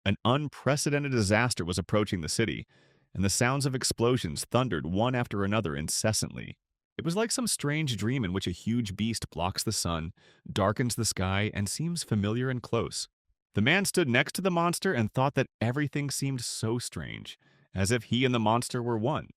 An unprecedented disaster was approaching the city, and the sounds of explosions thundered one after another incessantly. It was like some strange dream in which a huge beast blocks the sun, darkens the sky, and seems familiar and close. The man stood next to the monster and thought that everything seemed so strange, as if he and the monster were one.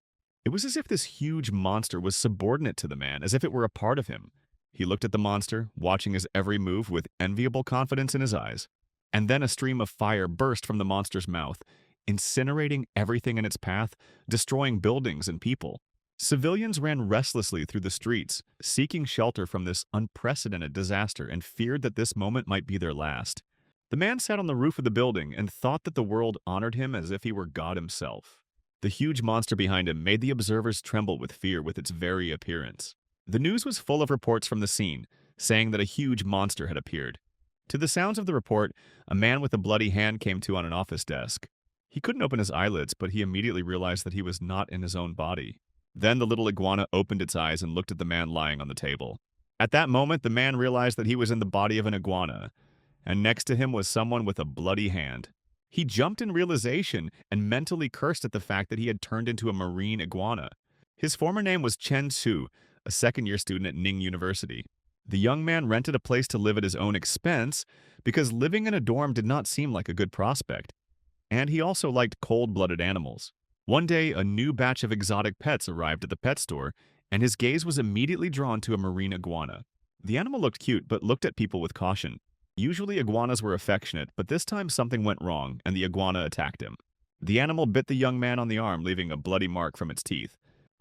It was as if this huge monster was subordinate to the man, as if it were a part of him. He looked at the monster, watching his every move with enviable confidence in his eyes. And then a stream of fire burst from the monster's mouth, incinerating everything in its path, destroying buildings and people. Civilians ran restlessly through the streets, seeking shelter from this unprecedented disaster and feared that this moment might be their last. The man sat on the roof of the building and thought that the world honored him as if he were God himself. The huge monster behind him made the observers tremble with fear with its very appearance. The news was full of reports from the scene, saying that a huge monster had appeared. To the sounds of the report, a man with a bloody hand came to on an office desk. He couldn't open his eyelids, but he immediately realized that he was not in his own body. Then the little iguana opened its eyes and looked at the man lying on the table. At that moment, the man realized that he was in the body of an iguana, and next to him was someone with a bloody hand. He jumped in realization and mentally cursed at the fact that he had turned into a marine iguana. His former name was Chen Su, a second-year student at Ning University. The young man rented a place to live at his own expense because living in a dorm did not seem like a good prospect. And he also liked cold-blooded animals. One day, a new batch of exotic pets arrived at the pet store, and his gaze was immediately drawn to a marine iguana. The animal looked cute, but looked at people with caution. Usually iguanas were affectionate, but this time something went wrong, and the iguana attacked him. The animal bit the young man on the arm, leaving a bloody mark from its teeth.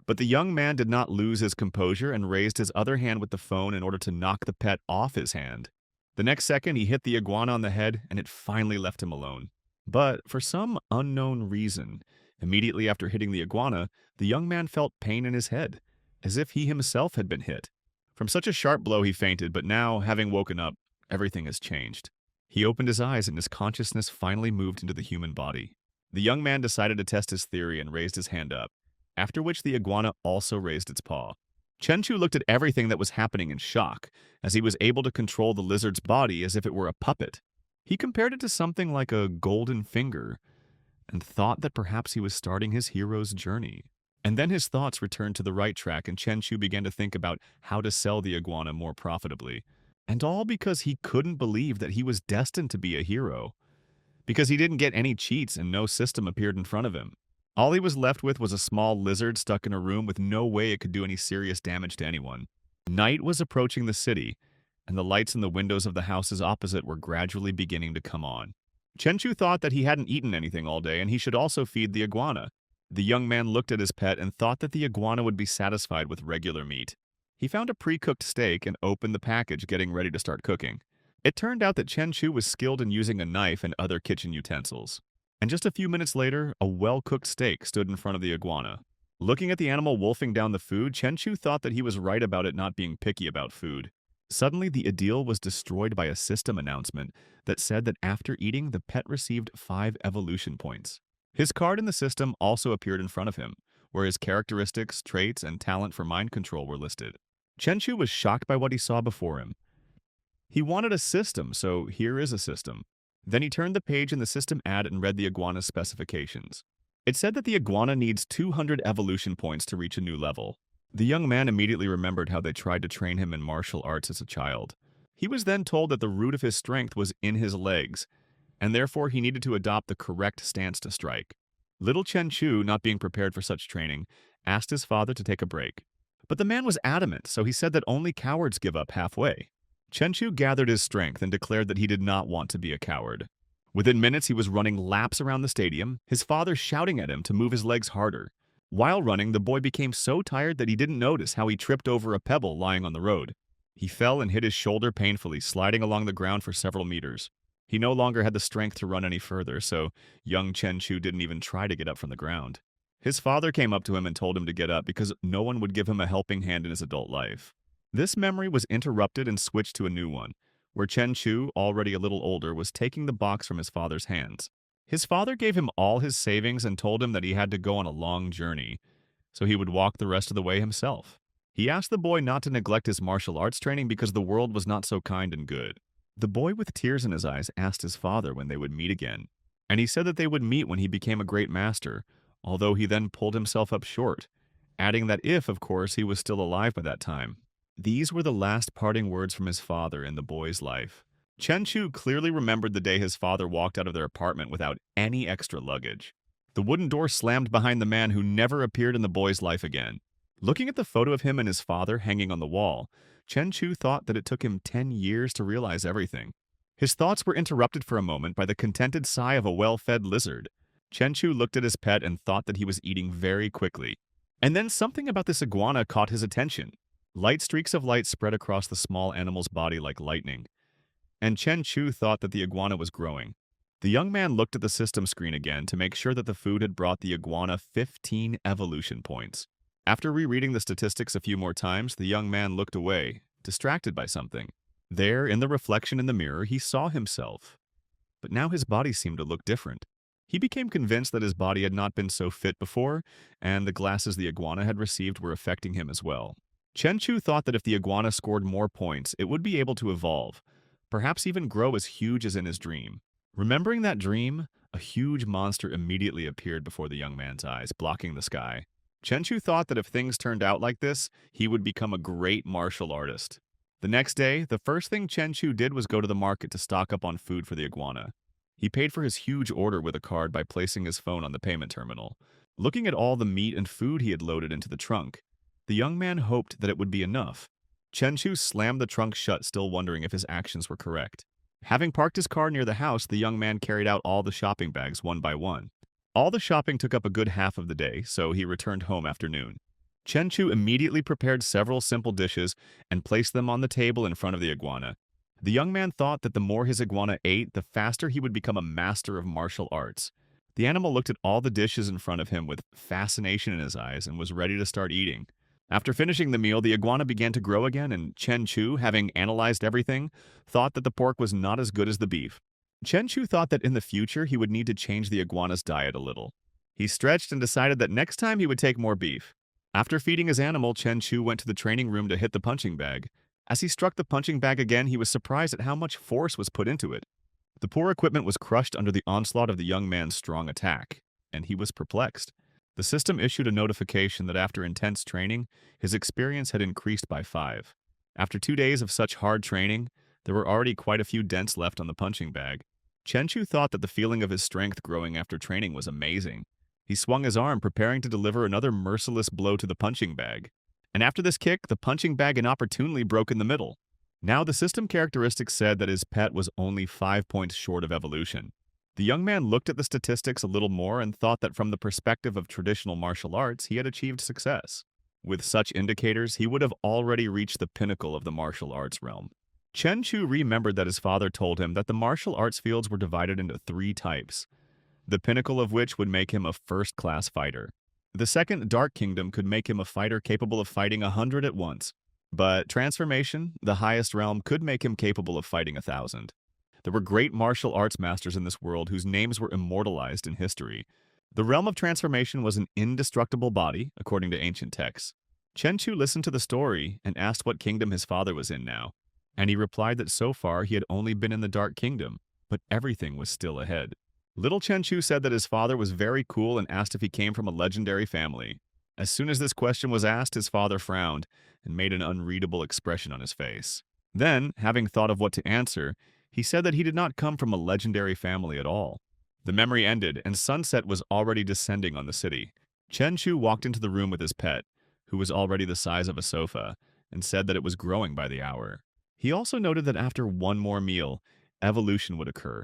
But the young man did not lose his composure and raised his other hand with the phone in order to knock the pet off his hand. The next second, he hit the iguana on the head, and it finally left him alone. But for some unknown reason, immediately after hitting the iguana, the young man felt pain in his head, as if he himself had been hit. From such a sharp blow, he fainted, but now, having woken up, everything has changed. He opened his eyes, and his consciousness finally moved into the human body. The young man decided to test his theory and raised his hand up, after which the iguana also raised its paw. Chenchu looked at everything that was happening in shock, as he was able to control the lizard's body as if it were a puppet. He compared it to something like a golden finger, and thought that perhaps he was starting his hero's journey. And then his thoughts returned to the right track, and Chenchu began to think about how to sell the iguana more profitably. And all because he couldn't believe that he was destined to be a hero. Because he didn't get any cheats and no system appeared in front of him. All he was left with was a small lizard stuck in a room with no way it could do any serious damage to anyone. Night was approaching the city, and the lights in the windows of the houses opposite were gradually beginning to come on. Chenchu thought that he hadn't eaten anything all day and he should also feed the iguana. The young man looked at his pet and thought that the iguana would be satisfied with regular meat. He found a pre-cooked steak and opened the package, getting ready to start cooking. It turned out that Chenchu was skilled in using a knife and other kitchen utensils. And just a few minutes later, a well-cooked steak stood in front of the iguana. Looking at the animal wolfing down the food, Chenchu thought that he was right about it not being picky about food. Suddenly, the idyll was destroyed by a system announcement that said that after eating, the pet received 5 evolution points. His card in the system also appeared in front of him, where his characteristics, traits, and talent for mind control were listed. Chenchu was shocked by what he saw before him. He wanted a system, so here is a system. Then he turned the page in the system ad and read the iguana's specifications. It said that the iguana needs 200 evolution points to reach a new level. The young man immediately remembered how they tried to train him in martial arts as a child. He was then told that the root of his strength was in his legs, and therefore he needed to adopt the correct stance to strike. Little Chenchu, not being prepared for such training, asked his father to take a break. But the man was adamant, so he said that only cowards give up halfway. Chenchu gathered his strength and declared that he did not want to be a coward. Within minutes, he was running laps around the stadium, his father shouting at him to move his legs harder. While running, the boy became so tired that he didn't notice how he tripped over a pebble lying on the road. He fell and hit his shoulder painfully, sliding along the ground for several meters. He no longer had the strength to run any further, so young Chenchu didn't even try to get up from the ground. His father came up to him and told him to get up because no one would give him a helping hand in his adult life. This memory was interrupted and switched to a new one, where Chenchu, already a little older, was taking the box from his father's hands. His father gave him all his savings and told him that he had to go on a long journey, so he would walk the rest of the way himself. He asked the boy not to neglect his martial arts training because the world was not so kind and good. The boy with tears in his eyes asked his father when they would meet again. and he said that they would meet when he became a great master, although he then pulled himself up short, adding that if, of course, he was still alive by that time. These were the last parting words from his father in the boy's life. Chen Chu clearly remembered the day his father walked out of their apartment without any extra luggage. The wooden door slammed behind the man who never appeared in the boy's life again. Looking at the photo of him and his father hanging on the wall, Chen Chu thought that it took him 10 years to realize everything. His thoughts were interrupted for a moment by the contented sigh of a well-fed lizard. Chen Chu looked at his pet and thought that he was eating very quickly. And then something about this iguana caught his attention. Light streaks of light spread across the small animal's body like lightning, and Chen Chu thought that the iguana was growing. The young man looked at the system screen again to make sure that the food had brought the iguana 15 evolution points. After rereading the statistics a few more times, the young man looked away, distracted by something. There, in the reflection in the mirror, he saw himself. But now his body seemed to look different. He became convinced that his body had not been so fit before, and the glasses the iguana had received were affecting him as well. Chen Chu thought that if the iguana scored more points, it would be able to evolve, perhaps even grow as huge as in his dream. Remembering that dream, a huge monster immediately appeared before the young man's eyes, blocking the sky. Chen Chu thought that if things turned out like this, he would become a great martial artist. The next day, the first thing Chen Chu did was go to the market to stock up on food for the iguana. He paid for his huge order with a card by placing his phone on the payment terminal. Looking at all the meat and food he had loaded into the trunk, the young man hoped that it would be enough. Chen Chu slammed the trunk shut, still wondering if his actions were correct. Having parked his car near the house, the young man carried out all the shopping bags one by one. All the shopping took up a good half of the day, so he returned home after noon. Chen Chu immediately prepared several simple dishes and placed them on the table in front of the iguana. The young man thought that the more his iguana ate, the faster he would become a master of martial arts. The animal looked at all the dishes in front of him with fascination in his eyes and was ready to start eating. After finishing the meal, the iguana began to grow again, and Chen Chu, having analyzed everything, thought that the pork was not as good as the beef. Chen Chu thought that in the future he would need to change the iguana's diet a little. He stretched and decided that next time he would take more beef. After feeding his animal, Chen Chu went to the training room to hit the punching bag. As he struck the punching bag again, he was surprised at how much force was put into it. The poor equipment was crushed under the onslaught of the young man's strong attack, and he was perplexed. The system issued a notification that after intense training, his experience had increased by 5. After 2 days of such hard training, there were already quite a few dents left on the punching bag. Chen Chu thought that the feeling of his strength growing after training was amazing. He swung his arm, preparing to deliver another merciless blow to the punching bag. And after this kick, the punching bag inopportunely broke in the middle. Now the system characteristics said that his pet was only 5 points short of evolution. The young man looked at the statistics a little more and thought that from the perspective of traditional martial arts, he had achieved success. With such indicators, he would have already reached the pinnacle of the martial arts realm. Chen Chu remembered that his father told him that the martial arts fields were divided into 3 types, the pinnacle of which would make him a first-class fighter. The second, Dark Kingdom, could make him a fighter capable of fighting 100 at once. But Transformation, the highest realm, could make him capable of fighting 1,000. There were great martial arts masters in this world whose names were immortalized in history. The realm of transformation was an indestructible body, according to ancient texts. Chen Chu listened to the story and asked what kingdom his father was in now, and he replied that so far he had only been in the Dark Kingdom, but everything was still ahead. Little Chen Chu said that his father was very cool and asked if he came from a legendary family. As soon as this question was asked, his father frowned and made an unreadable expression on his face. Then, having thought of what to answer, he said that he did not come from a legendary family at all. The memory ended, and sunset was already descending on the city. Chen Chu walked into the room with his pet, who was already the size of a sofa, and said that it was growing by the hour. He also noted that after one more meal, evolution would occur,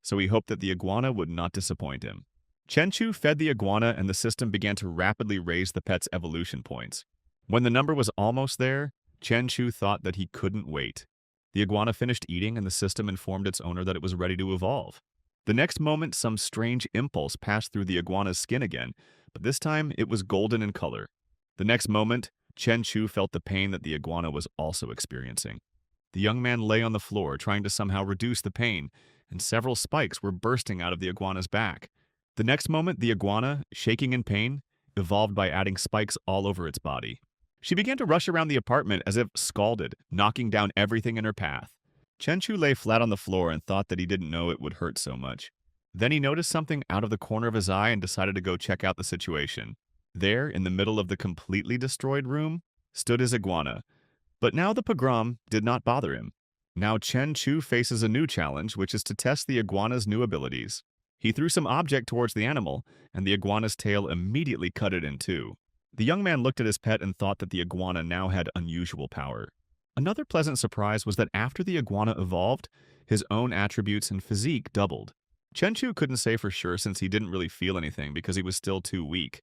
so he hoped that the iguana would not disappoint him. Chen Chu fed the iguana, and the system began to rapidly raise the pet's evolution points. When the number was almost there, Chen Chu thought that he couldn't wait. The iguana finished eating, and the system informed its owner that it was ready to evolve. The next moment, some strange impulse passed through the iguana's skin again, but this time it was golden in color. The next moment, Chen Chu felt the pain that the iguana was also experiencing. The young man lay on the floor, trying to somehow reduce the pain, and several spikes were bursting out of the iguana's back. The next moment, the iguana, shaking in pain, evolved by adding spikes all over its body. She began to rush around the apartment as if scalded, knocking down everything in her path. Chen Chu lay flat on the floor and thought that he didn't know it would hurt so much. Then he noticed something out of the corner of his eye and decided to go check out the situation. There, in the middle of the completely destroyed room, stood his iguana. But now the pogrom did not bother him. Now Chen Chu faces a new challenge, which is to test the iguana's new abilities. He threw some object towards the animal, and the iguana's tail immediately cut it in two. The young man looked at his pet and thought that the iguana now had unusual power. Another pleasant surprise was that after the iguana evolved, his own attributes and physique doubled. Chen Chu couldn't say for sure since he didn't really feel anything because he was still too weak.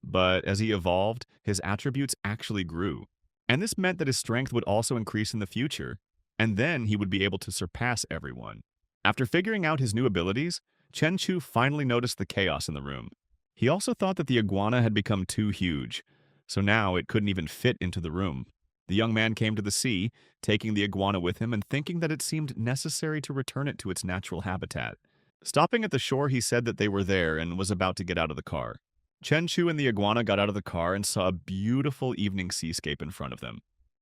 But as he evolved, his attributes actually grew. And this meant that his strength would also increase in the future, and then he would be able to surpass everyone. After figuring out his new abilities, Chen Chu finally noticed the chaos in the room. He also thought that the iguana had become too huge, so now it couldn't even fit into the room. The young man came to the sea, taking the iguana with him and thinking that it seemed necessary to return it to its natural habitat. Stopping at the shore, he said that they were there and was about to get out of the car. Chen Chu and the iguana got out of the car and saw a beautiful evening seascape in front of them.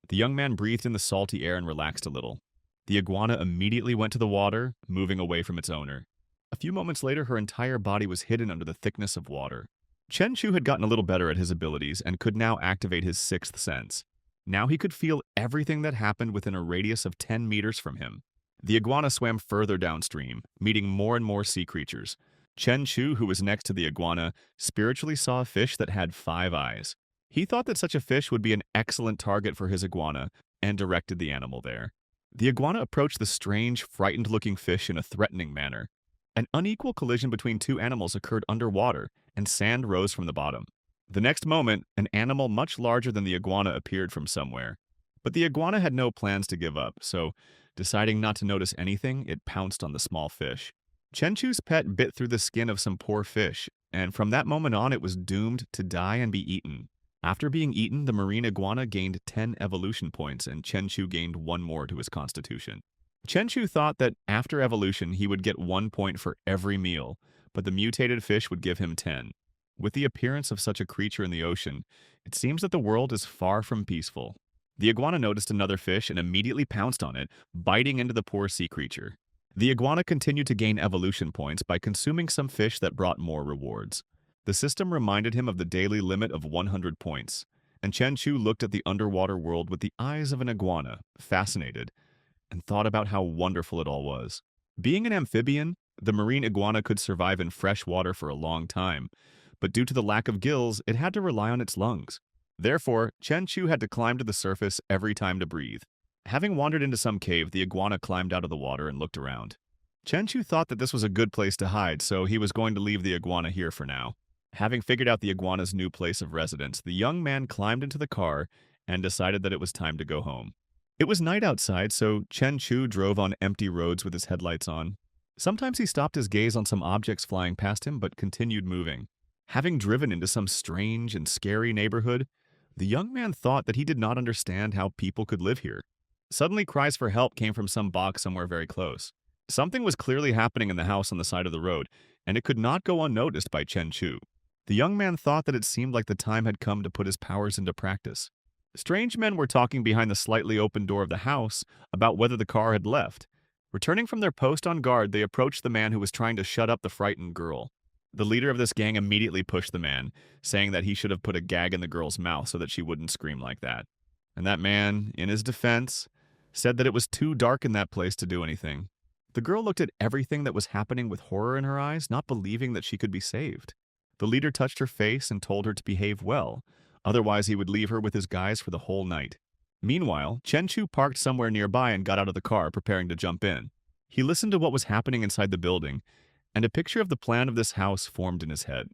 The young man breathed in the salty air and relaxed a little. The iguana immediately went to the water, moving away from its owner. A few moments later, her entire body was hidden under the thickness of water. Chen Chu had gotten a little better at his abilities and could now activate his sixth sense. Now he could feel everything that happened within a radius of 10 meters from him. The iguana swam further downstream, meeting more and more sea creatures. Chen Chu, who was next to the iguana, spiritually saw a fish that had 5 eyes. He thought that such a fish would be an excellent target for his iguana and directed the animal there. The iguana approached the strange, frightened-looking fish in a threatening manner. An unequal collision between two animals occurred underwater, and sand rose from the bottom. The next moment, an animal much larger than the iguana appeared from somewhere. But the iguana had no plans to give up, so, deciding not to notice anything, it pounced on the small fish. Chen Chu's pet bit through the skin of some poor fish, and from that moment on it was doomed to die and be eaten. After being eaten, the marine iguana gained 10 evolution points, and Chen Chu gained 1 more to his constitution. Chen Chu thought that after evolution he would get 1 point for every meal, but the mutated fish would give him 10. With the appearance of such a creature in the ocean, it seems that the world is far from peaceful. The iguana noticed another fish and immediately pounced on it, biting into the poor sea creature. The iguana continued to gain evolution points by consuming some fish that brought more rewards. The system reminded him of the daily limit of 100 points, and Chen Chu looked at the underwater world with the eyes of an iguana, fascinated, and thought about how wonderful it all was. Being an amphibian, the marine iguana could survive in fresh water for a long time, but due to the lack of gills, it had to rely on its lungs. Therefore, Chen Chu had to climb to the surface every time to breathe. Having wandered into some cave, the iguana climbed out of the water and looked around. Chen Chu thought that this was a good place to hide, so he was going to leave the iguana here for now. Having figured out the iguana's new place of residence, the young man climbed into the car and decided that it was time to go home. It was night outside, so Chen Chu drove on empty roads with his headlights on. Sometimes he stopped his gaze on some objects flying past him, but continued moving. Having driven into some strange and scary neighborhood, the young man thought that he did not understand how people could live here. Suddenly, cries for help came from some box somewhere very close. Something was clearly happening in the house on the side of the road, and it could not go unnoticed by Chen Chu. The young man thought that it seemed like the time had come to put his powers into practice. Strange men were talking behind the slightly open door of the house about whether the car had left. Returning from their post on guard, they approached the man who was trying to shut up the frightened girl. The leader of this gang immediately pushed the man, saying that he should have put a gag in the girl's mouth so that she wouldn't scream like that. And that man, in his defense, said that it was too dark in that place to do anything. The girl looked at everything that was happening with horror in her eyes, not believing that she could be saved. The leader touched her face and told her to behave well, otherwise he would leave her with his guys for the whole night. Meanwhile, Chen Chu parked somewhere nearby and got out of the car, preparing to jump in. He listened to what was happening inside the building, and a picture of the plan of this house formed in his head.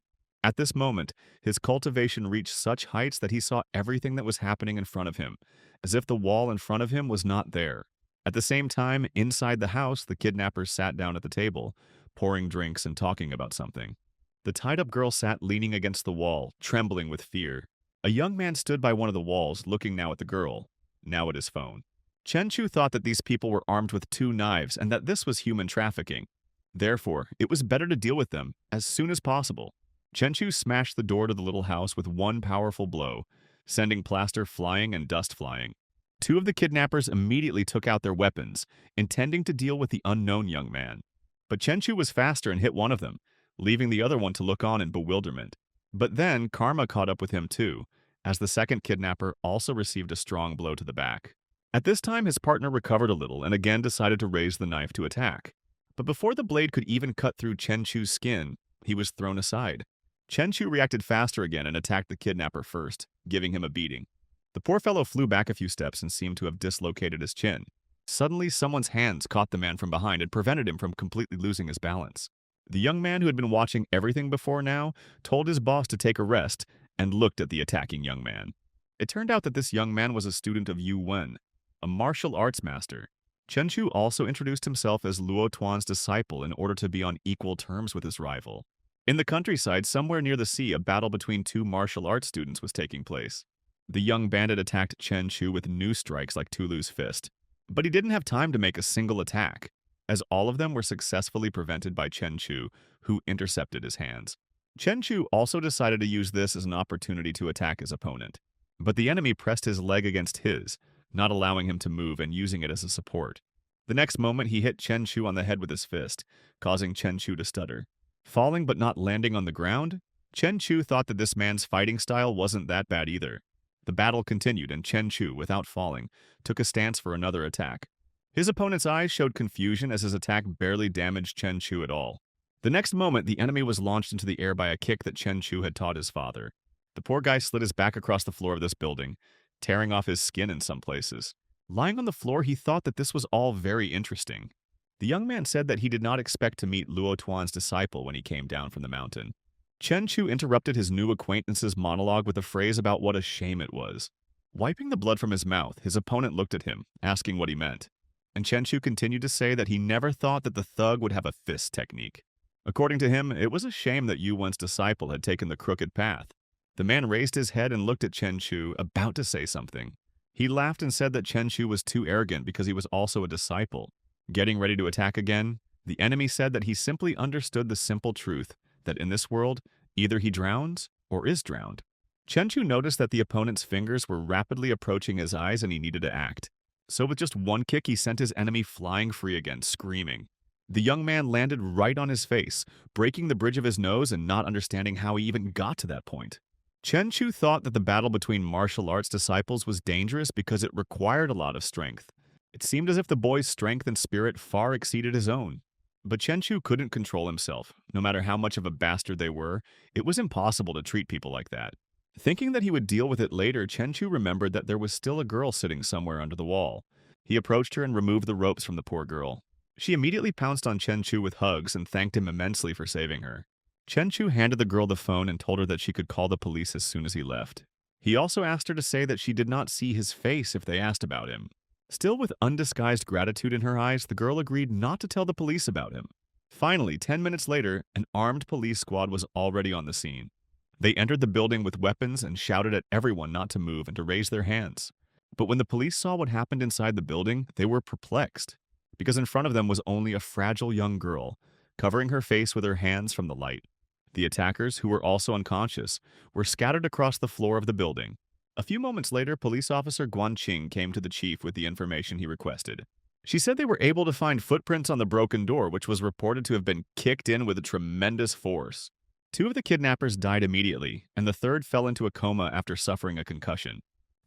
At this moment, his cultivation reached such heights that he saw everything that was happening in front of him, as if the wall in front of him was not there. At the same time, inside the house, the kidnappers sat down at the table, pouring drinks and talking about something. The tied-up girl sat leaning against the wall, trembling with fear. A young man stood by one of the walls, looking now at the girl, now at his phone. Chen Chu thought that these people were armed with 2 knives and that this was human trafficking. Therefore, it was better to deal with them as soon as possible. Chen Chu smashed the door to the little house with one powerful blow, sending plaster flying and dust flying. 2 of the kidnappers immediately took out their weapons, intending to deal with the unknown young man. But Chenchu was faster and hit one of them, leaving the other one to look on in bewilderment. But then karma caught up with him too, as the second kidnapper also received a strong blow to the back. At this time, his partner recovered a little and again decided to raise the knife to attack. But before the blade could even cut through Chenchu's skin, he was thrown aside. Chenchu reacted faster again and attacked the kidnapper first, giving him a beating. The poor fellow flew back a few steps and seemed to have dislocated his chin. Suddenly, someone's hands caught the man from behind and prevented him from completely losing his balance. The young man who had been watching everything before now told his boss to take a rest and looked at the attacking young man. It turned out that this young man was a student of Yu Wen, a martial arts master. Chenchu also introduced himself as Luo Tuan's disciple in order to be on equal terms with his rival. In the countryside, somewhere near the sea, a battle between two martial arts students was taking place. The young bandit attacked Chenchu with new strikes like Tulu's fist. But he didn't have time to make a single attack, as all of them were successfully prevented by Chenchu, who intercepted his hands. Chenchu also decided to use this as an opportunity to attack his opponent. But the enemy pressed his leg against his, not allowing him to move and using it as a support. The next moment, he hit Chenchu on the head with his fist, causing Chenchu to stutter. Falling but not landing on the ground, Chenchu thought that this man's fighting style wasn't that bad either. The battle continued, and Chenchu, without falling, took a stance for another attack. His opponent's eyes showed confusion as his attack barely damaged Chenchu at all. The next moment, the enemy was launched into the air by a kick that Chenchu had taught his father. The poor guy slid his back across the floor of this building, tearing off his skin in some places. Lying on the floor, he thought that this was all very interesting. The young man said that he did not expect to meet Luo Tuan's disciple when he came down from the mountain. Chenchu interrupted his new acquaintance's monologue with a phrase about what a shame it was. Wiping the blood from his mouth, his opponent looked at him, asking what he meant. And Chenchu continued to say that he never thought that the thug would have a fist technique. According to him, it was a shame that Yu Wen's disciple had taken the crooked path. The man raised his head and looked at Chenchu, about to say something. He laughed and said that Chenchu was too arrogant because he was also a disciple. Getting ready to attack again, the enemy said that he simply understood the simple truth that in this world, either he drowns or is drowned. Chenchu noticed that the opponent's fingers were rapidly approaching his eyes and he needed to act. So with just one kick, he sent his enemy flying free again, screaming. The young man landed right on his face, breaking the bridge of his nose and not understanding how he even got to that point. Chenchu thought that the battle between martial arts disciples was dangerous because it required a lot of strength. It seemed as if the boy's strength and spirit far exceeded his own. But Chenchu couldn't control himself. No matter how much of a bastard they were, it was impossible to treat people like that. Thinking that he would deal with it later, Chenchu remembered that there was still a girl sitting somewhere under the wall. He approached her and removed the ropes from the poor girl. She immediately pounced on Chenchu with hugs and thanked him immensely for saving her. Chenchu handed the girl the phone and told her that she could call the police as soon as he left. He also asked her to say that she did not see his face if they asked about him. Still with undisguised gratitude in her eyes, the girl agreed not to tell the police about him. Finally, 10 minutes later, an armed police squad was already on the scene. They entered the building with weapons and shouted at everyone not to move and to raise their hands. But when the police saw what happened inside the building, they were perplexed, because in front of them was only a fragile young girl, covering her face with her hands from the light. The attackers, who were also unconscious, were scattered across the floor of the building. A few moments later, police officer Guanqing came to the chief with the information he requested. She said they were able to find footprints on the broken door, which was reported to have been kicked in with a tremendous force. 2 of the kidnappers died immediately, and the third fell into a coma after suffering a concussion.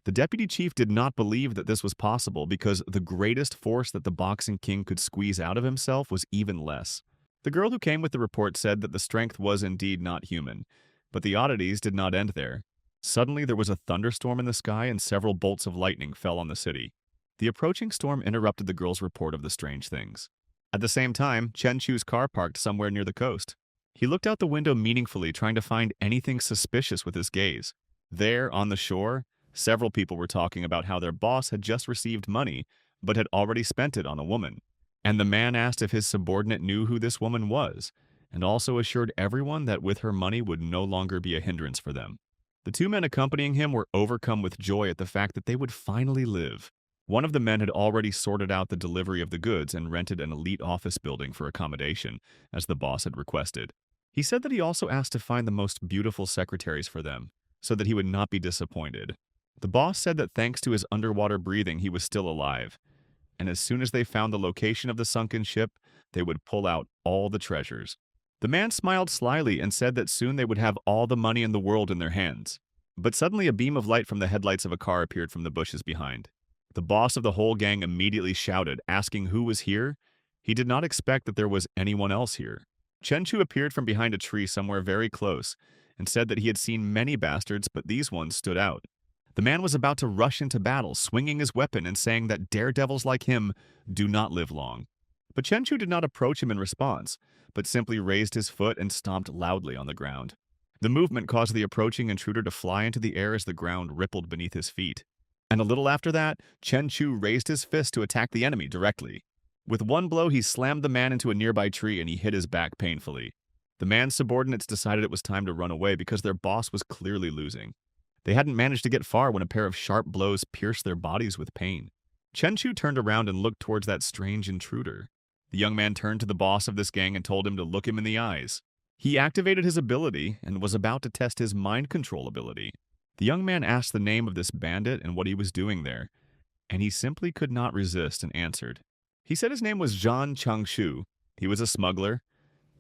The deputy chief did not believe that this was possible because the greatest force that the Boxing King could squeeze out of himself was even less. The girl who came with the report said that the strength was indeed not human, but the oddities did not end there. Suddenly, there was a thunderstorm in the sky and several bolts of lightning fell on the city. The approaching storm interrupted the girl's report of the strange things. At the same time, Chenchu's car parked somewhere near the coast. He looked out the window meaningfully, trying to find anything suspicious with his gaze. There, on the shore, several people were talking about how their boss had just received money, but had already spent it on a woman. And the man asked if his subordinate knew who this woman was, and also assured everyone that with her money would no longer be a hindrance for them. The 2 men accompanying him were overcome with joy at the fact that they would finally live. One of the men had already sorted out the delivery of the goods and rented an elite office building for accommodation, as the boss had requested. He said that he also asked to find the most beautiful secretaries for them, so that he would not be disappointed. The boss said that thanks to his underwater breathing, he was still alive. and as soon as they found the location of the sunken ship, they would pull out all the treasures. The man smiled slyly and said that soon they would have all the money in the world in their hands. But suddenly a beam of light from the headlights of a car appeared from the bushes behind. The boss of the whole gang immediately shouted, asking who was here. He did not expect that there was anyone else here. Chenchu appeared from behind a tree somewhere very close and said that he had seen many bastards, but these ones stood out. The man was about to rush into battle, swinging his weapon and saying that daredevils like him do not live long. But Chenchu did not approach him in response, but simply raised his foot and stomped loudly on the ground. The movement caused the approaching intruder to fly into the air as the ground rippled beneath his feet. And a little after that, Chenchu raised his fist to attack the enemy directly. With one blow, he slammed the man into a nearby tree and he hit his back painfully. The man's subordinates decided it was time to run away because their boss was clearly losing. They hadn't managed to get far when a pair of sharp blows pierced their bodies with pain. Chenchu turned around and looked towards that strange intruder. The young man turned to the boss of this gang and told him to look him in the eyes. He activated his ability and was about to test his mind control ability. The young man asked the name of this bandit and what he was doing there, and he simply could not resist and answered. He said his name was Zhang Changshu. He was a smuggler,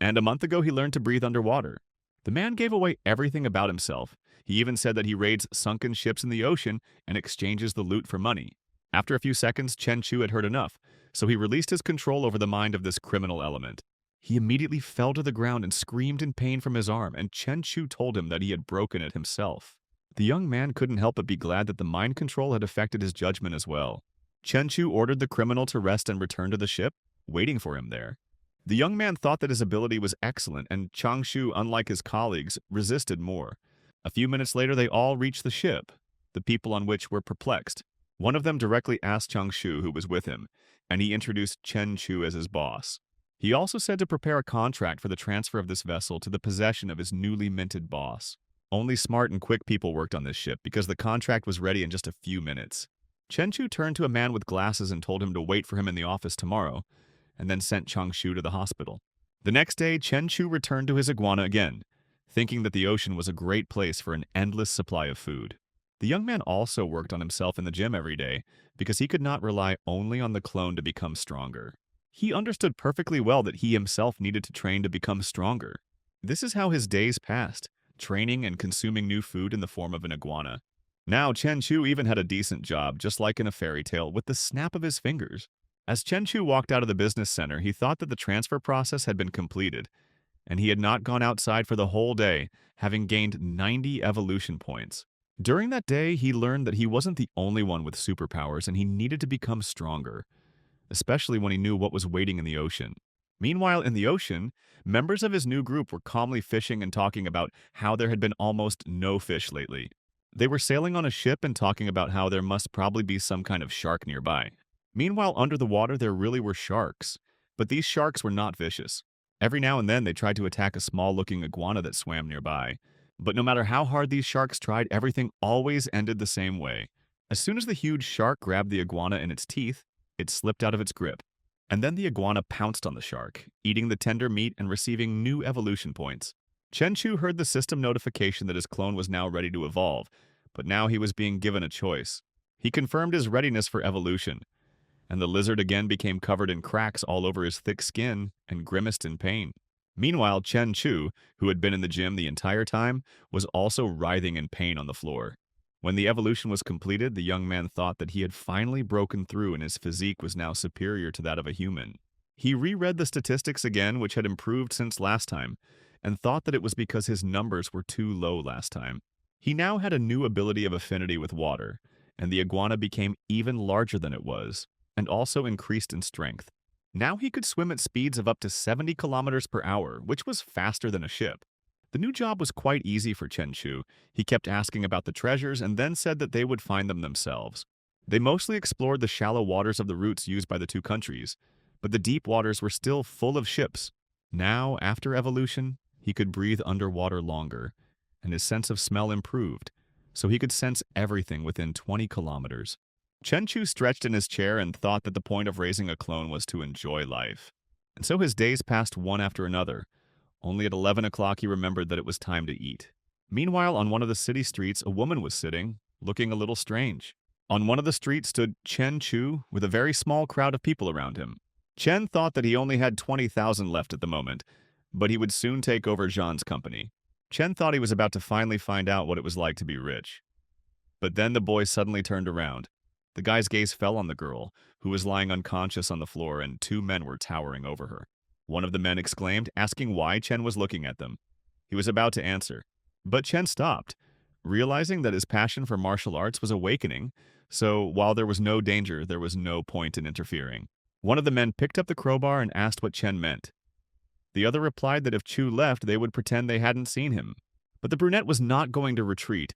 and a month ago he learned to breathe underwater. The man gave away everything about himself. He even said that he raids sunken ships in the ocean and exchanges the loot for money. After a few seconds, Chenchu had heard enough, so he released his control over the mind of this criminal element. He immediately fell to the ground and screamed in pain from his arm, and Chenchu told him that he had broken it himself. The young man couldn't help but be glad that the mind control had affected his judgment as well. Chenchu ordered the criminal to rest and return to the ship, waiting for him there. The young man thought that his ability was excellent, and Changshu, unlike his colleagues, resisted more. A few minutes later, they all reached the ship, the people on which were perplexed. One of them directly asked Changshu who was with him, and he introduced Chenchu as his boss. He also said to prepare a contract for the transfer of this vessel to the possession of his newly minted boss. Only smart and quick people worked on this ship because the contract was ready in just a few minutes. Chenchu turned to a man with glasses and told him to wait for him in the office tomorrow, and then sent Changshu to the hospital. The next day, Chenchu returned to his iguana again, thinking that the ocean was a great place for an endless supply of food. The young man also worked on himself in the gym every day because he could not rely only on the clone to become stronger. He understood perfectly well that he himself needed to train to become stronger. This is how his days passed, training and consuming new food in the form of an iguana. Now Chenchu even had a decent job, just like in a fairy tale, with the snap of his fingers. As Chenchu walked out of the business center, he thought that the transfer process had been completed, and he had not gone outside for the whole day, having gained 90 evolution points. During that day, he learned that he wasn't the only one with superpowers and he needed to become stronger, especially when he knew what was waiting in the ocean. Meanwhile, in the ocean, members of his new group were calmly fishing and talking about how there had been almost no fish lately. They were sailing on a ship and talking about how there must probably be some kind of shark nearby. Meanwhile, under the water, there really were sharks, but these sharks were not vicious. Every now and then, they tried to attack a small-looking iguana that swam nearby. But no matter how hard these sharks tried, everything always ended the same way. As soon as the huge shark grabbed the iguana in its teeth, it slipped out of its grip. And then the iguana pounced on the shark, eating the tender meat and receiving new evolution points. Chenchu heard the system notification that his clone was now ready to evolve, but now he was being given a choice. He confirmed his readiness for evolution, and the lizard again became covered in cracks all over his thick skin and grimaced in pain. Meanwhile, Chenchu, who had been in the gym the entire time, was also writhing in pain on the floor. When the evolution was completed, the young man thought that he had finally broken through and his physique was now superior to that of a human. He reread the statistics again, which had improved since last time, and thought that it was because his numbers were too low last time. He now had a new ability of affinity with water, and the iguana became even larger than it was, and also increased in strength. Now he could swim at speeds of up to 70 kilometers per hour, which was faster than a ship. The new job was quite easy for Chenchu. He kept asking about the treasures and then said that they would find them themselves. They mostly explored the shallow waters of the routes used by the two countries, but the deep waters were still full of ships. Now, after evolution, he could breathe underwater longer, and his sense of smell improved, so he could sense everything within 20 kilometers. Chenchu stretched in his chair and thought that the point of raising a clone was to enjoy life. And so his days passed one after another. Only at 11 o'clock he remembered that it was time to eat. Meanwhile, on one of the city streets, a woman was sitting, looking a little strange. On one of the streets stood Chen Chu with a very small crowd of people around him. Chen thought that he only had 20,000 left at the moment, but he would soon take over Zhan's company. Chen thought he was about to finally find out what it was like to be rich. But then the boy suddenly turned around. The guy's gaze fell on the girl, who was lying unconscious on the floor, and two men were towering over her. One of the men exclaimed, asking why Chen was looking at them. He was about to answer, but Chen stopped, realizing that his passion for martial arts was awakening, so while there was no danger, there was no point in interfering. One of the men picked up the crowbar and asked what Chen meant. The other replied that if Chu left, they would pretend they hadn't seen him. But the brunette was not going to retreat,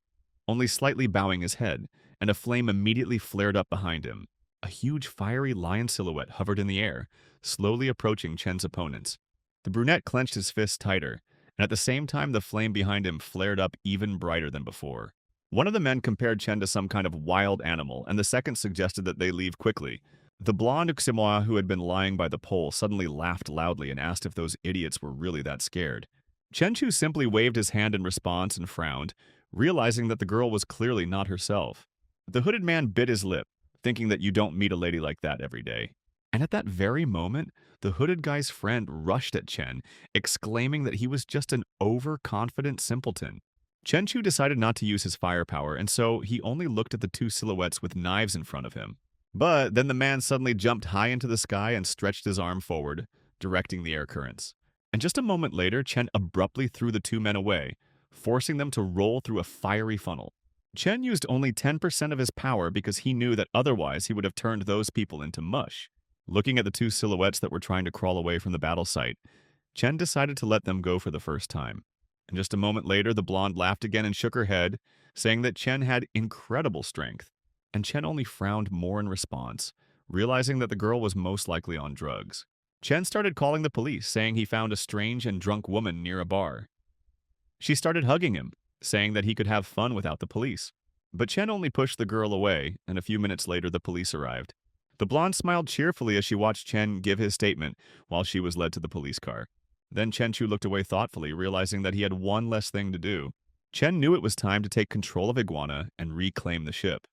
only slightly bowing his head, and a flame immediately flared up behind him. A huge fiery lion silhouette hovered in the air, slowly approaching Chen's opponents. The brunette clenched his fists tighter, and at the same time the flame behind him flared up even brighter than before. One of the men compared Chen to some kind of wild animal, and the second suggested that they leave quickly. The blonde Uximois who had been lying by the pole suddenly laughed loudly and asked if those idiots were really that scared. Chen Chu simply waved his hand in response and frowned, realizing that the girl was clearly not herself. The hooded man bit his lip, thinking that you don't meet a lady like that every day. And at that very moment, the hooded guy's friend rushed at Chen, exclaiming that he was just an overconfident simpleton. Chen Chu decided not to use his firepower, and so he only looked at the two silhouettes with knives in front of him. But then the man suddenly jumped high into the sky and stretched his arm forward, directing the air currents. And just a moment later, Chen abruptly threw the two men away, forcing them to roll through a fiery funnel. Chen used only 10% of his power because he knew that otherwise he would have turned those people into mush. Looking at the two silhouettes that were trying to crawl away from the battle site, Chen decided to let them go for the first time. And just a moment later, the blonde laughed again and shook her head, saying that Chen had incredible strength. And Chen only frowned more in response, realizing that the girl was most likely on drugs. Chen started calling the police, saying he found a strange and drunk woman near a bar. She started hugging him, saying that he could have fun without the police. But Chen only pushed the girl away, and a few minutes later the police arrived. The blonde smiled cheerfully as she watched Chen give his statement while she was led to the police car. Then Chen Chu looked away thoughtfully, realizing that he had one less thing to do. Chen knew it was time to take control of Iguana and reclaim the ship.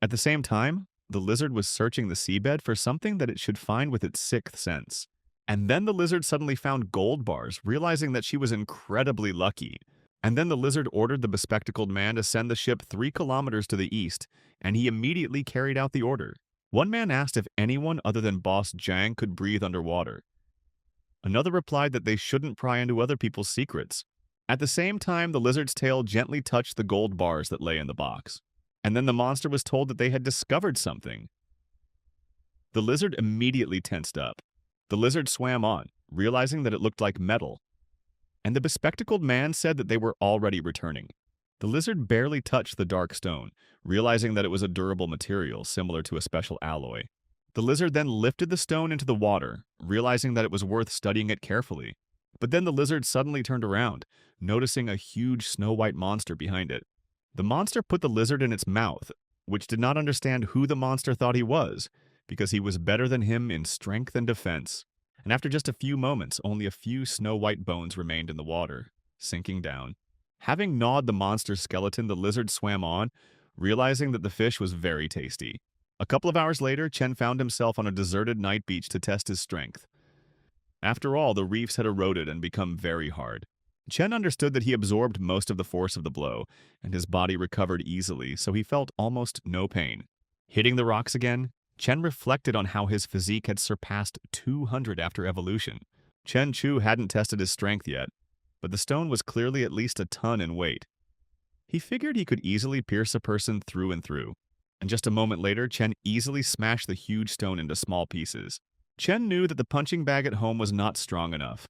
At the same time, the lizard was searching the seabed for something that it should find with its sixth sense. And then the lizard suddenly found gold bars, realizing that she was incredibly lucky. And then the lizard ordered the bespectacled man to send the ship 3 kilometers to the east, and he immediately carried out the order. One man asked if anyone other than Boss Jiang could breathe underwater. Another replied that they shouldn't pry into other people's secrets. At the same time, the lizard's tail gently touched the gold bars that lay in the box. And then the monster was told that they had discovered something. The lizard immediately tensed up. The lizard swam on, realizing that it looked like metal. And the bespectacled man said that they were already returning. The lizard barely touched the dark stone, realizing that it was a durable material similar to a special alloy. The lizard then lifted the stone into the water, realizing that it was worth studying it carefully. But then the lizard suddenly turned around, noticing a huge snow-white monster behind it. The monster put the lizard in its mouth, which did not understand who the monster thought he was, because he was better than him in strength and defense. And after just a few moments, only a few snow-white bones remained in the water, sinking down. Having gnawed the monster's skeleton, the lizard swam on, realizing that the fish was very tasty. A couple of hours later, Chen found himself on a deserted night beach to test his strength. After all, the reefs had eroded and become very hard. Chen understood that he absorbed most of the force of the blow, and his body recovered easily, so he felt almost no pain. Hitting the rocks again, Chen reflected on how his physique had surpassed 200 after evolution. Chen Chu hadn't tested his strength yet, but the stone was clearly at least a ton in weight. He figured he could easily pierce a person through and through. And just a moment later, Chen easily smashed the huge stone into small pieces. Chen knew that the punching bag at home was not strong enough,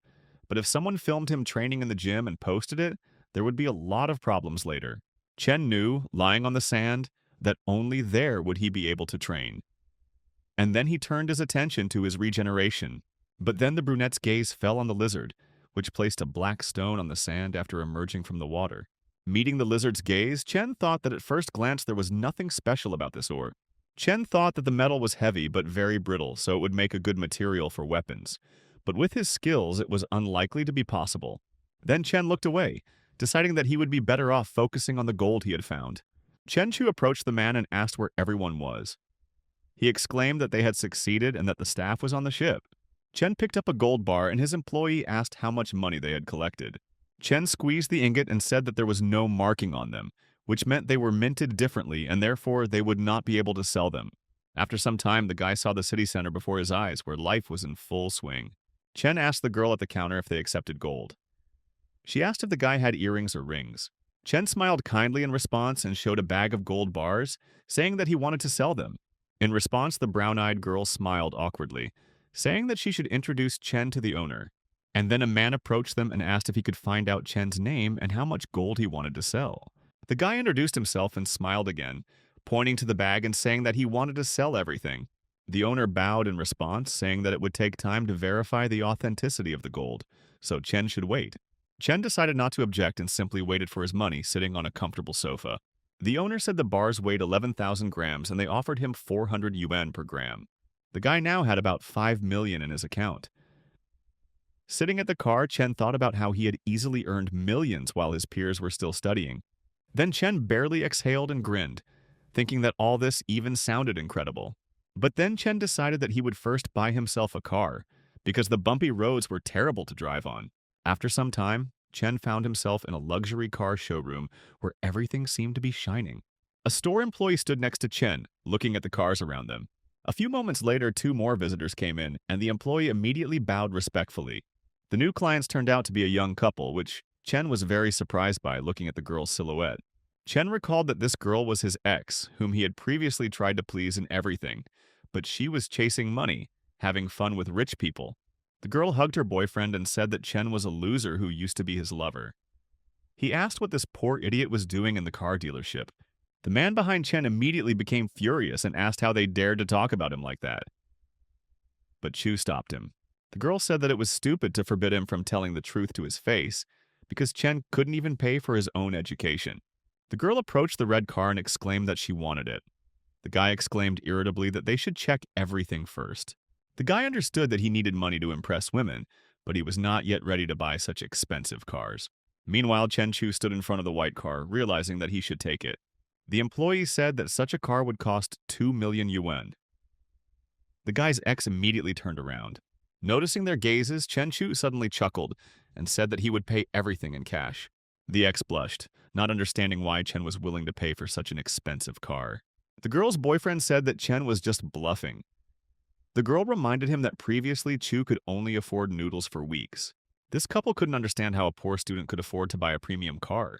but if someone filmed him training in the gym and posted it, there would be a lot of problems later. Chen knew, lying on the sand, that only there would he be able to train. And then he turned his attention to his regeneration. But then the brunette's gaze fell on the lizard, which placed a black stone on the sand after emerging from the water. Meeting the lizard's gaze, Chen thought that at first glance there was nothing special about this ore. Chen thought that the metal was heavy but very brittle, so it would make a good material for weapons. But with his skills, it was unlikely to be possible. Then Chen looked away, deciding that he would be better off focusing on the gold he had found. Chen Chu approached the man and asked where everyone was. He exclaimed that they had succeeded and that the staff was on the ship. Chen picked up a gold bar and his employee asked how much money they had collected. Chen squeezed the ingot and said that there was no marking on them, which meant they were minted differently and therefore they would not be able to sell them. After some time, the guy saw the city center before his eyes where life was in full swing. Chen asked the girl at the counter if they accepted gold. She asked if the guy had earrings or rings. Chen smiled kindly in response and showed a bag of gold bars, saying that he wanted to sell them. In response, the brown-eyed girl smiled awkwardly, saying that she should introduce Chen to the owner. And then a man approached them and asked if he could find out Chen's name and how much gold he wanted to sell. The guy introduced himself and smiled again, pointing to the bag and saying that he wanted to sell everything. The owner bowed in response, saying that it would take time to verify the authenticity of the gold, so Chen should wait. Chen decided not to object and simply waited for his money, sitting on a comfortable sofa. The owner said the bars weighed 11,000 grams and they offered him 400 yuan per gram. The guy now had about 5 million in his account. Sitting at the car, Chen thought about how he had easily earned millions while his peers were still studying. Then Chen barely exhaled and grinned, thinking that all this even sounded incredible. But then Chen decided that he would first buy himself a car, because the bumpy roads were terrible to drive on. After some time, Chen found himself in a luxury car showroom where everything seemed to be shining. A store employee stood next to Chen, looking at the cars around them. A few moments later, 2 more visitors came in, and the employee immediately bowed respectfully. The new clients turned out to be a young couple, which Chen was very surprised by looking at the girl's silhouette. Chen recalled that this girl was his ex, whom he had previously tried to please in everything, but she was chasing money, having fun with rich people. The girl hugged her boyfriend and said that Chen was a loser who used to be his lover. He asked what this poor idiot was doing in the car dealership. The man behind Chen immediately became furious and asked how they dared to talk about him like that. But Chu stopped him. The girl said that it was stupid to forbid him from telling the truth to his face, because Chen couldn't even pay for his own education. The girl approached the red car and exclaimed that she wanted it. The guy exclaimed irritably that they should check everything first. The guy understood that he needed money to impress women, but he was not yet ready to buy such expensive cars. Meanwhile, Chen Chu stood in front of the white car, realizing that he should take it. The employee said that such a car would cost 2 million yuan. The guy's ex immediately turned around. Noticing their gazes, Chen Chu suddenly chuckled and said that he would pay everything in cash. The ex blushed, not understanding why Chen was willing to pay for such an expensive car. The girl's boyfriend said that Chen was just bluffing. The girl reminded him that previously Chu could only afford noodles for weeks. This couple couldn't understand how a poor student could afford to buy a premium car.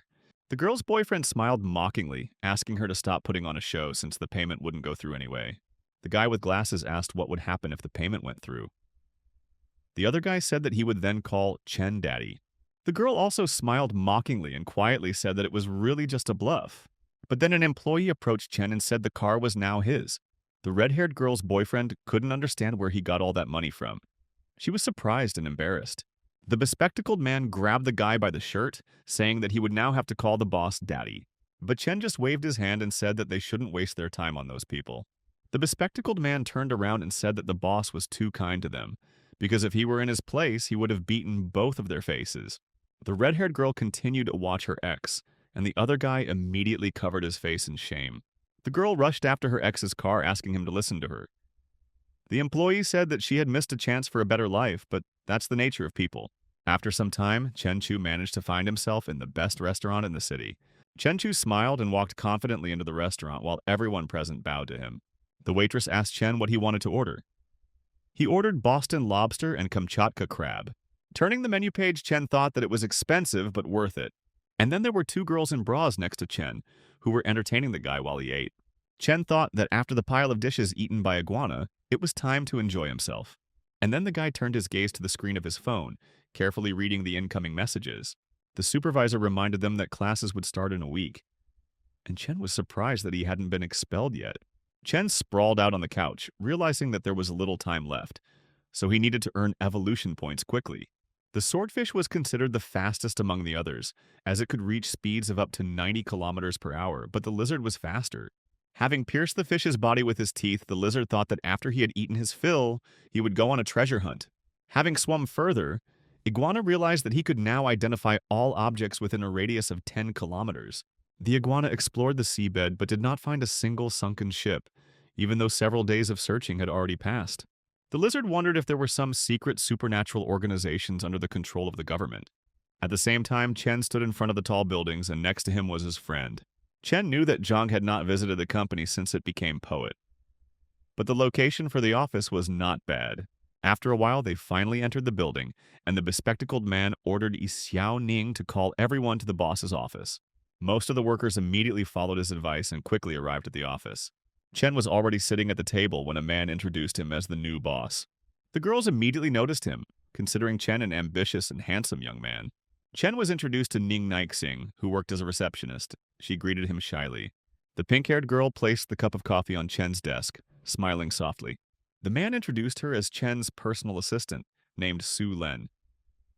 The girl's boyfriend smiled mockingly, asking her to stop putting on a show since the payment wouldn't go through anyway. The guy with glasses asked what would happen if the payment went through. The other guy said that he would then call Chen Daddy. The girl also smiled mockingly and quietly said that it was really just a bluff. But then an employee approached Chen and said the car was now his. The red-haired girl's boyfriend couldn't understand where he got all that money from. She was surprised and embarrassed. The bespectacled man grabbed the guy by the shirt, saying that he would now have to call the boss Daddy. But Chen just waved his hand and said that they shouldn't waste their time on those people. The bespectacled man turned around and said that the boss was too kind to them, because if he were in his place, he would have beaten both of their faces. The red-haired girl continued to watch her ex, and the other guy immediately covered his face in shame. The girl rushed after her ex's car, asking him to listen to her. The employee said that she had missed a chance for a better life, but that's the nature of people. After some time, Chen Chu managed to find himself in the best restaurant in the city. Chen Chu smiled and walked confidently into the restaurant while everyone present bowed to him. The waitress asked Chen what he wanted to order. He ordered Boston lobster and Kamchatka crab. Turning the menu page, Chen thought that it was expensive but worth it. And then there were 2 girls in bras next to Chen, who were entertaining the guy while he ate. Chen thought that after the pile of dishes eaten by iguana, it was time to enjoy himself. And then the guy turned his gaze to the screen of his phone, carefully reading the incoming messages. The supervisor reminded them that classes would start in a week. And Chen was surprised that he hadn't been expelled yet. Chen sprawled out on the couch, realizing that there was little time left, so he needed to earn evolution points quickly. The swordfish was considered the fastest among the others, as it could reach speeds of up to 90 kilometers per hour, but the lizard was faster. Having pierced the fish's body with his teeth, the lizard thought that after he had eaten his fill, he would go on a treasure hunt. Having swum further, Iguana realized that he could now identify all objects within a radius of 10 kilometers. The iguana explored the seabed but did not find a single sunken ship, even though several days of searching had already passed. The lizard wondered if there were some secret supernatural organizations under the control of the government. At the same time, Chen stood in front of the tall buildings, and next to him was his friend. Chen knew that Zhang had not visited the company since it became poet. But the location for the office was not bad. After a while, they finally entered the building, and the bespectacled man ordered Xiao Ning to call everyone to the boss's office. Most of the workers immediately followed his advice and quickly arrived at the office. Chen was already sitting at the table when a man introduced him as the new boss. The girls immediately noticed him, considering Chen an ambitious and handsome young man. Chen was introduced to Ning Naixing, who worked as a receptionist. She greeted him shyly. The pink-haired girl placed the cup of coffee on Chen's desk, smiling softly. The man introduced her as Chen's personal assistant, named Su Len.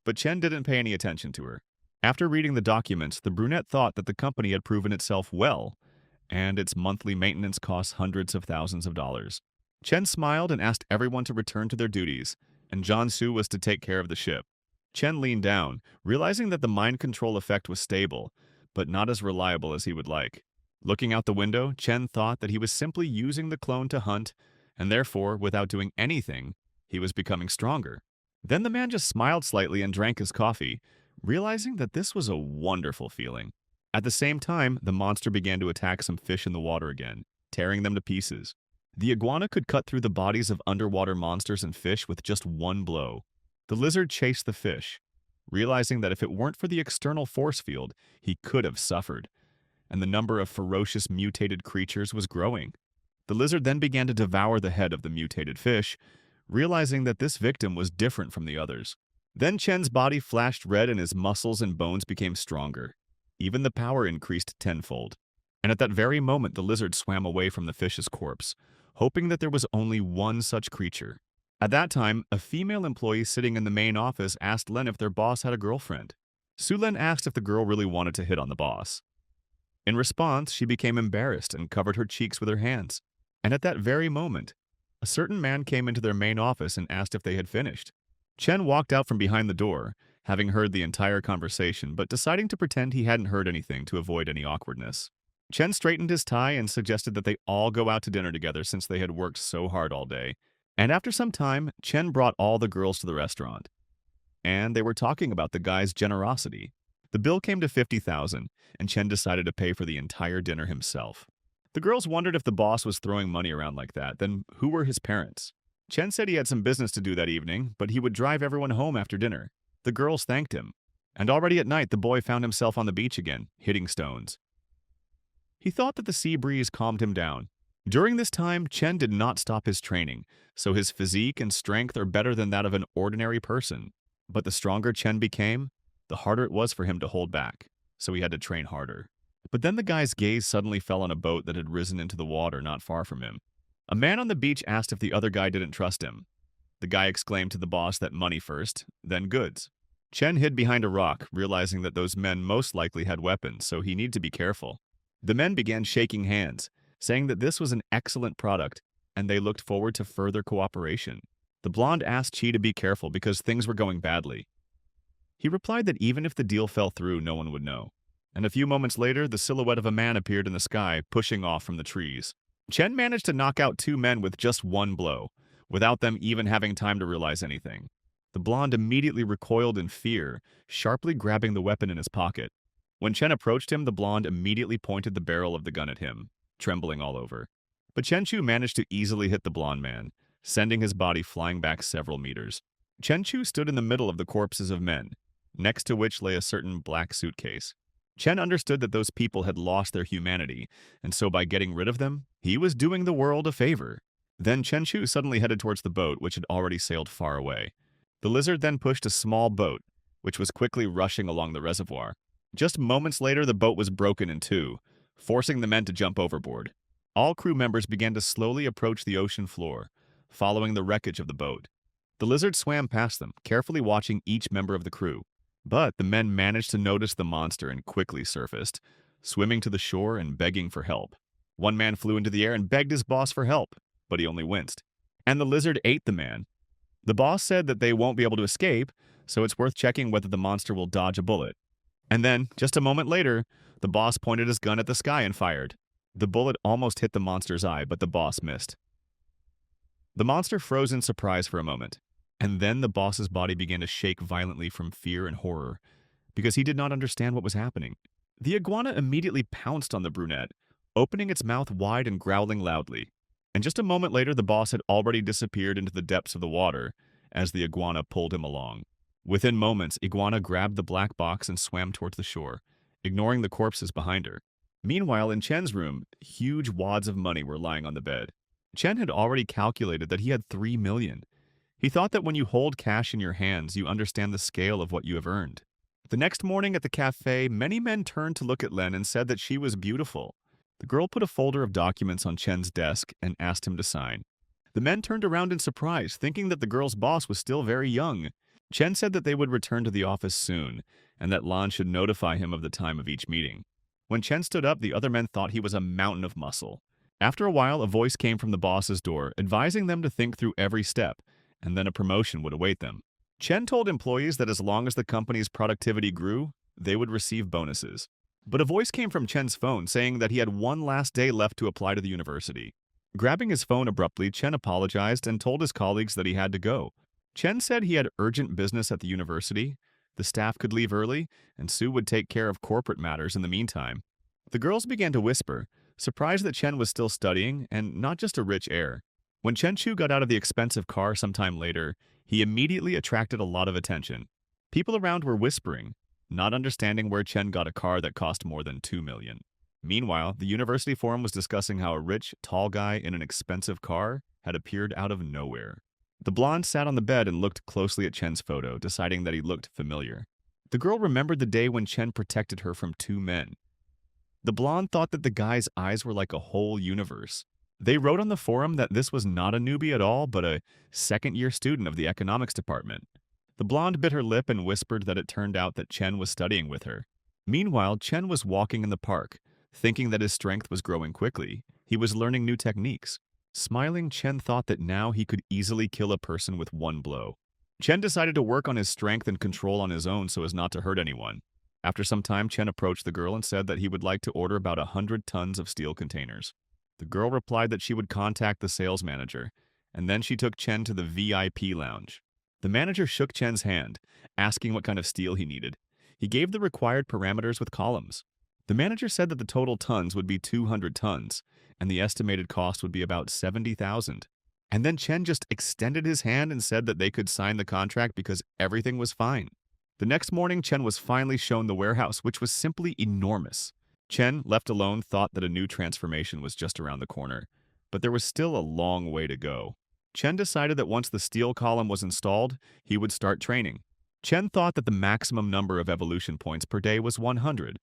But Chen didn't pay any attention to her. After reading the documents, the brunette thought that the company had proven itself well, and its monthly maintenance cost hundreds of thousands of dollars. Chen smiled and asked everyone to return to their duties, and John Su was to take care of the ship. Chen leaned down, realizing that the mind control effect was stable, but not as reliable as he would like. Looking out the window, Chen thought that he was simply using the clone to hunt, and therefore, without doing anything, he was becoming stronger. Then the man just smiled slightly and drank his coffee, realizing that this was a wonderful feeling. At the same time, the monster began to attack some fish in the water again, tearing them to pieces. The iguana could cut through the bodies of underwater monsters and fish with just one blow. The lizard chased the fish, realizing that if it weren't for the external force field, he could have suffered, and the number of ferocious mutated creatures was growing. The lizard then began to devour the head of the mutated fish, realizing that this victim was different from the others. Then Chen's body flashed red and his muscles and bones became stronger. Even the power increased tenfold. And at that very moment, the lizard swam away from the fish's corpse, hoping that there was only one such creature. At that time, a female employee sitting in the main office asked Len if their boss had a girlfriend. Su Len asked if the girl really wanted to hit on the boss. In response, she became embarrassed and covered her cheeks with her hands. And at that very moment, a certain man came into their main office and asked if they had finished. Chen walked out from behind the door, having heard the entire conversation, but deciding to pretend he hadn't heard anything to avoid any awkwardness. Chen straightened his tie and suggested that they all go out to dinner together since they had worked so hard all day. And after some time, Chen brought all the girls to the restaurant. And they were talking about the guy's generosity. The bill came to $50,000, and Chen decided to pay for the entire dinner himself. The girls wondered if the boss was throwing money around like that, then who were his parents? Chen said he had some business to do that evening, but he would drive everyone home after dinner. The girls thanked him. And already at night, the boy found himself on the beach again, hitting stones. He thought that the sea breeze calmed him down. During this time, Chen did not stop his training, so his physique and strength are better than that of an ordinary person. But the stronger Chen became, the harder it was for him to hold back, so he had to train harder. But then the guy's gaze suddenly fell on a boat that had risen into the water not far from him. A man on the beach asked if the other guy didn't trust him. The guy exclaimed to the boss that money first, then goods. Chen hid behind a rock, realizing that those men most likely had weapons, so he needed to be careful. The men began shaking hands, saying that this was an excellent product, and they looked forward to further cooperation. The blonde asked Chi to be careful because things were going badly. He replied that even if the deal fell through, no one would know. And a few moments later, the silhouette of a man appeared in the sky, pushing off from the trees. Chen managed to knock out two men with just one blow, without them even having time to realize anything. The blonde immediately recoiled in fear, sharply grabbing the weapon in his pocket. When Chen approached him, the blonde immediately pointed the barrel of the gun at him, trembling all over. But Chen Chu managed to easily hit the blonde man, sending his body flying back several meters. Chen Chu stood in the middle of the corpses of men, next to which lay a certain black suitcase. Chen understood that those people had lost their humanity, and so by getting rid of them, he was doing the world a favor. Then Chen Chu suddenly headed towards the boat, which had already sailed far away. The lizard then pushed a small boat, which was quickly rushing along the reservoir. Just moments later, the boat was broken in two, forcing the men to jump overboard. All crew members began to slowly approach the ocean floor, following the wreckage of the boat. The lizard swam past them, carefully watching each member of the crew. But the men managed to notice the monster and quickly surfaced, swimming to the shore and begging for help. One man flew into the air and begged his boss for help, but he only winced. And the lizard ate the man. The boss said that they won't be able to escape, so it's worth checking whether the monster will dodge a bullet. And then, just a moment later, the boss pointed his gun at the sky and fired. The bullet almost hit the monster's eye, but the boss missed. The monster froze in surprise for a moment, and then the boss's body began to shake violently from fear and horror, because he did not understand what was happening. The iguana immediately pounced on the brunette, opening its mouth wide and growling loudly. And just a moment later, the boss had already disappeared into the depths of the water as the iguana pulled him along. Within moments, Iguana grabbed the black box and swam towards the shore, ignoring the corpses behind her. Meanwhile, in Chen's room, huge wads of money were lying on the bed. Chen had already calculated that he had 3 million. He thought that when you hold cash in your hands, you understand the scale of what you have earned. The next morning at the cafe, many men turned to look at Len and said that she was beautiful. The girl put a folder of documents on Chen's desk and asked him to sign. The men turned around in surprise, thinking that the girl's boss was still very young. Chen said that they would return to the office soon, and that Lan should notify him of the time of each meeting. When Chen stood up, the other men thought he was a mountain of muscle. After a while, a voice came from the boss's door, advising them to think through every step, and then a promotion would await them. Chen told employees that as long as the company's productivity grew, they would receive bonuses. But a voice came from Chen's phone saying that he had one last day left to apply to the university. Grabbing his phone abruptly, Chen apologized and told his colleagues that he had to go. Chen said he had urgent business at the university, the staff could leave early, and Sue would take care of corporate matters in the meantime. The girls began to whisper, surprised that Chen was still studying and not just a rich heir. When Chen Chu got out of the expensive car sometime later, he immediately attracted a lot of attention. People around were whispering, not understanding where Chen got a car that cost more than 2 million. Meanwhile, the university forum was discussing how a rich, tall guy in an expensive car had appeared out of nowhere. The blonde sat on the bed and looked closely at Chen's photo, deciding that he looked familiar. The girl remembered the day when Chen protected her from 2 men. The blonde thought that the guy's eyes were like a whole universe. They wrote on the forum that this was not a newbie at all, but a second-year student of the economics department. The blonde bit her lip and whispered that it turned out that Chen was studying with her. Meanwhile, Chen was walking in the park, thinking that his strength was growing quickly. He was learning new techniques. Smiling, Chen thought that now he could easily kill a person with one blow. Chen decided to work on his strength and control on his own so as not to hurt anyone. After some time, Chen approached the girl and said that he would like to order about 100 tons of steel containers. The girl replied that she would contact the sales manager, and then she took Chen to the VIP lounge. The manager shook Chen's hand, asking what kind of steel he needed. He gave the required parameters with columns. The manager said that the total tons would be 200 tons, and the estimated cost would be about 70,000. And then Chen just extended his hand and said that they could sign the contract because everything was fine. The next morning, Chen was finally shown the warehouse, which was simply enormous. Chen, left alone, thought that a new transformation was just around the corner, but there was still a long way to go. Chen decided that once the steel column was installed, he would start training. Chen thought that the maximum number of evolution points per day was 100,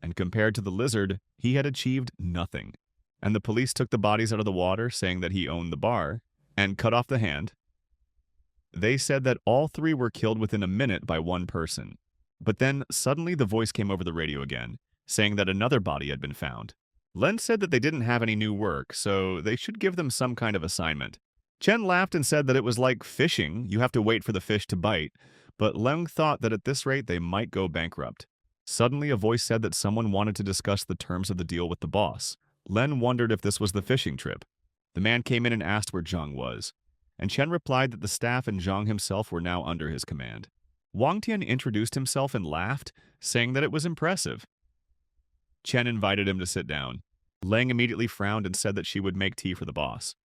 and compared to the lizard, he had achieved nothing. And the police took the bodies out of the water, saying that he owned the bar, and cut off the hand. They said that all 3 were killed within a minute by one person. But then, suddenly the voice came over the radio again, saying that another body had been found. Len said that they didn't have any new work, so they should give them some kind of assignment. Chen laughed and said that it was like fishing, you have to wait for the fish to bite, but Leng thought that at this rate they might go bankrupt. Suddenly a voice said that someone wanted to discuss the terms of the deal with the boss. Len wondered if this was the fishing trip. The man came in and asked where Zhang was, and Chen replied that the staff and Zhang himself were now under his command. Wang Tian introduced himself and laughed, saying that it was impressive. Chen invited him to sit down. Leng immediately frowned and said that she would make tea for the boss.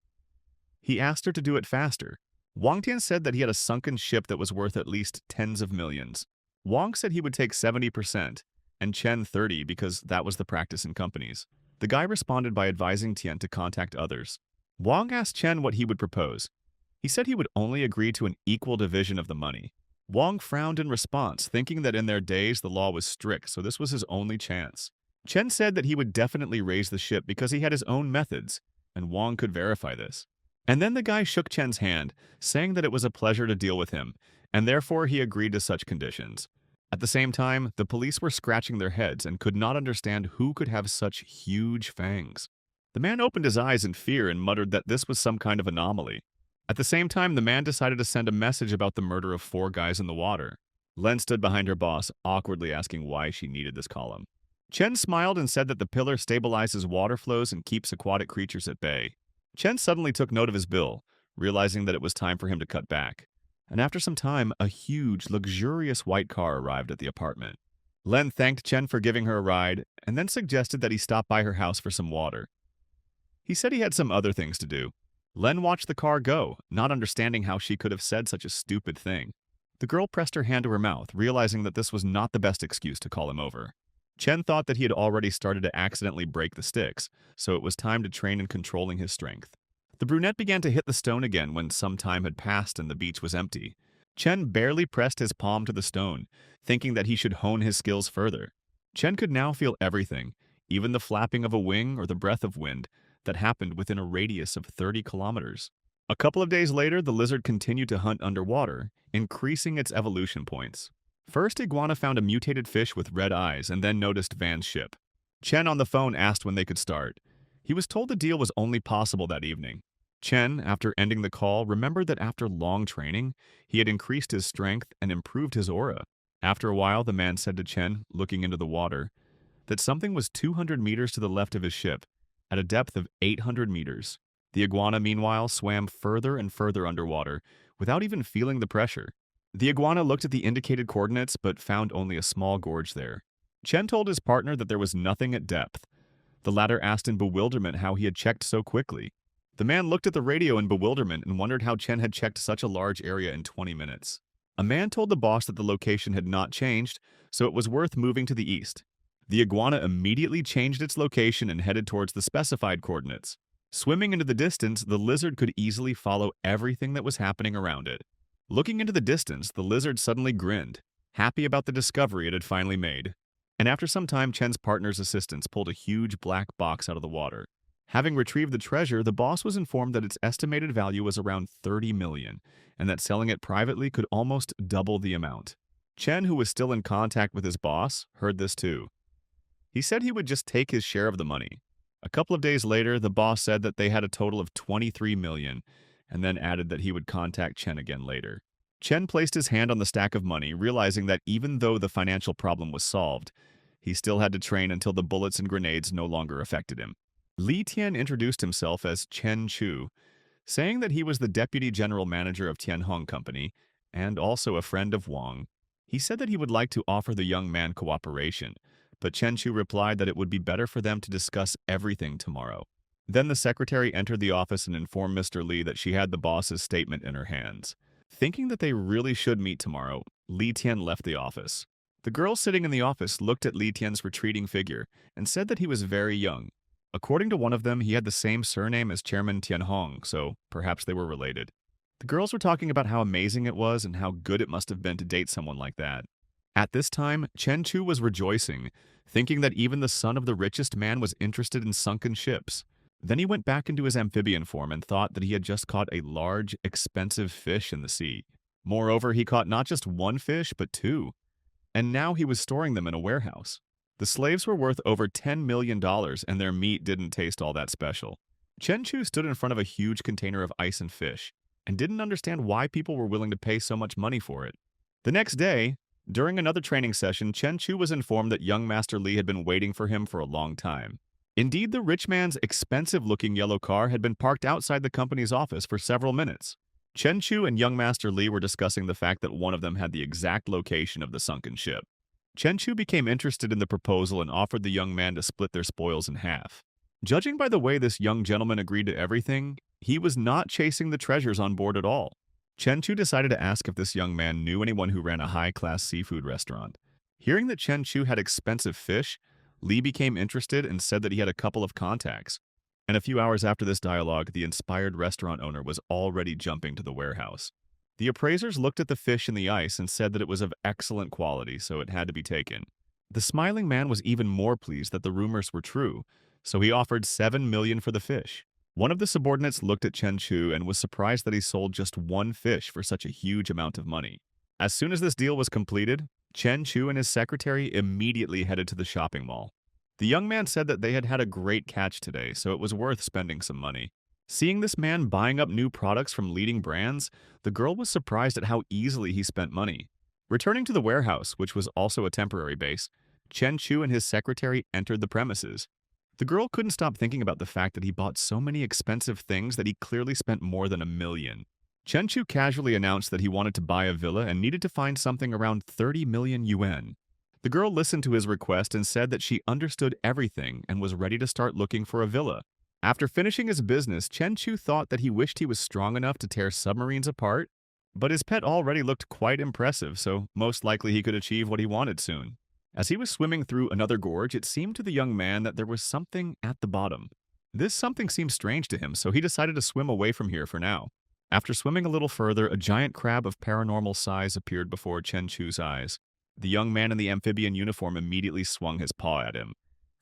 He asked her to do it faster. Wang Tian said that he had a sunken ship that was worth at least tens of millions. Wang said he would take 70%, and Chen 30% because that was the practice in companies. The guy responded by advising Tian to contact others. Wang asked Chen what he would propose. He said he would only agree to an equal division of the money. Wang frowned in response, thinking that in their days the law was strict, so this was his only chance. Chen said that he would definitely raise the ship because he had his own methods, and Wang could verify this. And then the guy shook Chen's hand, saying that it was a pleasure to deal with him, and therefore he agreed to such conditions. At the same time, the police were scratching their heads and could not understand who could have such huge fangs. The man opened his eyes in fear and muttered that this was some kind of anomaly. At the same time, the man decided to send a message about the murder of 4 guys in the water. Len stood behind her boss, awkwardly asking why she needed this column. Chen smiled and said that the pillar stabilizes water flows and keeps aquatic creatures at bay. Chen suddenly took note of his bill, realizing that it was time for him to cut back. And after some time, a huge, luxurious white car arrived at the apartment. Len thanked Chen for giving her a ride, and then suggested that he stop by her house for some water. He said he had some other things to do. Len watched the car go, not understanding how she could have said such a stupid thing. The girl pressed her hand to her mouth, realizing that this was not the best excuse to call him over. Chen thought that he had already started to accidentally break the sticks, so it was time to train in controlling his strength. The brunette began to hit the stone again when some time had passed and the beach was empty. Chen barely pressed his palm to the stone, thinking that he should hone his skills further. Chen could now feel everything, even the flapping of a wing or the breath of wind, that happened within a radius of 30 kilometers. A couple of days later, the lizard continued to hunt underwater, increasing its evolution points. First, Iguana found a mutated fish with red eyes and then noticed Van's ship. Chen on the phone asked when they could start. He was told the deal was only possible that evening. Chen, after ending the call, remembered that after long training, he had increased his strength and improved his aura. After a while, the man said to Chen, looking into the water, that something was 200 meters to the left of his ship, at a depth of 800 meters. The iguana, meanwhile, swam further and further underwater, without even feeling the pressure. The iguana looked at the indicated coordinates, but found only a small gorge there. Chen told his partner that there was nothing at depth. The latter asked in bewilderment how he had checked so quickly. The man looked at the radio in bewilderment and wondered how Chen had checked such a large area in 20 minutes. A man told the boss that the location had not changed, so it was worth moving to the east. The iguana immediately changed its location and headed towards the specified coordinates. Swimming into the distance, the lizard could easily follow everything that was happening around it. Looking into the distance, the lizard suddenly grinned, happy about the discovery it had finally made. And after some time, Chen's partner's assistants pulled a huge black box out of the water. Having retrieved the treasure, the boss was informed that its estimated value was around 30 million, and that selling it privately could almost double the amount. Chen, who was still in contact with his boss, heard this too. He said he would just take his share of the money. A couple of days later, the boss said that they had a total of 23 million, and then added that he would contact Chen again later. Chen placed his hand on the stack of money, realizing that even though the financial problem was solved, he still had to train until the bullets and grenades no longer affected him. Li Tian introduced himself as Chen Chu, saying that he was the deputy general manager of Tianhong Company and also a friend of Wang. He said that he would like to offer the young man cooperation, but Chen Chu replied that it would be better for them to discuss everything tomorrow. Then the secretary entered the office and informed Mr. Li that she had the boss's statement in her hands. Thinking that they really should meet tomorrow, Li Tian left the office. The girl sitting in the office looked at Li Tian's retreating figure and said that he was very young. According to one of them, he had the same surname as Chairman Tianhong, so perhaps they were related. The girls were talking about how amazing it was and how good it must have been to date someone like that. At this time, Chen Chu was rejoicing, thinking that even the son of the richest man was interested in sunken ships. Then he went back into his amphibian form and thought that he had just caught a large, expensive fish in the sea. Moreover, he caught not just one fish, but two. And now he was storing them in a warehouse. The slaves were worth over $10 million, and their meat didn't taste all that special. Chen Chu stood in front of a huge container of ice and fish, and didn't understand why people were willing to pay so much money for it. The next day, during another training session, Chen Chu was informed that young Master Li had been waiting for him for a long time. Indeed, the rich man's expensive-looking yellow car had been parked outside the company's office for several minutes. Chen Chu and young Master Li were discussing the fact that one of them had the exact location of the sunken ship. Chen Chu became interested in the proposal and offered the young man to split their spoils in half. Judging by the way this young gentleman agreed to everything, he was not chasing the treasures on board at all. Chen Chu decided to ask if this young man knew anyone who ran a high-class seafood restaurant. Hearing that Chen Chu had expensive fish, Li became interested and said that he had a couple of contacts. And a few hours after this dialogue, the inspired restaurant owner was already jumping to the warehouse. The appraisers looked at the fish in the ice and said that it was of excellent quality, so it had to be taken. The smiling man was even more pleased that the rumors were true, so he offered 7 million for the fish. One of the subordinates looked at Chen Chu and was surprised that he sold just one fish for such a huge amount of money. As soon as this deal was completed, Chen Chu and his secretary immediately headed to the shopping mall. The young man said that they had had a great catch today, so it was worth spending some money. Seeing this man buying up new products from leading brands, the girl was surprised at how easily he spent money. Returning to the warehouse, which was also a temporary base, Chen Chu and his secretary entered the premises. The girl couldn't stop thinking about the fact that he bought so many expensive things that he clearly spent more than $1 million. Chen Chu casually announced that he wanted to buy a villa and needed to find something around 30 million yuan. The girl listened to his request and said that she understood everything and was ready to start looking for a villa. After finishing his business, Chen Chu thought that he wished he was strong enough to tear submarines apart, but his pet already looked quite impressive, so most likely he could achieve what he wanted soon. As he was swimming through another gorge, it seemed to the young man that there was something at the bottom. This something seemed strange to him, so he decided to swim away from here for now. After swimming a little further, a giant crab of paranormal size appeared before Chen Chu's eyes. The young man in the amphibian uniform immediately swung his paw at him,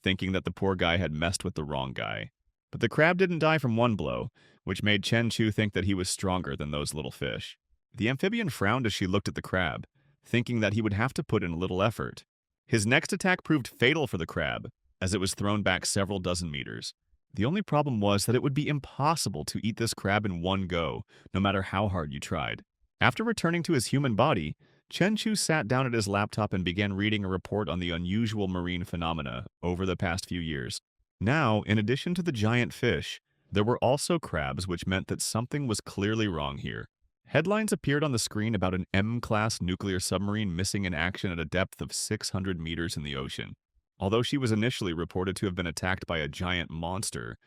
thinking that the poor guy had messed with the wrong guy. But the crab didn't die from one blow, which made Chen Chu think that he was stronger than those little fish. The amphibian frowned as she looked at the crab, thinking that he would have to put in a little effort. His next attack proved fatal for the crab, as it was thrown back several dozen meters. The only problem was that it would be impossible to eat this crab in one go, no matter how hard you tried. After returning to his human body, Chen Chu sat down at his laptop and began reading a report on the unusual marine phenomena over the past few years. Now, in addition to the giant fish, there were also crabs, which meant that something was clearly wrong here. Headlines appeared on the screen about an M-class nuclear submarine missing in action at a depth of 600 meters in the ocean. Although she was initially reported to have been attacked by a giant monster,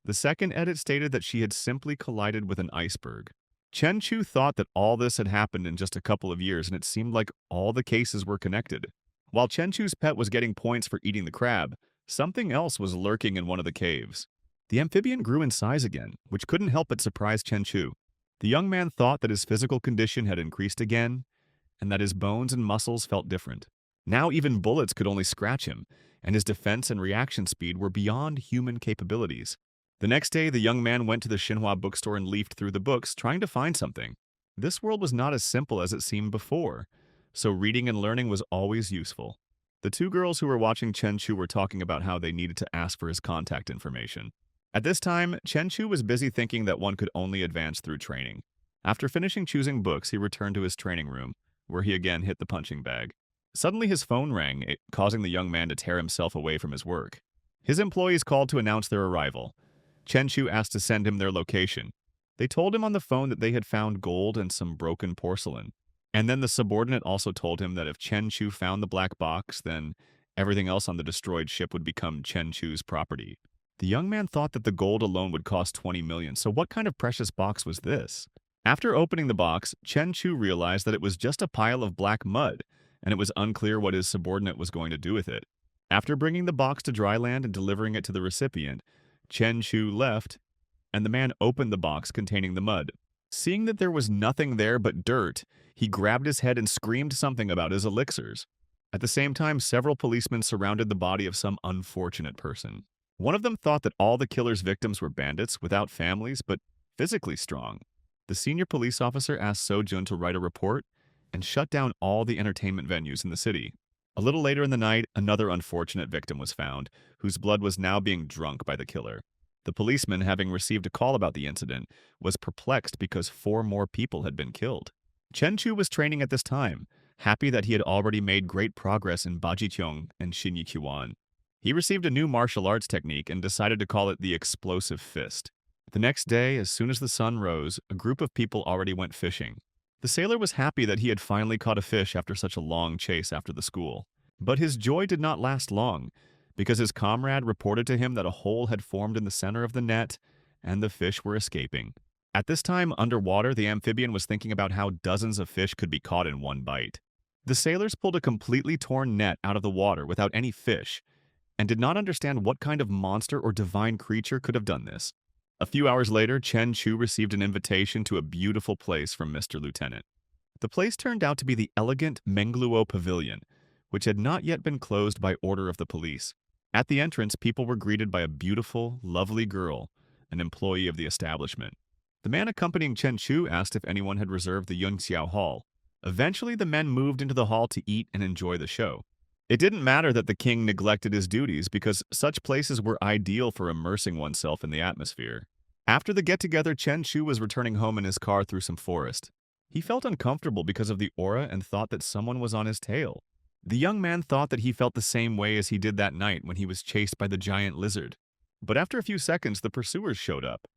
the second edit stated that she had simply collided with an iceberg. Chen Chu thought that all this had happened in just a couple of years, and it seemed like all the cases were connected. While Chen Chu's pet was getting points for eating the crab, something else was lurking in one of the caves. The amphibian grew in size again, which couldn't help but surprise Chen Chu. The young man thought that his physical condition had increased again, and that his bones and muscles felt different. Now even bullets could only scratch him, and his defense and reaction speed were beyond human capabilities. The next day, the young man went to the Xinhua bookstore and leafed through the books, trying to find something. This world was not as simple as it seemed before, so reading and learning was always useful. The two girls who were watching Chen Chu were talking about how they needed to ask for his contact information. At this time, Chen Chu was busy thinking that one could only advance through training. After finishing choosing books, he returned to his training room, where he again hit the punching bag. Suddenly his phone rang, causing the young man to tear himself away from his work. His employees called to announce their arrival. Chen Chu asked to send him their location. They told him on the phone that they had found gold and some broken porcelain. And then the subordinate also told him that if Chen Chu found the black box, then everything else on the destroyed ship would become Chen Chu's property. The young man thought that the gold alone would cost 20 million, so what kind of precious box was this? After opening the box, Chen Chu realized that it was just a pile of black mud, and it was unclear what his subordinate was going to do with it. After bringing the box to dry land and delivering it to the recipient, Chen Chu left, and the man opened the box containing the mud. Seeing that there was nothing there but dirt, he grabbed his head and screamed something about his elixirs. At the same time, several policemen surrounded the body of some unfortunate person. One of them thought that all the killer's victims were bandits without families, but physically strong. The senior police officer asked So-jun to write a report and shut down all the entertainment venues in the city. A little later in the night, another unfortunate victim was found, whose blood was now being drunk by the killer. The policeman, having received a call about the incident, was perplexed because 4 more people had been killed. Chen Chu was training at this time, happy that he had already made great progress in Bajiqiong and Xinyiqiuan. He received a new martial arts technique and decided to call it the explosive fist. The next day, as soon as the sun rose, a group of people already went fishing. The sailor was happy that he had finally caught a fish after such a long chase after the school. But his joy did not last long, because his comrade reported to him that a hole had formed in the center of the net, and the fish were escaping. At this time, underwater, the amphibian was thinking about how dozens of fish could be caught in one bite. The sailors pulled a completely torn net out of the water without any fish, and did not understand what kind of monster or divine creature could have done this. A few hours later, Chen Chu received an invitation to a beautiful place from Mr. Lieutenant. The place turned out to be the elegant Mengluo Pavilion, which had not yet been closed by order of the police. At the entrance, people were greeted by a beautiful, lovely girl, an employee of the establishment. The man accompanying Chen Chu asked if anyone had reserved the Yunxiao Hall. Eventually, the men moved into the hall to eat and enjoy the show. It didn't matter that the king neglected his duties because such places were ideal for immersing oneself in the atmosphere. After the get-together, Chen Chu was returning home in his car through some forest. He felt uncomfortable because of the aura and thought that someone was on his tail. The young man thought that he felt the same way as he did that night when he was chased by the giant lizard. But after a few seconds, the pursuers showed up.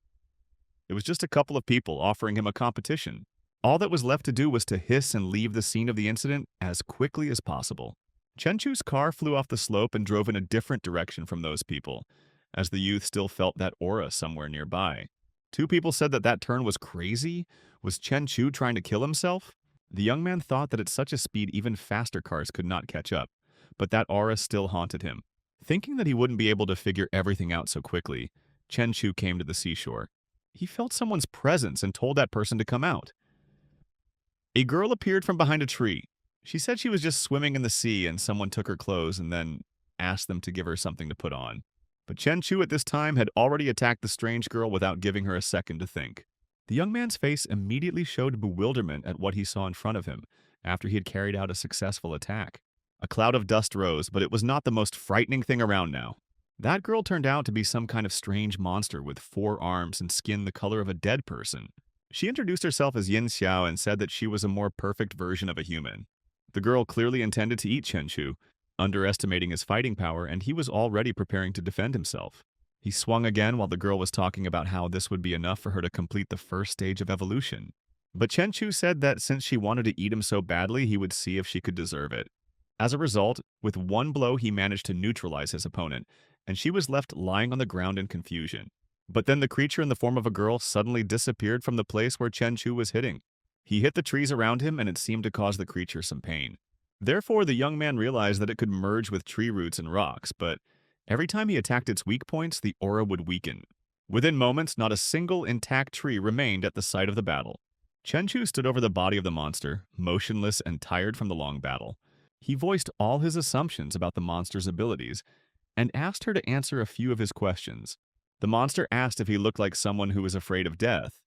It was just a couple of people offering him a competition. All that was left to do was to hiss and leave the scene of the incident as quickly as possible. Chenchu's car flew off the slope and drove in a different direction from those people, as the youth still felt that aura somewhere nearby. Two people said that that turn was crazy. Was Chenchu trying to kill himself? The young man thought that at such a speed even faster cars could not catch up, but that aura still haunted him. Thinking that he wouldn't be able to figure everything out so quickly, Chenchu came to the seashore. He felt someone's presence and told that person to come out. A girl appeared from behind a tree. She said she was just swimming in the sea and someone took her clothes and then asked them to give her something to put on. But Chenchu at this time had already attacked the strange girl without giving her a second to think. The young man's face immediately showed bewilderment at what he saw in front of him after he had carried out a successful attack. A cloud of dust rose, but it was not the most frightening thing around now. That girl turned out to be some kind of strange monster with 4 arms and skin the color of a dead person. She introduced herself as Yin Xiao and said that she was a more perfect version of a human. The girl clearly intended to eat Chenchu, underestimating his fighting power, and he was already preparing to defend himself. He swung again while the girl was talking about how this would be enough for her to complete the first stage of evolution. But Chenchu said that since she wanted to eat him so badly, he would see if she could deserve it. As a result, with one blow he managed to neutralize his opponent, and she was left lying on the ground in confusion. But then the creature in the form of a girl suddenly disappeared from the place where Chenchu was hitting. He hit the trees around him and it seemed to cause the creature some pain. Therefore, the young man realized that it could merge with tree roots and rocks, but every time he attacked its weak points, the aura would weaken. Within moments, not a single intact tree remained at the site of the battle. Chenchu stood over the body of the monster, motionless and tired from the long battle. He voiced all his assumptions about the monster's abilities and asked her to answer a few of his questions. The monster asked if he looked like someone who was afraid of death,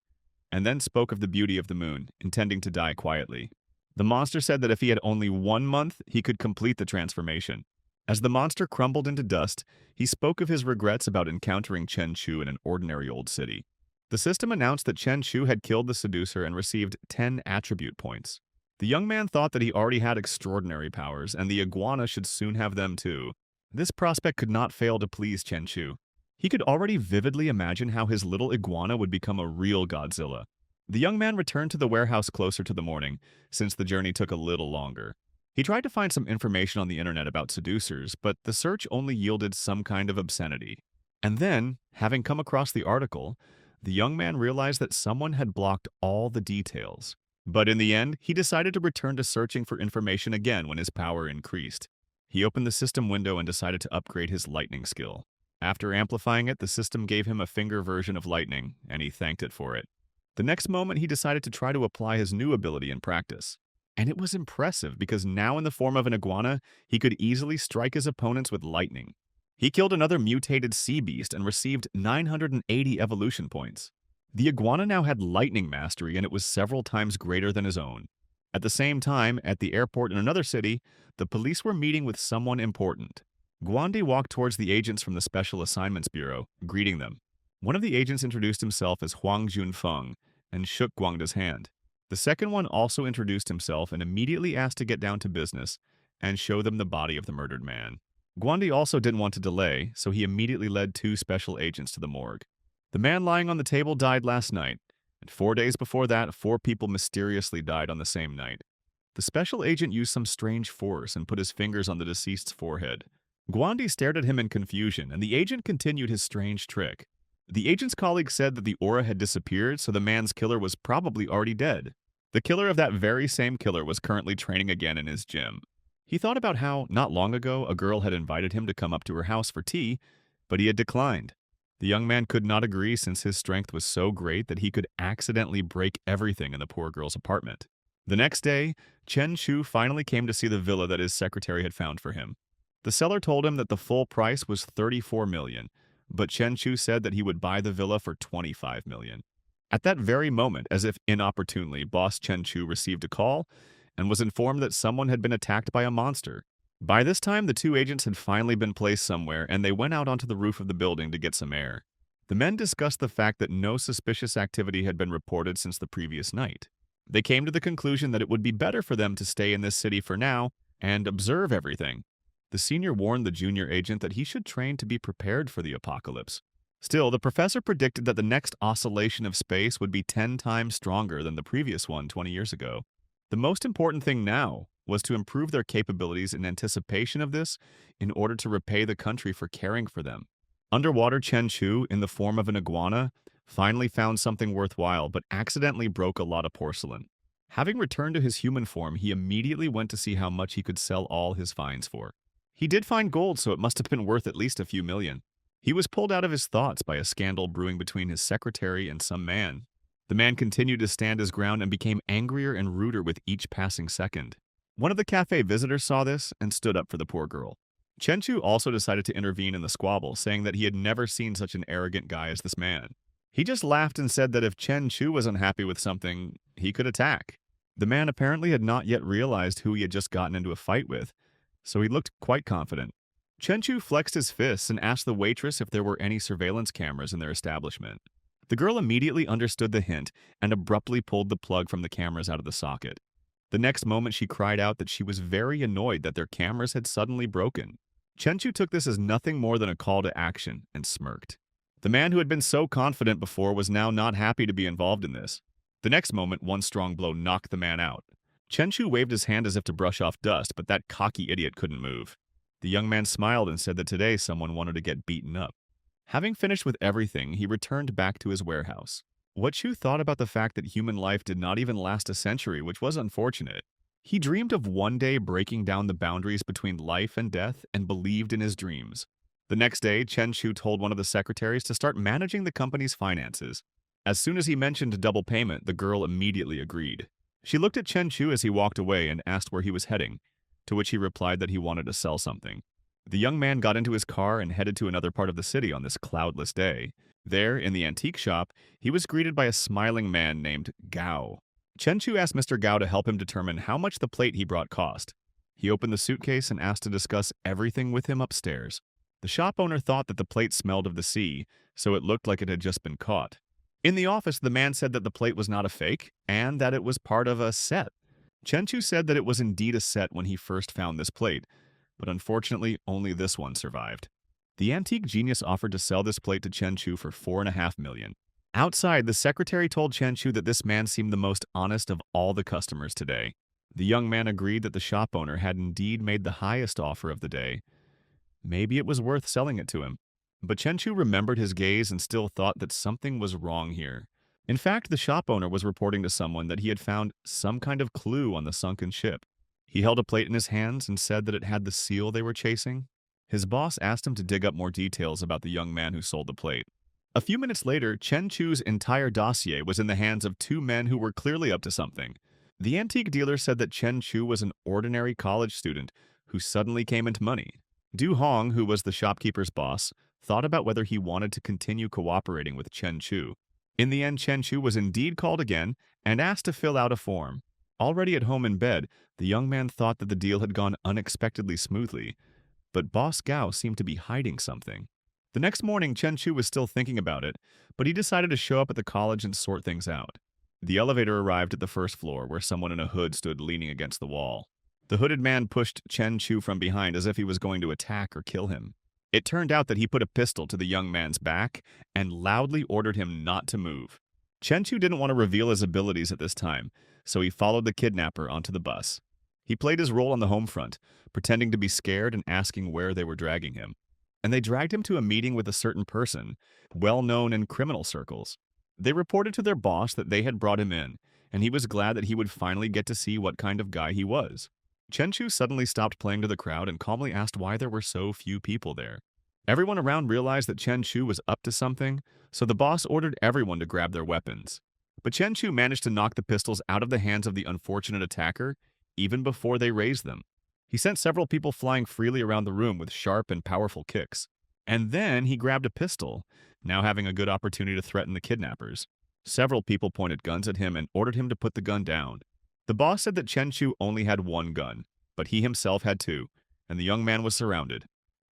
and then spoke of the beauty of the moon, intending to die quietly. The monster said that if he had only 1 month, he could complete the transformation. As the monster crumbled into dust, he spoke of his regrets about encountering Chenchu in an ordinary old city. The system announced that Chenchu had killed the seducer and received 10 attribute points. The young man thought that he already had extraordinary powers, and the iguana should soon have them too. This prospect could not fail to please Chenchu. He could already vividly imagine how his little iguana would become a real Godzilla. The young man returned to the warehouse closer to the morning, since the journey took a little longer. He tried to find some information on the internet about seducers, but the search only yielded some kind of obscenity. And then, having come across the article, the young man realized that someone had blocked all the details. But in the end, he decided to return to searching for information again when his power increased. He opened the system window and decided to upgrade his lightning skill. After amplifying it, the system gave him a finger version of lightning, and he thanked it for it. The next moment, he decided to try to apply his new ability in practice. And it was impressive because now in the form of an iguana, he could easily strike his opponents with lightning. He killed another mutated sea beast and received 980 evolution points. The iguana now had lightning mastery and it was several times greater than his own. At the same time, at the airport in another city, the police were meeting with someone important. Guandi walked towards the agents from the Special Assignments Bureau, greeting them. One of the agents introduced himself as Huang Junfeng and shook Guangda's hand. The second one also introduced himself and immediately asked to get down to business and show them the body of the murdered man. Guandi also didn't want to delay, so he immediately led 2 special agents to the morgue. The man lying on the table died last night, and 4 days before that, 4 people mysteriously died on the same night. The special agent used some strange force and put his fingers on the deceased's forehead. Guandi stared at him in confusion, and the agent continued his strange trick. The agent's colleague said that the aura had disappeared, so the man's killer was probably already dead. The killer of that very same killer was currently training again in his gym. He thought about how, not long ago, a girl had invited him to come up to her house for tea, but he had declined. The young man could not agree since his strength was so great that he could accidentally break everything in the poor girl's apartment. The next day, Chen Shu finally came to see the villa that his secretary had found for him. The seller told him that the full price was 34 million, but Chen Shu said that he would buy the villa for 25 million. At that very moment, as if inopportunely, boss Chen Shu received a call and was informed that someone had been attacked by a monster. By this time, the 2 agents had finally been placed somewhere, and they went out onto the roof of the building to get some air. The men discussed the fact that no suspicious activity had been reported since the previous night. They came to the conclusion that it would be better for them to stay in this city for now and observe everything. The senior warned the junior agent that he should train to be prepared for the apocalypse. Still, the professor predicted that the next oscillation of space would be 10 times stronger than the previous one 20 years ago. The most important thing now was to improve their capabilities in anticipation of this in order to repay the country for caring for them. Underwater Chen Chu, in the form of an iguana, finally found something worthwhile but accidentally broke a lot of porcelain. Having returned to his human form, he immediately went to see how much he could sell all his finds for. He did find gold, so it must have been worth at least a few million. He was pulled out of his thoughts by a scandal brewing between his secretary and some man. The man continued to stand his ground and became angrier and ruder with each passing second. One of the cafe visitors saw this and stood up for the poor girl. Chen Chu also decided to intervene in the squabble, saying that he had never seen such an arrogant guy as this man. He just laughed and said that if Chen Chu was unhappy with something, he could attack. The man apparently had not yet realized who he had just gotten into a fight with, so he looked quite confident. Chen Chu flexed his fists and asked the waitress if there were any surveillance cameras in their establishment. The girl immediately understood the hint and abruptly pulled the plug from the cameras out of the socket. The next moment she cried out that she was very annoyed that their cameras had suddenly broken. Chen Chu took this as nothing more than a call to action and smirked. The man who had been so confident before was now not happy to be involved in this. The next moment, one strong blow knocked the man out. Chen Chu waved his hand as if to brush off dust, but that cocky idiot couldn't move. The young man smiled and said that today someone wanted to get beaten up. Having finished with everything, he returned back to his warehouse. What Chu thought about the fact that human life did not even last a century, which was unfortunate. He dreamed of one day breaking down the boundaries between life and death and believed in his dreams. The next day, Chen Chu told one of the secretaries to start managing the company's finances. As soon as he mentioned double payment, the girl immediately agreed. She looked at Chen Chu as he walked away and asked where he was heading, to which he replied that he wanted to sell something. The young man got into his car and headed to another part of the city on this cloudless day. There, in the antique shop, he was greeted by a smiling man named Gao. Chen Chu asked Mr. Gao to help him determine how much the plate he brought cost. He opened the suitcase and asked to discuss everything with him upstairs. The shop owner thought that the plate smelled of the sea, so it looked like it had just been caught. In the office, the man said that the plate was not a fake and that it was part of a set. Chen Chu said that it was indeed a set when he first found this plate, but unfortunately, only this one survived. The antique genius offered to sell this plate to Chen Chu for $4.5 million. Outside, the secretary told Chen Chu that this man seemed the most honest of all the customers today. The young man agreed that the shop owner had indeed made the highest offer of the day. Maybe it was worth selling it to him. But Chen Chu remembered his gaze and still thought that something was wrong here. In fact, the shop owner was reporting to someone that he had found some kind of clue on the sunken ship. He held a plate in his hands and said that it had the seal they were chasing. His boss asked him to dig up more details about the young man who sold the plate. A few minutes later, Chen Chu's entire dossier was in the hands of two men who were clearly up to something. The antique dealer said that Chen Chu was an ordinary college student who suddenly came into money. Du Hong, who was the shopkeeper's boss, thought about whether he wanted to continue cooperating with Chen Chu. In the end, Chen Chu was indeed called again and asked to fill out a form. Already at home in bed, the young man thought that the deal had gone unexpectedly smoothly, but Boss Gao seemed to be hiding something. The next morning, Chen Chu was still thinking about it, but he decided to show up at the college and sort things out. The elevator arrived at the first floor, where someone in a hood stood leaning against the wall. The hooded man pushed Chen Chu from behind as if he was going to attack or kill him. It turned out that he put a pistol to the young man's back and loudly ordered him not to move. Chen Chu didn't want to reveal his abilities at this time, so he followed the kidnapper onto the bus. He played his role on the home front, pretending to be scared and asking where they were dragging him. And they dragged him to a meeting with a certain person, well known in criminal circles. They reported to their boss that they had brought him in, and he was glad that he would finally get to see what kind of guy he was. Chen Chu suddenly stopped playing to the crowd and calmly asked why there were so few people there. Everyone around realized that Chen Chu was up to something, so the boss ordered everyone to grab their weapons. But Chen Chu managed to knock the pistols out of the hands of the unfortunate attacker even before they raised them. He sent several people flying freely around the room with sharp and powerful kicks. And then he grabbed a pistol, now having a good opportunity to threaten the kidnappers. Several people pointed guns at him and ordered him to put the gun down. The boss said that Chen Chu only had one gun, but he himself had two, and the young man was surrounded.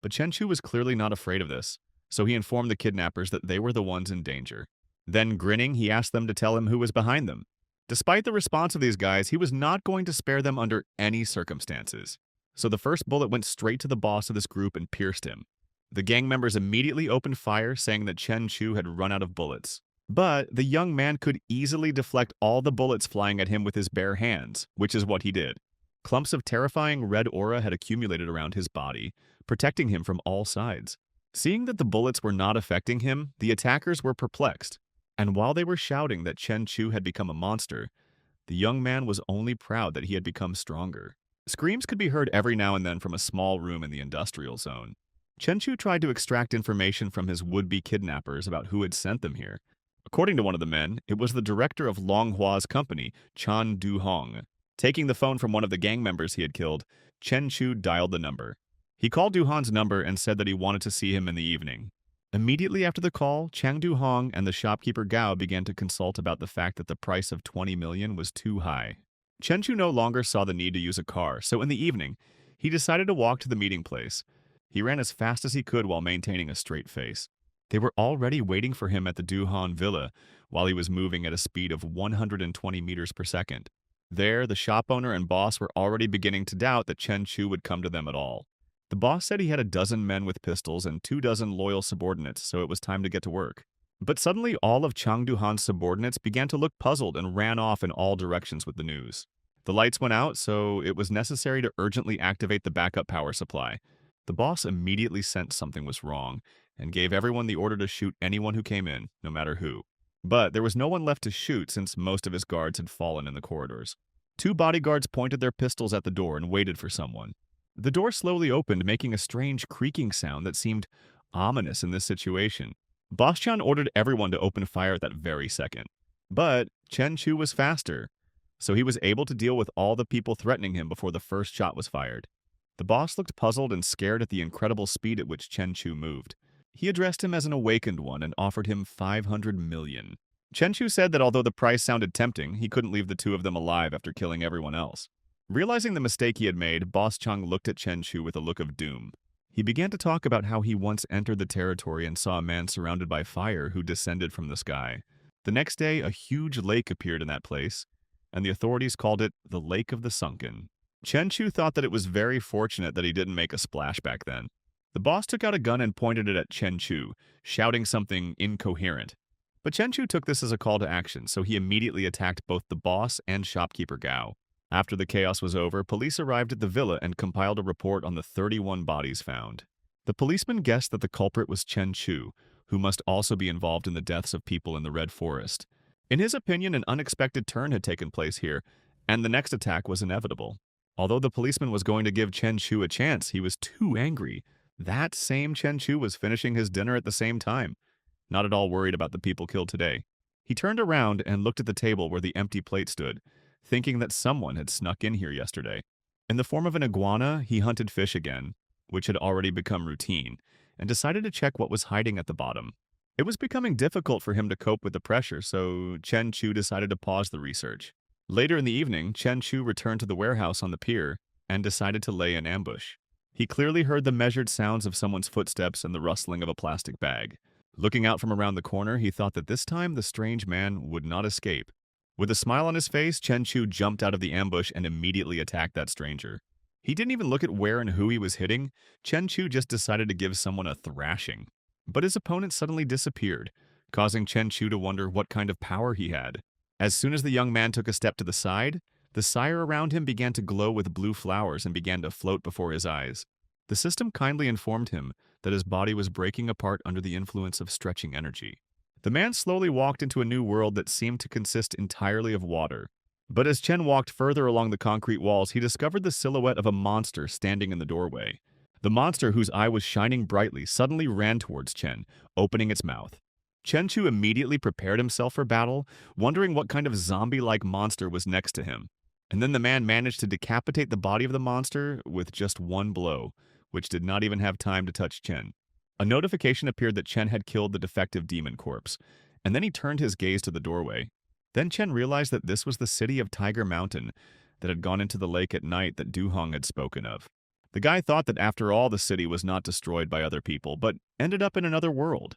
But Chen Chu was clearly not afraid of this, so he informed the kidnappers that they were the ones in danger. Then, grinning, he asked them to tell him who was behind them. Despite the response of these guys, he was not going to spare them under any circumstances. So the first bullet went straight to the boss of this group and pierced him. The gang members immediately opened fire, saying that Chen Chu had run out of bullets. But the young man could easily deflect all the bullets flying at him with his bare hands, which is what he did. Clumps of terrifying red aura had accumulated around his body, protecting him from all sides. Seeing that the bullets were not affecting him, the attackers were perplexed. And while they were shouting that Chen Chu had become a monster, the young man was only proud that he had become stronger. Screams could be heard every now and then from a small room in the industrial zone. Chen Chu tried to extract information from his would-be kidnappers about who had sent them here. According to one of the men, it was the director of Longhua's company, Chan Du-hong. Taking the phone from one of the gang members he had killed, Chen Chu dialed the number. He called Du-hong's number and said that he wanted to see him in the evening. Immediately after the call, Chang Du-hong and the shopkeeper Gao began to consult about the fact that the price of 20 million was too high. Chen Chu no longer saw the need to use a car, so in the evening, he decided to walk to the meeting place. He ran as fast as he could while maintaining a straight face. They were already waiting for him at the Du-hong villa while he was moving at a speed of 120 meters per second. There, the shop owner and boss were already beginning to doubt that Chen Chu would come to them at all. The boss said he had a dozen men with pistols and 24 loyal subordinates, so it was time to get to work. But suddenly all of Chang Du-han's subordinates began to look puzzled and ran off in all directions with the news. The lights went out, so it was necessary to urgently activate the backup power supply. The boss immediately sensed something was wrong and gave everyone the order to shoot anyone who came in, no matter who. But there was no one left to shoot since most of his guards had fallen in the corridors. 2 bodyguards pointed their pistols at the door and waited for someone. The door slowly opened, making a strange creaking sound that seemed ominous in this situation. Boss Chan ordered everyone to open fire at that very second. But Chen Chu was faster, so he was able to deal with all the people threatening him before the first shot was fired. The boss looked puzzled and scared at the incredible speed at which Chen Chu moved. He addressed him as an awakened one and offered him 500 million. Chen Chu said that although the price sounded tempting, he couldn't leave the 2 of them alive after killing everyone else. Realizing the mistake he had made, Boss Chung looked at Chen Chu with a look of doom. He began to talk about how he once entered the territory and saw a man surrounded by fire who descended from the sky. The next day, a huge lake appeared in that place, and the authorities called it the Lake of the Sunken. Chen Chu thought that it was very fortunate that he didn't make a splash back then. The boss took out a gun and pointed it at Chen Chu, shouting something incoherent. But Chen Chu took this as a call to action, so he immediately attacked both the boss and shopkeeper Gao. After the chaos was over, police arrived at the villa and compiled a report on the 31 bodies found. The policeman guessed that the culprit was Chen Chu, who must also be involved in the deaths of people in the Red Forest. In his opinion, an unexpected turn had taken place here, and the next attack was inevitable. Although the policeman was going to give Chen Chu a chance, he was too angry. That same Chen Chu was finishing his dinner at the same time, not at all worried about the people killed today. He turned around and looked at the table where the empty plate stood, thinking that someone had snuck in here yesterday. In the form of an iguana, he hunted fish again, which had already become routine, and decided to check what was hiding at the bottom. It was becoming difficult for him to cope with the pressure, so Chen Chu decided to pause the research. Later in the evening, Chen Chu returned to the warehouse on the pier and decided to lay an ambush. He clearly heard the measured sounds of someone's footsteps and the rustling of a plastic bag. Looking out from around the corner, he thought that this time the strange man would not escape. With a smile on his face, Chen Chu jumped out of the ambush and immediately attacked that stranger. He didn't even look at where and who he was hitting. Chen Chu just decided to give someone a thrashing. But his opponent suddenly disappeared, causing Chen Chu to wonder what kind of power he had. As soon as the young man took a step to the side, the sire around him began to glow with blue flowers and began to float before his eyes. The system kindly informed him that his body was breaking apart under the influence of stretching energy. The man slowly walked into a new world that seemed to consist entirely of water. But as Chen walked further along the concrete walls, he discovered the silhouette of a monster standing in the doorway. The monster, whose eye was shining brightly, suddenly ran towards Chen, opening its mouth. Chen Chu immediately prepared himself for battle, wondering what kind of zombie-like monster was next to him. And then the man managed to decapitate the body of the monster with just one blow, which did not even have time to touch Chen. A notification appeared that Chen had killed the defective demon corpse, and then he turned his gaze to the doorway. Then Chen realized that this was the city of Tiger Mountain that had gone into the lake at night that Du-hong had spoken of. The guy thought that after all the city was not destroyed by other people, but ended up in another world.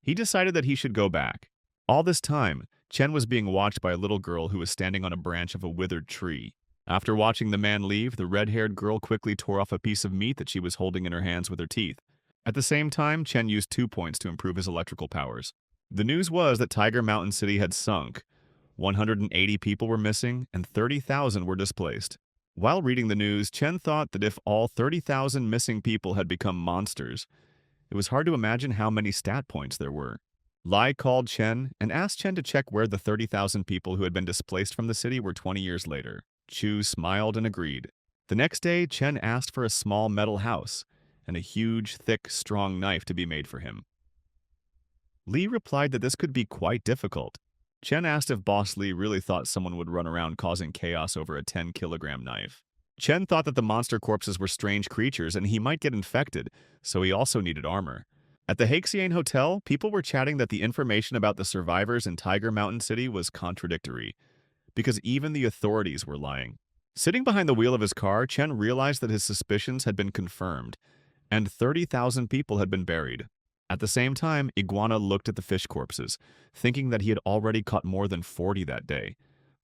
He decided that he should go back. All this time, Chen was being watched by a little girl who was standing on a branch of a withered tree. After watching the man leave, the red-haired girl quickly tore off a piece of meat that she was holding in her hands with her teeth. At the same time, Chen used 2 points to improve his electrical powers. The news was that Tiger Mountain City had sunk. 180 people were missing, and 30,000 were displaced. While reading the news, Chen thought that if all 30,000 missing people had become monsters, it was hard to imagine how many stat points there were. Lai called Chen and asked Chen to check where the 30,000 people who had been displaced from the city were 20 years later. Chu smiled and agreed. The next day, Chen asked for a small metal house and a huge, thick, strong knife to be made for him. Li replied that this could be quite difficult. Chen asked if Boss Li really thought someone would run around causing chaos over a 10-kilogram knife. Chen thought that the monster corpses were strange creatures and he might get infected, so he also needed armor. At the Haxian Hotel, people were chatting that the information about the survivors in Tiger Mountain City was contradictory, because even the authorities were lying. Sitting behind the wheel of his car, Chen realized that his suspicions had been confirmed, and 30,000 people had been buried. At the same time, Iguana looked at the fish corpses, thinking that he had already caught more than 40 that day,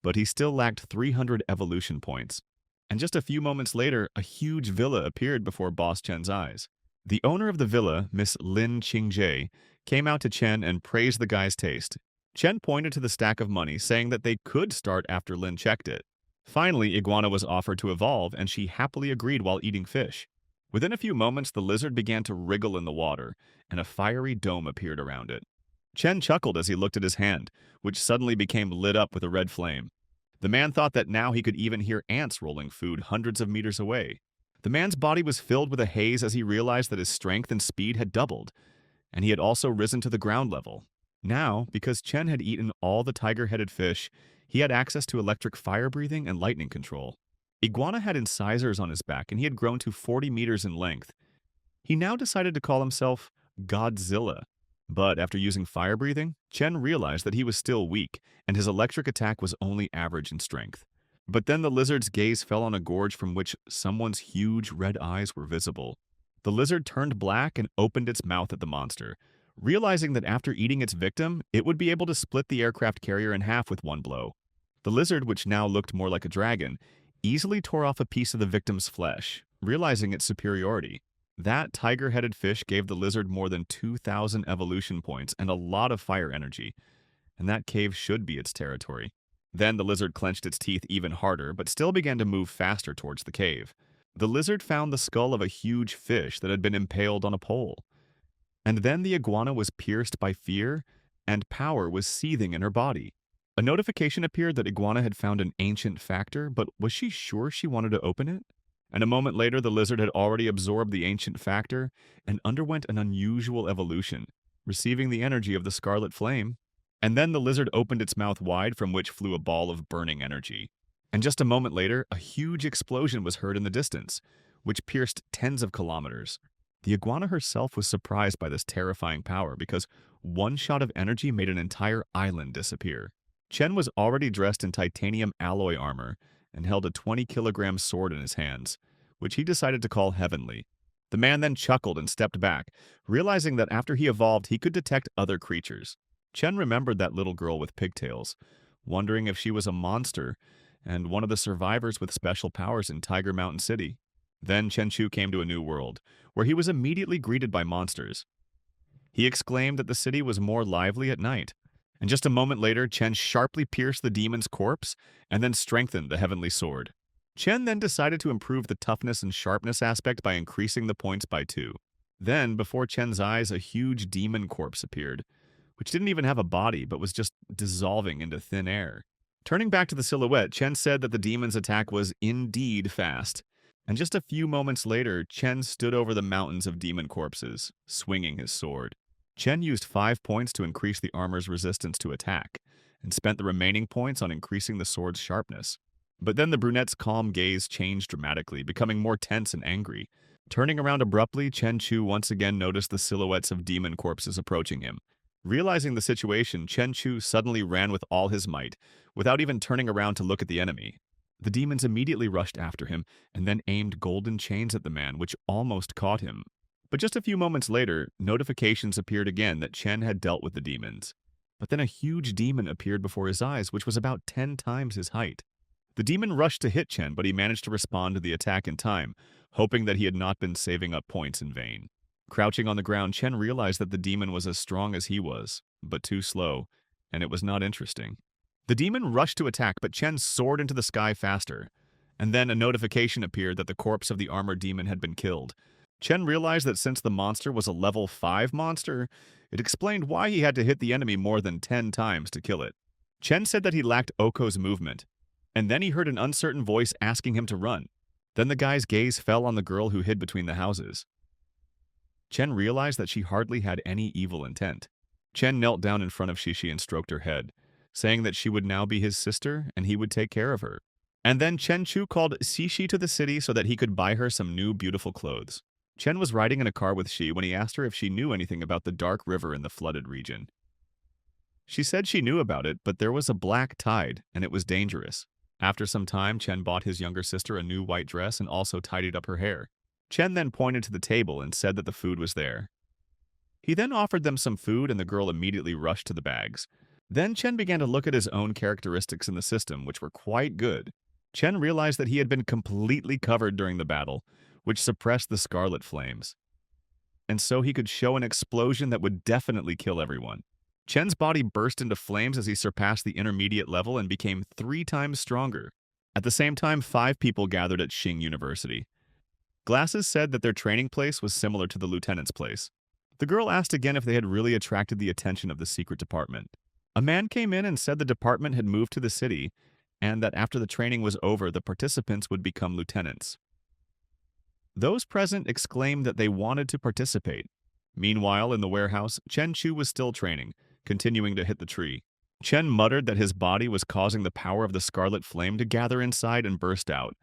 but he still lacked 300 evolution points. And just a few moments later, a huge villa appeared before Boss Chen's eyes. The owner of the villa, Miss Lin Qingjae, came out to Chen and praised the guy's taste. Chen pointed to the stack of money, saying that they could start after Lin checked it. Finally, Iguana was offered to evolve, and she happily agreed while eating fish. Within a few moments, the lizard began to wriggle in the water, and a fiery dome appeared around it. Chen chuckled as he looked at his hand, which suddenly became lit up with a red flame. The man thought that now he could even hear ants rolling food hundreds of meters away. The man's body was filled with a haze as he realized that his strength and speed had doubled, and he had also risen to the ground level. Now, because Chen had eaten all the tiger-headed fish, he had access to electric fire-breathing and lightning control. Iguana had incisors on his back, and he had grown to 40 meters in length. He now decided to call himself Godzilla. But after using fire-breathing, Chen realized that he was still weak, and his electric attack was only average in strength. But then the lizard's gaze fell on a gorge from which someone's huge red eyes were visible. The lizard turned black and opened its mouth at the monster, realizing that after eating its victim, it would be able to split the aircraft carrier in half with one blow. The lizard, which now looked more like a dragon, easily tore off a piece of the victim's flesh, realizing its superiority. That tiger-headed fish gave the lizard more than 2,000 evolution points and a lot of fire energy, and that cave should be its territory. Then the lizard clenched its teeth even harder, but still began to move faster towards the cave. The lizard found the skull of a huge fish that had been impaled on a pole. And then the iguana was pierced by fear, and power was seething in her body. A notification appeared that Iguana had found an ancient factor, but was she sure she wanted to open it? And a moment later, the lizard had already absorbed the ancient factor and underwent an unusual evolution, receiving the energy of the scarlet flame. And then the lizard opened its mouth wide, from which flew a ball of burning energy. And just a moment later, a huge explosion was heard in the distance, which pierced tens of kilometers. The iguana herself was surprised by this terrifying power because one shot of energy made an entire island disappear. Chen was already dressed in titanium alloy armor and held a 20-kilogram sword in his hands, which he decided to call Heavenly. The man then chuckled and stepped back, realizing that after he evolved, he could detect other creatures. Chen remembered that little girl with pigtails, wondering if she was a monster and one of the survivors with special powers in Tiger Mountain City. Then Chen Chu came to a new world, where he was immediately greeted by monsters. He exclaimed that the city was more lively at night. And just a moment later, Chen sharply pierced the demon's corpse and then strengthened the heavenly sword. Chen then decided to improve the toughness and sharpness aspect by increasing the points by 2. Then, before Chen's eyes, a huge demon corpse appeared, which didn't even have a body but was just dissolving into thin air. Turning back to the silhouette, Chen said that the demon's attack was indeed fast. And just a few moments later, Chen stood over the mountains of demon corpses, swinging his sword. Chen used 5 points to increase the armor's resistance to attack, and spent the remaining points on increasing the sword's sharpness. But then the brunette's calm gaze changed dramatically, becoming more tense and angry. Turning around abruptly, Chen Chu once again noticed the silhouettes of demon corpses approaching him. Realizing the situation, Chen Chu suddenly ran with all his might, without even turning around to look at the enemy. The demons immediately rushed after him, and then aimed golden chains at the man, which almost caught him. But just a few moments later, notifications appeared again that Chen had dealt with the demons. But then a huge demon appeared before his eyes, which was about 10 times his height. The demon rushed to hit Chen, but he managed to respond to the attack in time, hoping that he had not been saving up points in vain. Crouching on the ground, Chen realized that the demon was as strong as he was, but too slow, and it was not interesting. The demon rushed to attack, but Chen soared into the sky faster. And then a notification appeared that the corpse of the armored demon had been killed. Chen realized that since the monster was a level 5 monster, it explained why he had to hit the enemy more than 10 times to kill it. Chen said that he lacked Oko's movement, and then he heard an uncertain voice asking him to run. Then the guy's gaze fell on the girl who hid between the houses. Chen realized that she hardly had any evil intent. Chen knelt down in front of Shishi and stroked her head, saying that she would now be his sister and he would take care of her. And then Chen Chu called Shishi to the city so that he could buy her some new beautiful clothes. Chen was riding in a car with Shi when he asked her if she knew anything about the dark river in the flooded region. She said she knew about it, but there was a black tide, and it was dangerous. After some time, Chen bought his younger sister a new white dress and also tidied up her hair. Chen then pointed to the table and said that the food was there. He then offered them some food and the girl immediately rushed to the bags. Then Chen began to look at his own characteristics in the system, which were quite good. Chen realized that he had been completely covered during the battle, which suppressed the scarlet flames. And so he could show an explosion that would definitely kill everyone. Chen's body burst into flames as he surpassed the intermediate level and became 3 times stronger. At the same time, 5 people gathered at Xing University. Glasses said that their training place was similar to the lieutenant's place. The girl asked again if they had really attracted the attention of the secret department. A man came in and said the department had moved to the city, and that after the training was over, the participants would become lieutenants. Those present exclaimed that they wanted to participate. Meanwhile, in the warehouse, Chen Chu was still training, continuing to hit the tree. Chen muttered that his body was causing the power of the scarlet flame to gather inside and burst out,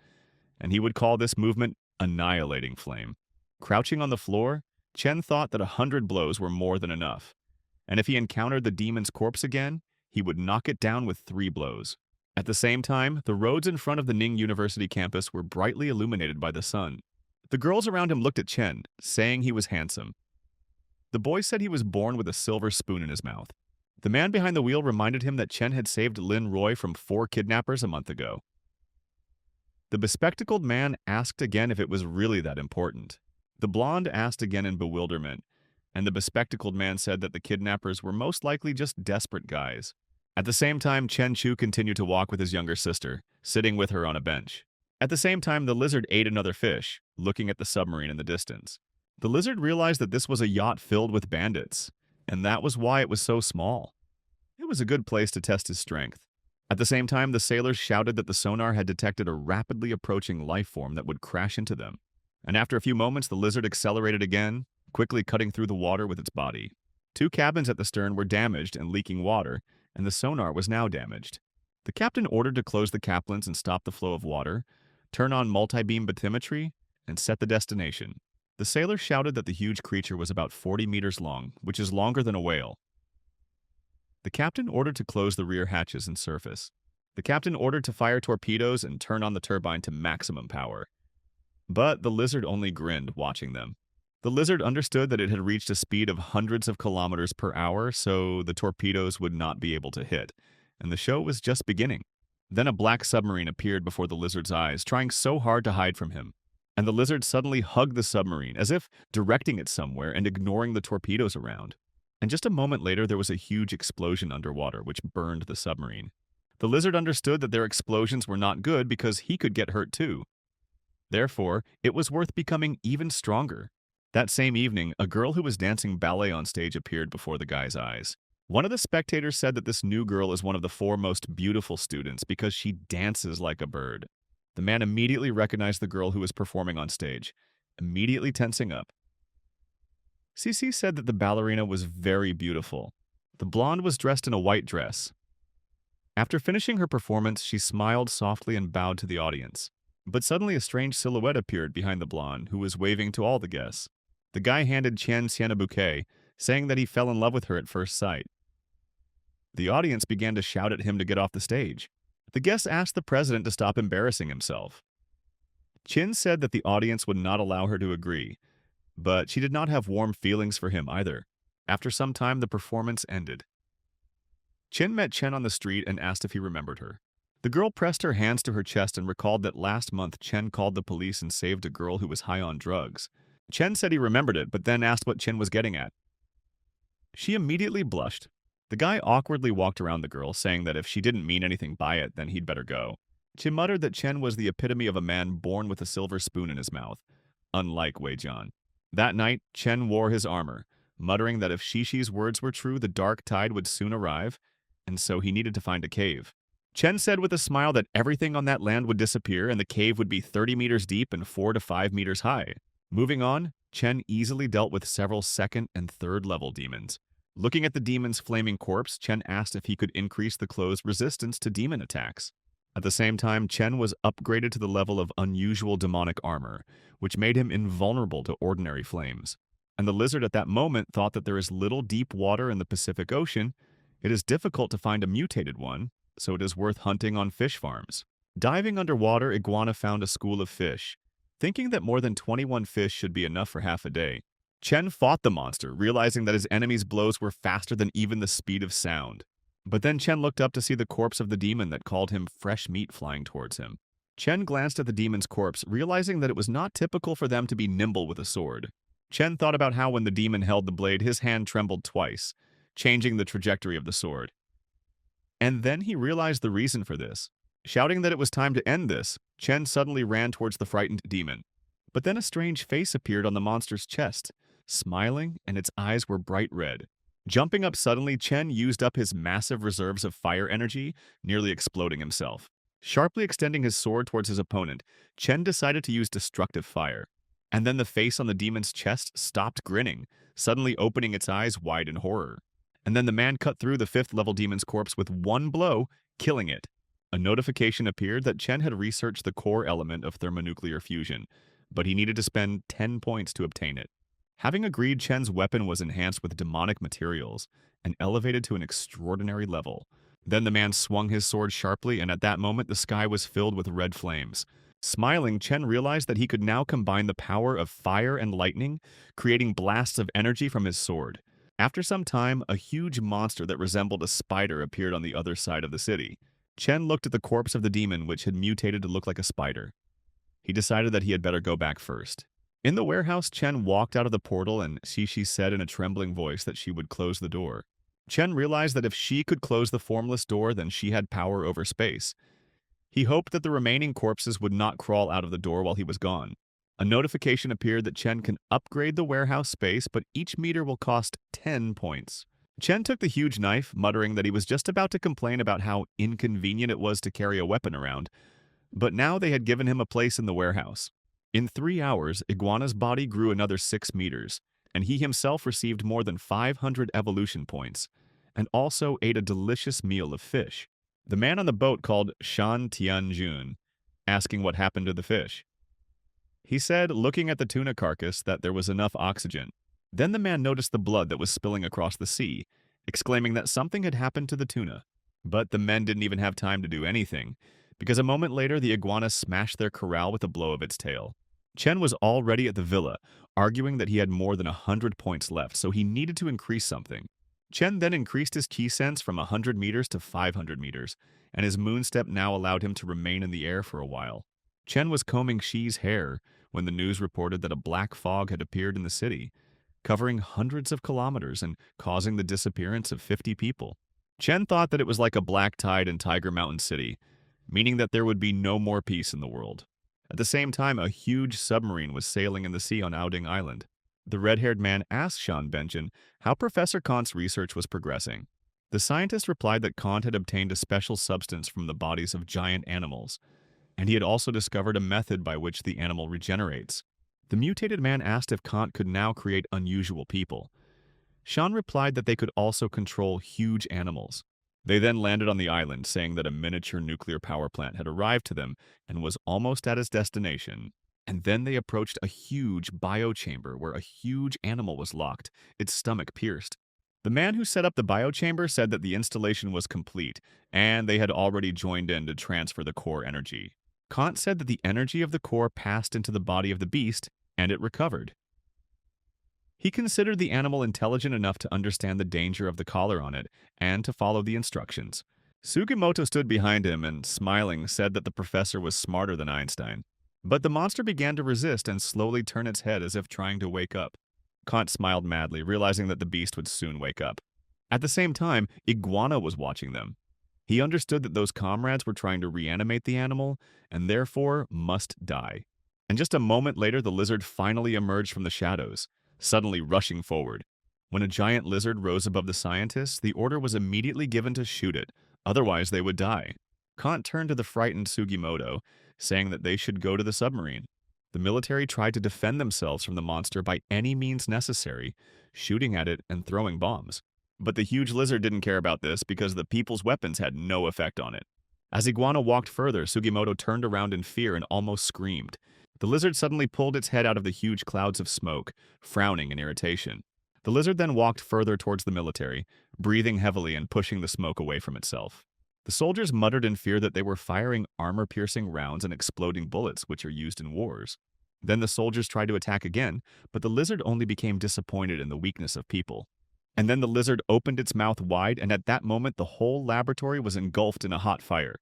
and he would call this movement annihilating flame. Crouching on the floor, Chen thought that 100 blows were more than enough, and if he encountered the demon's corpse again, he would knock it down with 3 blows. At the same time, the roads in front of the Ning University campus were brightly illuminated by the sun. The girls around him looked at Chen, saying he was handsome. The boy said he was born with a silver spoon in his mouth. The man behind the wheel reminded him that Chen had saved Lin Roy from 4 kidnappers a month ago. The bespectacled man asked again if it was really that important. The blonde asked again in bewilderment, and the bespectacled man said that the kidnappers were most likely just desperate guys. At the same time, Chen Chu continued to walk with his younger sister, sitting with her on a bench. At the same time, the lizard ate another fish, looking at the submarine in the distance. The lizard realized that this was a yacht filled with bandits, and that was why it was so small. It was a good place to test his strength. At the same time, the sailors shouted that the sonar had detected a rapidly approaching life form that would crash into them. And after a few moments, the lizard accelerated again, quickly cutting through the water with its body. 2 cabins at the stern were damaged and leaking water, and the sonar was now damaged. The captain ordered to close the caplins and stop the flow of water, turn on multi-beam bathymetry, and set the destination. The sailor shouted that the huge creature was about 40 meters long, which is longer than a whale. The captain ordered to close the rear hatches and surface. The captain ordered to fire torpedoes and turn on the turbine to maximum power. But the lizard only grinned, watching them. The lizard understood that it had reached a speed of hundreds of kilometers per hour, so the torpedoes would not be able to hit, and the show was just beginning. Then a black submarine appeared before the lizard's eyes, trying so hard to hide from him. And the lizard suddenly hugged the submarine, as if directing it somewhere and ignoring the torpedoes around. And just a moment later, there was a huge explosion underwater, which burned the submarine. The lizard understood that their explosions were not good because he could get hurt too. Therefore, it was worth becoming even stronger. That same evening, a girl who was dancing ballet on stage appeared before the guy's eyes. One of the spectators said that this new girl is one of the 4 most beautiful students because she dances like a bird. The man immediately recognized the girl who was performing on stage, immediately tensing up. CC said that the ballerina was very beautiful. The blonde was dressed in a white dress. After finishing her performance, she smiled softly and bowed to the audience. But suddenly a strange silhouette appeared behind the blonde, who was waving to all the guests. The guy handed Qian Xian a bouquet, saying that he fell in love with her at first sight. The audience began to shout at him to get off the stage. The guests asked the president to stop embarrassing himself. Qin said that the audience would not allow her to agree, but she did not have warm feelings for him either. After some time, the performance ended. Chin met Chen on the street and asked if he remembered her. The girl pressed her hands to her chest and recalled that last month Chen called the police and saved a girl who was high on drugs. Chen said he remembered it, but then asked what Chen was getting at. She immediately blushed. The guy awkwardly walked around the girl, saying that if she didn't mean anything by it, then he'd better go. She muttered that Chen was the epitome of a man born with a silver spoon in his mouth, unlike Wei Jian. That night, Chen wore his armor, muttering that if Shishi's words were true, the dark tide would soon arrive, and so he needed to find a cave. Chen said with a smile that everything on that land would disappear and the cave would be 30 meters deep and 4 to 5 meters high. Moving on, Chen easily dealt with several second and third level demons. Looking at the demon's flaming corpse, Chen asked if he could increase the clothes' resistance to demon attacks. At the same time, Chen was upgraded to the level of unusual demonic armor, which made him invulnerable to ordinary flames. And the lizard at that moment thought that there is little deep water in the Pacific Ocean. It is difficult to find a mutated one, so it is worth hunting on fish farms. Diving underwater, Iguana found a school of fish. Thinking that more than 21 fish should be enough for half a day, Chen fought the monster, realizing that his enemy's blows were faster than even the speed of sound. But then Chen looked up to see the corpse of the demon that called him fresh meat flying towards him. Chen glanced at the demon's corpse, realizing that it was not typical for them to be nimble with a sword. Chen thought about how when the demon held the blade, his hand trembled twice, changing the trajectory of the sword. And then he realized the reason for this. Shouting that it was time to end this, Chen suddenly ran towards the frightened demon. But then a strange face appeared on the monster's chest, smiling, and its eyes were bright red. Jumping up suddenly, Chen used up his massive reserves of fire energy, nearly exploding himself. Sharply extending his sword towards his opponent, Chen decided to use destructive fire. And then the face on the demon's chest stopped grinning, suddenly opening its eyes wide in horror. And then the man cut through the 5th level demon's corpse with one blow, killing it. A notification appeared that Chen had researched the core element of thermonuclear fusion, but he needed to spend 10 points to obtain it. Having agreed, Chen's weapon was enhanced with demonic materials and elevated to an extraordinary level. Then the man swung his sword sharply, and at that moment the sky was filled with red flames. Smiling, Chen realized that he could now combine the power of fire and lightning, creating blasts of energy from his sword. After some time, a huge monster that resembled a spider appeared on the other side of the city. Chen looked at the corpse of the demon, which had mutated to look like a spider. He decided that he had better go back first. In the warehouse, Chen walked out of the portal and Shishi said in a trembling voice that she would close the door. Chen realized that if she could close the formless door, then she had power over space. He hoped that the remaining corpses would not crawl out of the door while he was gone. A notification appeared that Chen can upgrade the warehouse space, but each meter will cost 10 points. Chen took the huge knife, muttering that he was just about to complain about how inconvenient it was to carry a weapon around, but now they had given him a place in the warehouse. In 3 hours, Iguana's body grew another 6 meters, and he himself received more than 500 evolution points, and also ate a delicious meal of fish. The man on the boat called Shan Tianjun, asking what happened to the fish. He said, looking at the tuna carcass, that there was enough oxygen. Then the man noticed the blood that was spilling across the sea, exclaiming that something had happened to the tuna. But the men didn't even have time to do anything, because a moment later the iguana smashed their corral with a blow of its tail. Chen was already at the villa, arguing that he had more than 100 points left, so he needed to increase something. Chen then increased his ki sense from 100 meters to 500 meters, and his moon step now allowed him to remain in the air for a while. Chen was combing Xi's hair when the news reported that a black fog had appeared in the city, covering hundreds of kilometers and causing the disappearance of 50 people. Chen thought that it was like a black tide in Tiger Mountain City, meaning that there would be no more peace in the world. At the same time, a huge submarine was sailing in the sea on Outing Island. The red-haired man asked Sean Benjen how Professor Kant's research was progressing. The scientist replied that Kant had obtained a special substance from the bodies of giant animals, and he had also discovered a method by which the animal regenerates. The mutated man asked if Kant could now create unusual people. Sean replied that they could also control huge animals. They then landed on the island, saying that a miniature nuclear power plant had arrived to them and was almost at its destination. And then they approached a huge biochamber where a huge animal was locked, its stomach pierced. The man who set up the biochamber said that the installation was complete, and they had already joined in to transfer the core energy. Kant said that the energy of the core passed into the body of the beast, and it recovered. He considered the animal intelligent enough to understand the danger of the collar on it and to follow the instructions. Sugimoto stood behind him and, smiling, said that the professor was smarter than Einstein. But the monster began to resist and slowly turn its head as if trying to wake up. Kant smiled madly, realizing that the beast would soon wake up. At the same time, Iguana was watching them. He understood that those comrades were trying to reanimate the animal and therefore must die. And just a moment later, the lizard finally emerged from the shadows, suddenly rushing forward. When a giant lizard rose above the scientists, the order was immediately given to shoot it, otherwise they would die. Kant turned to the frightened Sugimoto, saying that they should go to the submarine. The military tried to defend themselves from the monster by any means necessary, shooting at it and throwing bombs. But the huge lizard didn't care about this because the people's weapons had no effect on it. As Iguana walked further, Sugimoto turned around in fear and almost screamed. The lizard suddenly pulled its head out of the huge clouds of smoke, frowning in irritation. The lizard then walked further towards the military, breathing heavily and pushing the smoke away from itself. The soldiers muttered in fear that they were firing armor-piercing rounds and exploding bullets, which are used in wars. Then the soldiers tried to attack again, but the lizard only became disappointed in the weakness of people. And then the lizard opened its mouth wide, and at that moment the whole laboratory was engulfed in a hot fire.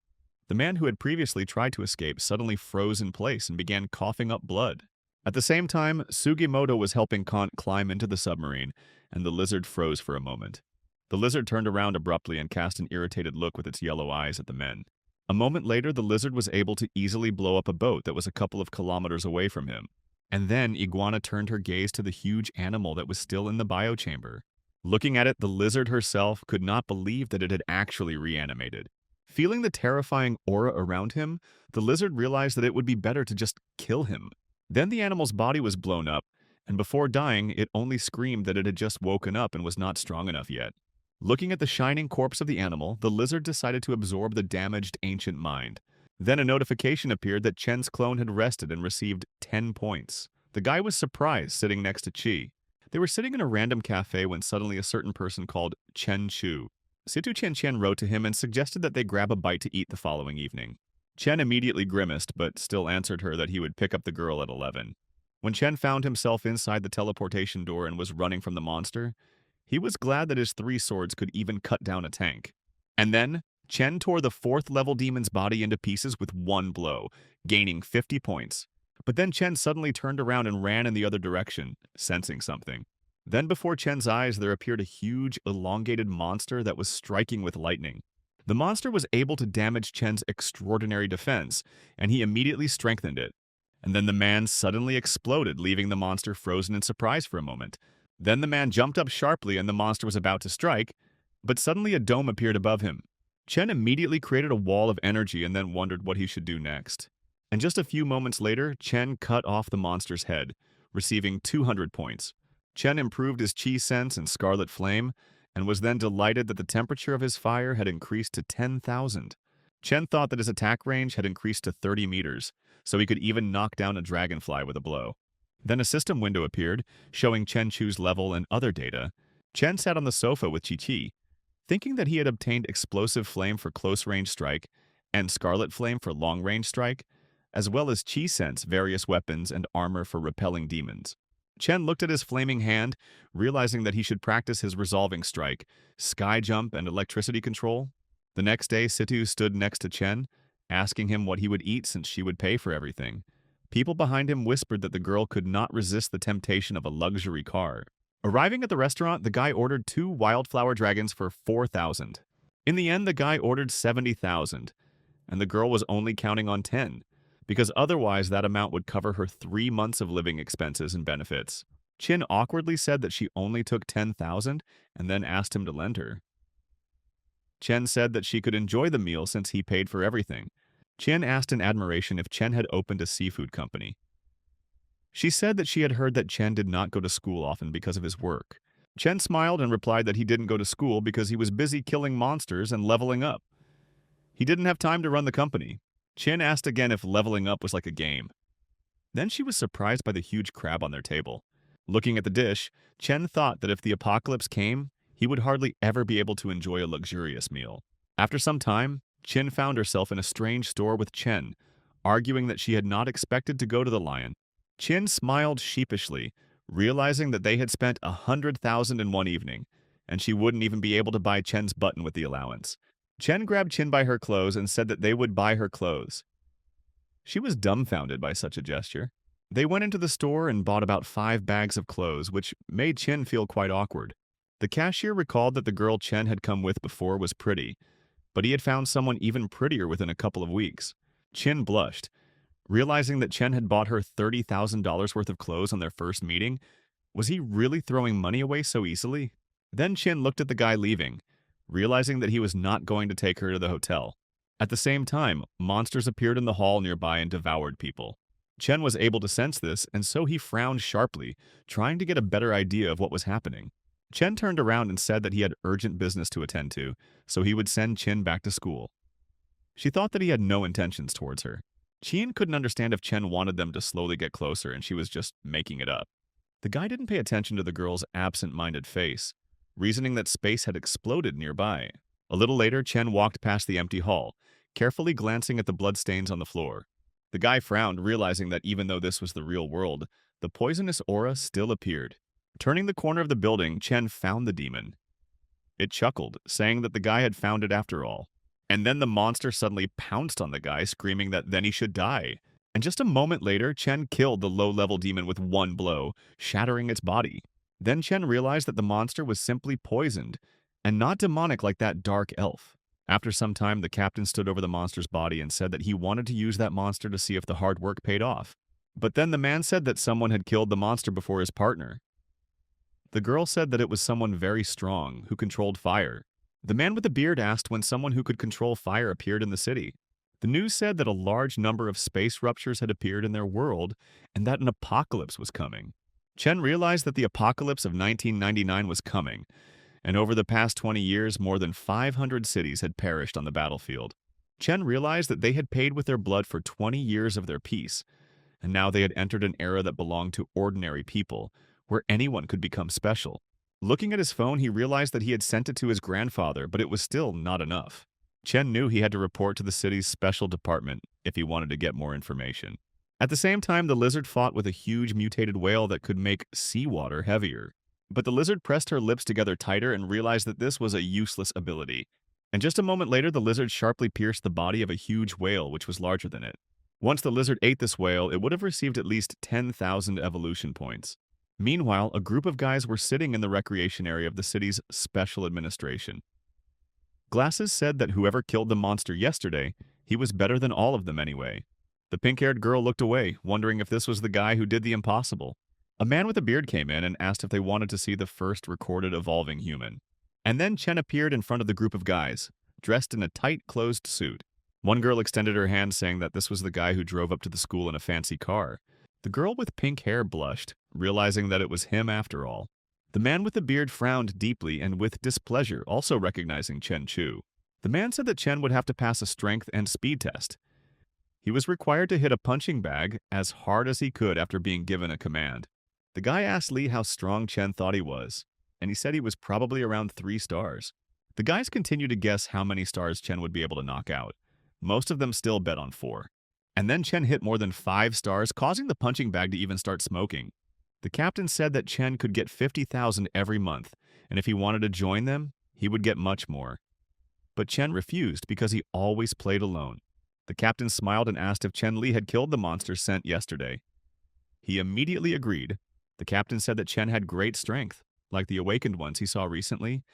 The man who had previously tried to escape suddenly froze in place and began coughing up blood. At the same time, Sugimoto was helping Kant climb into the submarine, and the lizard froze for a moment. The lizard turned around abruptly and cast an irritated look with its yellow eyes at the men. A moment later, the lizard was able to easily blow up a boat that was a couple of kilometers away from him. And then Iguana turned her gaze to the huge animal that was still in the biochamber. Looking at it, the lizard herself could not believe that it had actually reanimated. Feeling the terrifying aura around him, the lizard realized that it would be better to just kill him. Then the animal's body was blown up, and before dying, it only screamed that it had just woken up and was not strong enough yet. Looking at the shining corpse of the animal, the lizard decided to absorb the damaged ancient mind. Then a notification appeared that Chen's clone had rested and received 10 points. The guy was surprised, sitting next to Chi. They were sitting in a random cafe when suddenly a certain person called Chen Chu. Situ Chen Chen wrote to him and suggested that they grab a bite to eat the following evening. Chen immediately grimaced, but still answered her that he would pick up the girl at 11. When Chen found himself inside the teleportation door and was running from the monster, he was glad that his 3 swords could even cut down a tank. And then, Chen tore the 4th-level demon's body into pieces with 1 blow, gaining 50 points. But then Chen suddenly turned around and ran in the other direction, sensing something. Then before Chen's eyes there appeared a huge, elongated monster that was striking with lightning. The monster was able to damage Chen's extraordinary defense, and he immediately strengthened it. And then the man suddenly exploded, leaving the monster frozen in surprise for a moment. Then the man jumped up sharply and the monster was about to strike, but suddenly a dome appeared above him. Chen immediately created a wall of energy and then wondered what he should do next. And just a few moments later, Chen cut off the monster's head, receiving 200 points. Chen improved his chi sense and scarlet flame, and was then delighted that the temperature of his fire had increased to 10,000. Chen thought that his attack range had increased to 30 meters, so he could even knock down a dragonfly with a blow. Then a system window appeared, showing Chen Chu's level and other data. Chen sat on the sofa with Chi-Chi, thinking that he had obtained explosive flame for close-range strike and scarlet flame for long-range strike, as well as chi sense various weapons and armor for repelling demons. Chen looked at his flaming hand, realizing that he should practice his resolving strike, sky jump, and electricity control. The next day, Situ stood next to Chen, asking him what he would eat since she would pay for everything. People behind him whispered that the girl could not resist the temptation of a luxury car. Arriving at the restaurant, the guy ordered 2 wildflower dragons for 4,000. In the end, the guy ordered 70,000, and the girl was only counting on 10. Because otherwise that amount would cover her 3 months of living expenses and benefits. Chin awkwardly said that she only took 10,000 and then asked him to lend her. Chen said that she could enjoy the meal since he paid for everything. Chen asked in admiration if Chen had opened a seafood company. She said that she had heard that Chen did not go to school often because of his work. Chen smiled and replied that he didn't go to school because he was busy killing monsters and leveling up. He didn't have time to run the company. Chen asked again if leveling up was like a game. Then she was surprised by the huge crab on their table. Looking at the dish, Chen thought that if the apocalypse came, he would hardly ever be able to enjoy a luxurious meal. After some time, Chen found herself in a strange store with Chen, arguing that she had not expected to go to the lion. Chen smiled sheepishly, realizing that they had spent 100,000 in one evening, and she wouldn't even be able to buy Chen's button with the allowance. Chen grabbed Chin by her clothes and said that they would buy her clothes. She was dumbfounded by such a gesture. They went into the store and bought about 5 bags of clothes, which made Chen feel quite awkward. The cashier recalled that the girl Chen had come with before was pretty, but he had found someone even prettier within a couple of weeks. Chen blushed, realizing that Chen had bought her $30,000 worth of clothes on their first meeting. Was he really throwing money away so easily? Then Chen looked at the guy leaving, realizing that he was not going to take her to the hotel. At the same time, monsters appeared in the hall nearby and devoured people. Chen was able to sense this, and so he frowned sharply, trying to get a better idea of what was happening. Chen turned around and said that he had urgent business to attend to, so he would send Chen back to school. She thought that he had no intentions towards her. Qian couldn't understand if Chen wanted them to slowly get closer and she was just making it up. The guy didn't pay attention to the girl's absent-minded face, reasoning that space had exploded nearby. A little later, Chen walked past the empty hall, carefully glancing at the bloodstains on the floor. The guy frowned, realizing that even though this was the real world, the poisonous aura still appeared. Turning the corner of the building, Chen found the demon. It chuckled, saying that the guy had found it after all. And then the monster suddenly pounced on the guy, screaming that then he should die. And just a moment later, Chen killed the low-level demon with one blow, shattering its body. Then Chen realized that the monster was simply poisoned, and not demonic like that dark elf. After some time, the captain stood over the monster's body and said that he wanted to use that monster to see if the hard work paid off. But then the man said that someone had killed the monster before his partner. The girl said that it was someone very strong, who controlled fire. The man with the beard asked when someone who could control fire appeared in the city. The news said that a large number of space ruptures had appeared in their world, and that an apocalypse was coming. Chen realized that the apocalypse of 1999 was coming, and over the past 20 years, more than 500 cities had perished on the battlefield. Chen realized that they had paid with their blood for 20 years of their peace, and now they had entered an era that belonged to ordinary people, where anyone could become special. Looking at his phone, he realized that he had sent it to his grandfather, but it was still not enough. Chen knew he had to report to the city's special department if he wanted to get more information. At the same time, the lizard fought with a huge mutated whale that could make seawater heavier. But the lizard pressed her lips together tighter and realized that this was a useless ability. And just a moment later, the lizard sharply pierced the body of a huge whale which was larger than it. Once the lizard ate this whale, it would have received at least 10,000 evolution points. Meanwhile, a group of guys were sitting in the recreation area of the city's special administration. Glasses said that whoever killed the monster yesterday, he was better than all of them anyway. The pink-haired girl looked away, wondering if this was the guy who did the impossible. A man with a beard came in and asked if they wanted to see the first recorded evolving human. And then Chen appeared in front of the group of guys, dressed in a tight, closed suit. One girl extended her hand, saying that this was the guy who drove up to the school in a fancy car. The girl with pink hair blushed, realizing that it was him after all. The man with the beard frowned deeply and with displeasure, also recognizing Chen Chu. The man said that Chen would have to pass a strength and speed test. He was required to hit a punching bag as hard as he could after being given a command. The guy asked Li how strong Chen thought he was, and he said he was probably around 3 stars. The guys continued to guess how many stars Chen would be able to knock out. Most of them still bet on 4. And then Chen hit more than 5 stars, causing the punching bag to even start smoking. The captain said that Chen could get 50,000 every month, and if he wanted to join them, he would get much more. But Chen refused because he always played alone. The captain smiled and asked if Chen Li had killed the monster sent yesterday. He immediately agreed. The captain said that Chen had great strength, like the awakened ones he saw recently,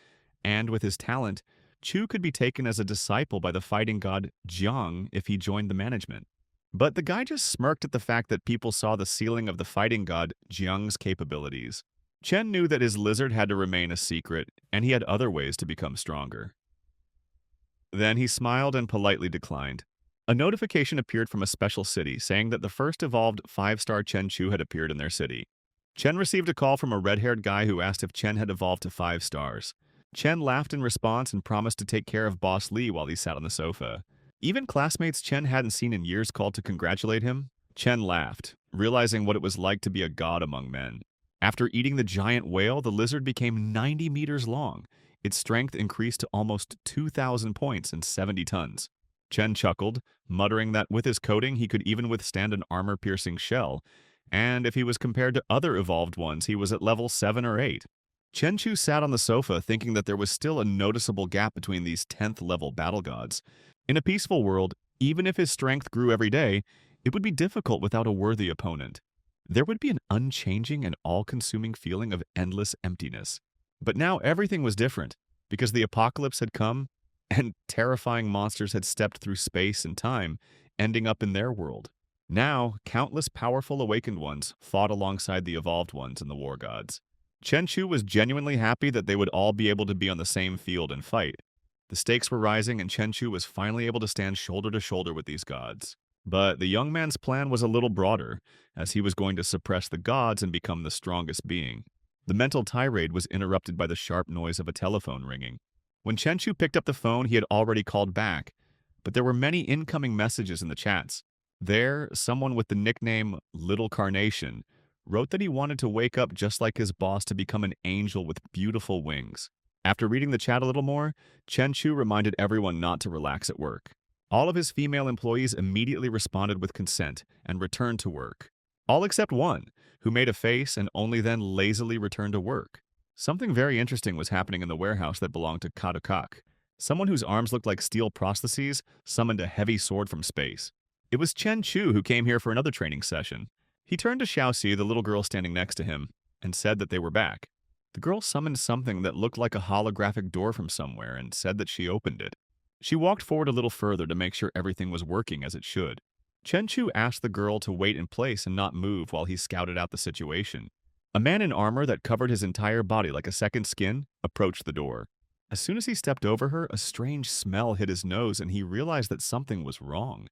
and with his talent, Chu could be taken as a disciple by the fighting god Jiang if he joined the management. But the guy just smirked at the fact that people saw the ceiling of the fighting god Jiang's capabilities. Chen knew that his lizard had to remain a secret, and he had other ways to become stronger. Then he smiled and politely declined. A notification appeared from a special city saying that the first evolved 5-star Chen Chu had appeared in their city. Chen received a call from a red-haired guy who asked if Chen had evolved to 5 stars. Chen laughed in response and promised to take care of Boss Li while he sat on the sofa. Even classmates Chen hadn't seen in years called to congratulate him. Chen laughed, realizing what it was like to be a god among men. After eating the giant whale, the lizard became 90 meters long. Its strength increased to almost 2,000 points and 70 tons. Chen chuckled, muttering that with his coating he could even withstand an armor-piercing shell, And if he was compared to other evolved ones, he was at level 7 or 8. Chenchu sat on the sofa thinking that there was still a noticeable gap between these 10th level battle gods. In a peaceful world, even if his strength grew every day, it would be difficult without a worthy opponent. There would be an unchanging and all-consuming feeling of endless emptiness. But now everything was different, because the apocalypse had come, and terrifying monsters had stepped through space and time, ending up in their world. Now, countless powerful awakened ones fought alongside the evolved ones and the war gods. Chenchu was genuinely happy that they would all be able to be on the same field and fight. The stakes were rising, and Chenchu was finally able to stand shoulder to shoulder with these gods. But the young man's plan was a little broader, as he was going to suppress the gods and become the strongest being. The mental tirade was interrupted by the sharp noise of a telephone ringing. When Chenchu picked up the phone, he had already called back, but there were many incoming messages in the chats. There, someone with the nickname Little Carnation wrote that he wanted to wake up just like his boss to become an angel with beautiful wings. After reading the chat a little more, Chenchu reminded everyone not to relax at work. All of his female employees immediately responded with consent and returned to work. All except one, who made a face and only then lazily returned to work. Something very interesting was happening in the warehouse that belonged to Kadokak. Someone whose arms looked like steel prostheses summoned a heavy sword from space. It was Chen Chu who came here for another training session. He turned to Xiaoxi, the little girl standing next to him, and said that they were back. The girl summoned something that looked like a holographic door from somewhere and said that she opened it. She walked forward a little further to make sure everything was working as it should. Chen Chu asked the girl to wait in place and not move while he scouted out the situation. A man in armor that covered his entire body like a second skin approached the door. As soon as he stepped over her, a strange smell hit his nose and he realized that something was wrong.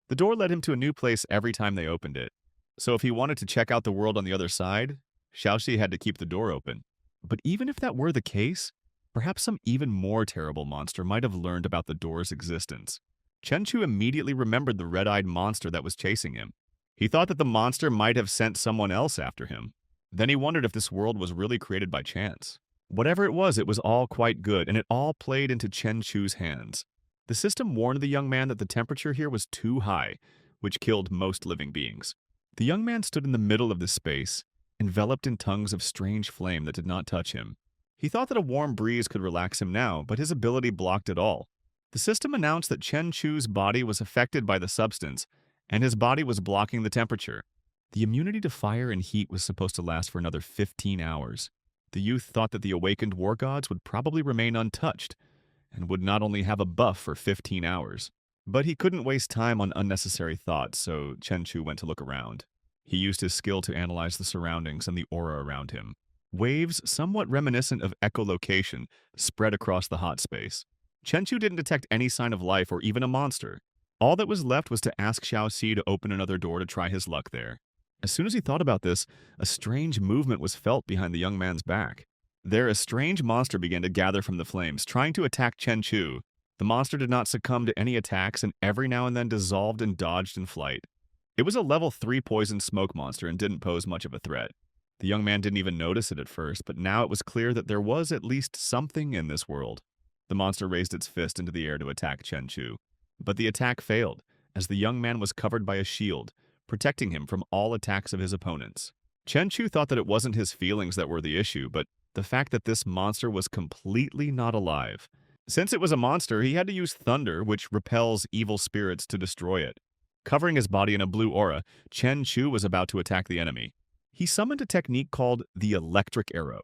The door led him to a new place every time they opened it. So if he wanted to check out the world on the other side, Xiaoxi had to keep the door open. But even if that were the case, perhaps some even more terrible monster might have learned about the door's existence. Chenchu immediately remembered the red-eyed monster that was chasing him. He thought that the monster might have sent someone else after him. Then he wondered if this world was really created by chance. Whatever it was all quite good, and it all played into Chenchu's hands. The system warned the young man that the temperature here was too high, which killed most living beings. The young man stood in the middle of this space, enveloped in tongues of strange flame that did not touch him. He thought that a warm breeze could relax him now, but his ability blocked it all. The system announced that Chen Chu's body was affected by the substance, and his body was blocking the temperature. The immunity to fire and heat was supposed to last for another 15 hours. The youth thought that the awakened war gods would probably remain untouched, and would not only have a buff for 15 hours. But he couldn't waste time on unnecessary thoughts, so Chen Chu went to look around. He used his skill to analyze the surroundings and the aura around him. Waves, somewhat reminiscent of echolocation, spread across the hot space. Chenchu didn't detect any sign of life or even a monster. All that was left was to ask Xiaoxi to open another door to try his luck there. As soon as he thought about this, a strange movement was felt behind the young man's back. There, a strange monster began to gather from the flames, trying to attack Chenchu. The monster did not succumb to any attacks and every now and then dissolved and dodged in flight. It was a level 3 poison smoke monster and didn't pose much of a threat. The young man didn't even notice it at first, but now it was clear that there was at least something in this world. The monster raised its fist into the air to attack Chenchu. But the attack failed, as the young man was covered by a shield, protecting him from all attacks of his opponents. Chenchu thought that it wasn't his feelings that were the issue, but the fact that this monster was completely not alive. Since it was a monster, he had to use thunder, which repels evil spirits, to destroy it. Covering his body in a blue aura, Chen Chu was about to attack the enemy. He summoned a technique called the electric arrow.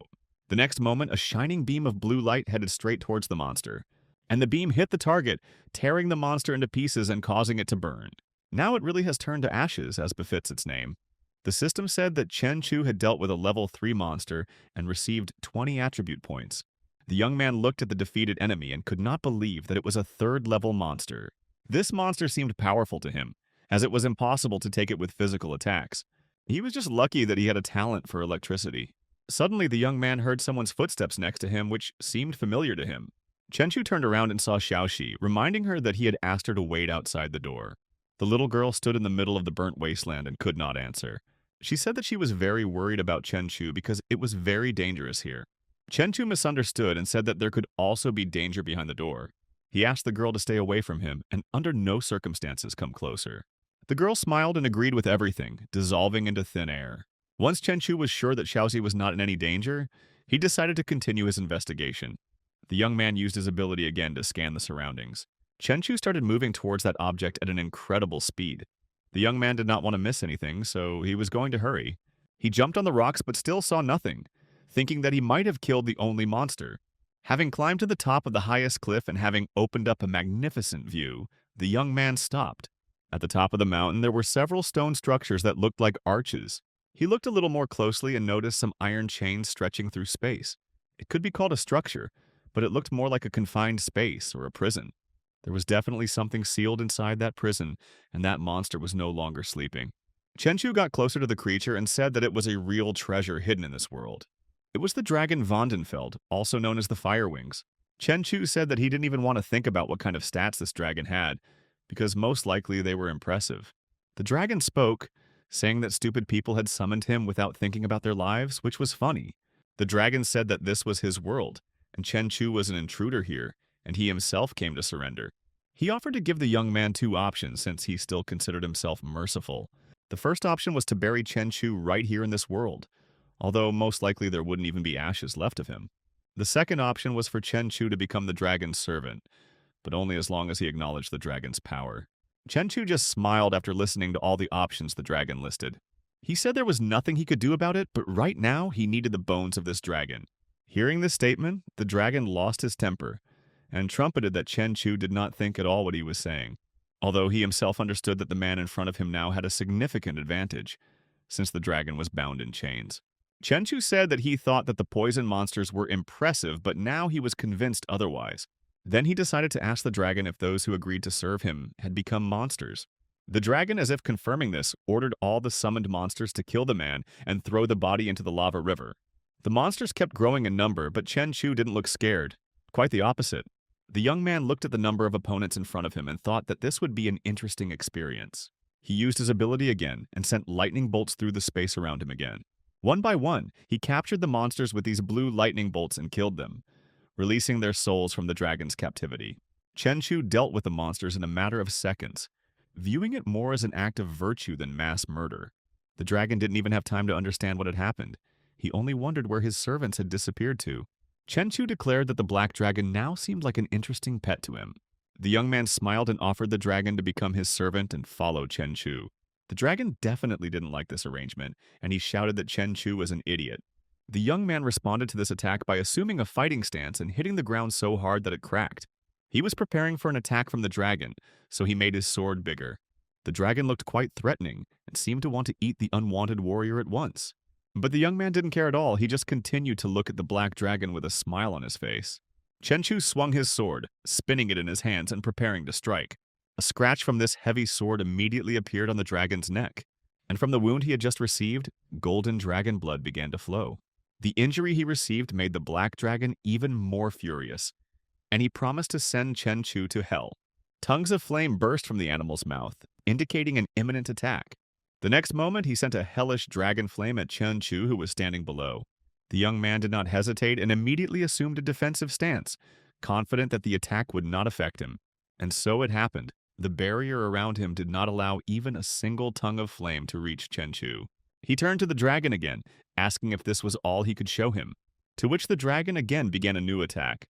The next moment, a shining beam of blue light headed straight towards the monster, and the beam hit the target, tearing the monster into pieces and causing it to burn. Now it really has turned to ashes, as befits its name. The system said that Chen Chu had dealt with a level 3 monster and received 20 attribute points. The young man looked at the defeated enemy and could not believe that it was a 3rd-level monster. This monster seemed powerful to him, as it was impossible to take it with physical attacks. He was just lucky that he had a talent for electricity. Suddenly, the young man heard someone's footsteps next to him, which seemed familiar to him. Chenchu turned around and saw Xiaoxi, reminding her that he had asked her to wait outside the door. The little girl stood in the middle of the burnt wasteland and could not answer. She said that she was very worried about Chenchu because it was very dangerous here. Chenchu misunderstood and said that there could also be danger behind the door. He asked the girl to stay away from him and under no circumstances come closer. The girl smiled and agreed with everything, dissolving into thin air. Once Chen Chu was sure that Xiaozi was not in any danger, he decided to continue his investigation. The young man used his ability again to scan the surroundings. Chen Chu started moving towards that object at an incredible speed. The young man did not want to miss anything, so he was going to hurry. He jumped on the rocks but still saw nothing, thinking that he might have killed the only monster. Having climbed to the top of the highest cliff and having opened up a magnificent view, the young man stopped. At the top of the mountain, there were several stone structures that looked like arches. He looked a little more closely and noticed some iron chains stretching through space. It could be called a structure, but it looked more like a confined space or a prison. There was definitely something sealed inside that prison, and that monster was no longer sleeping. Chen Chu got closer to the creature and said that it was a real treasure hidden in this world. It was the dragon Vondenfeld, also known as the Fire Wings. Chen Chu said that he didn't even want to think about what kind of stats this dragon had, because most likely they were impressive. The dragon spoke, saying that stupid people had summoned him without thinking about their lives, which was funny. The dragon said that this was his world, and Chen Chu was an intruder here, and he himself came to surrender. He offered to give the young man two options since he still considered himself merciful. The first option was to bury Chen Chu right here in this world, although most likely there wouldn't even be ashes left of him. The second option was for Chen Chu to become the dragon's servant, but only as long as he acknowledged the dragon's power. Chen Chu just smiled after listening to all the options the dragon listed. He said there was nothing he could do about it, but right now he needed the bones of this dragon. Hearing this statement, the dragon lost his temper and trumpeted that Chen Chu did not think at all what he was saying, although he himself understood that the man in front of him now had a significant advantage, since the dragon was bound in chains. Chen Chu said that he thought that the poison monsters were impressive, but now he was convinced otherwise. Then he decided to ask the dragon if those who agreed to serve him had become monsters. The dragon, as if confirming this, ordered all the summoned monsters to kill the man and throw the body into the lava river. The monsters kept growing in number, but Chen Chu didn't look scared. Quite the opposite. The young man looked at the number of opponents in front of him and thought that this would be an interesting experience. He used his ability again and sent lightning bolts through the space around him again. One by one, he captured the monsters with these blue lightning bolts and killed them, releasing their souls from the dragon's captivity. Chen Chu dealt with the monsters in a matter of seconds, viewing it more as an act of virtue than mass murder. The dragon didn't even have time to understand what had happened. He only wondered where his servants had disappeared to. Chen Chu declared that the black dragon now seemed like an interesting pet to him. The young man smiled and offered the dragon to become his servant and follow Chen Chu. The dragon definitely didn't like this arrangement, and he shouted that Chen Chu was an idiot. The young man responded to this attack by assuming a fighting stance and hitting the ground so hard that it cracked. He was preparing for an attack from the dragon, so he made his sword bigger. The dragon looked quite threatening and seemed to want to eat the unwanted warrior at once. But the young man didn't care at all. He just continued to look at the black dragon with a smile on his face. Chen Chu swung his sword, spinning it in his hands and preparing to strike. A scratch from this heavy sword immediately appeared on the dragon's neck, and from the wound he had just received, golden dragon blood began to flow. The injury he received made the black dragon even more furious, and he promised to send Chen Chu to hell. Tongues of flame burst from the animal's mouth, indicating an imminent attack. The next moment, he sent a hellish dragon flame at Chen Chu, who was standing below. The young man did not hesitate and immediately assumed a defensive stance, confident that the attack would not affect him. And so it happened. The barrier around him did not allow even a single tongue of flame to reach Chen Chu. He turned to the dragon again, asking if this was all he could show him, to which the dragon again began a new attack,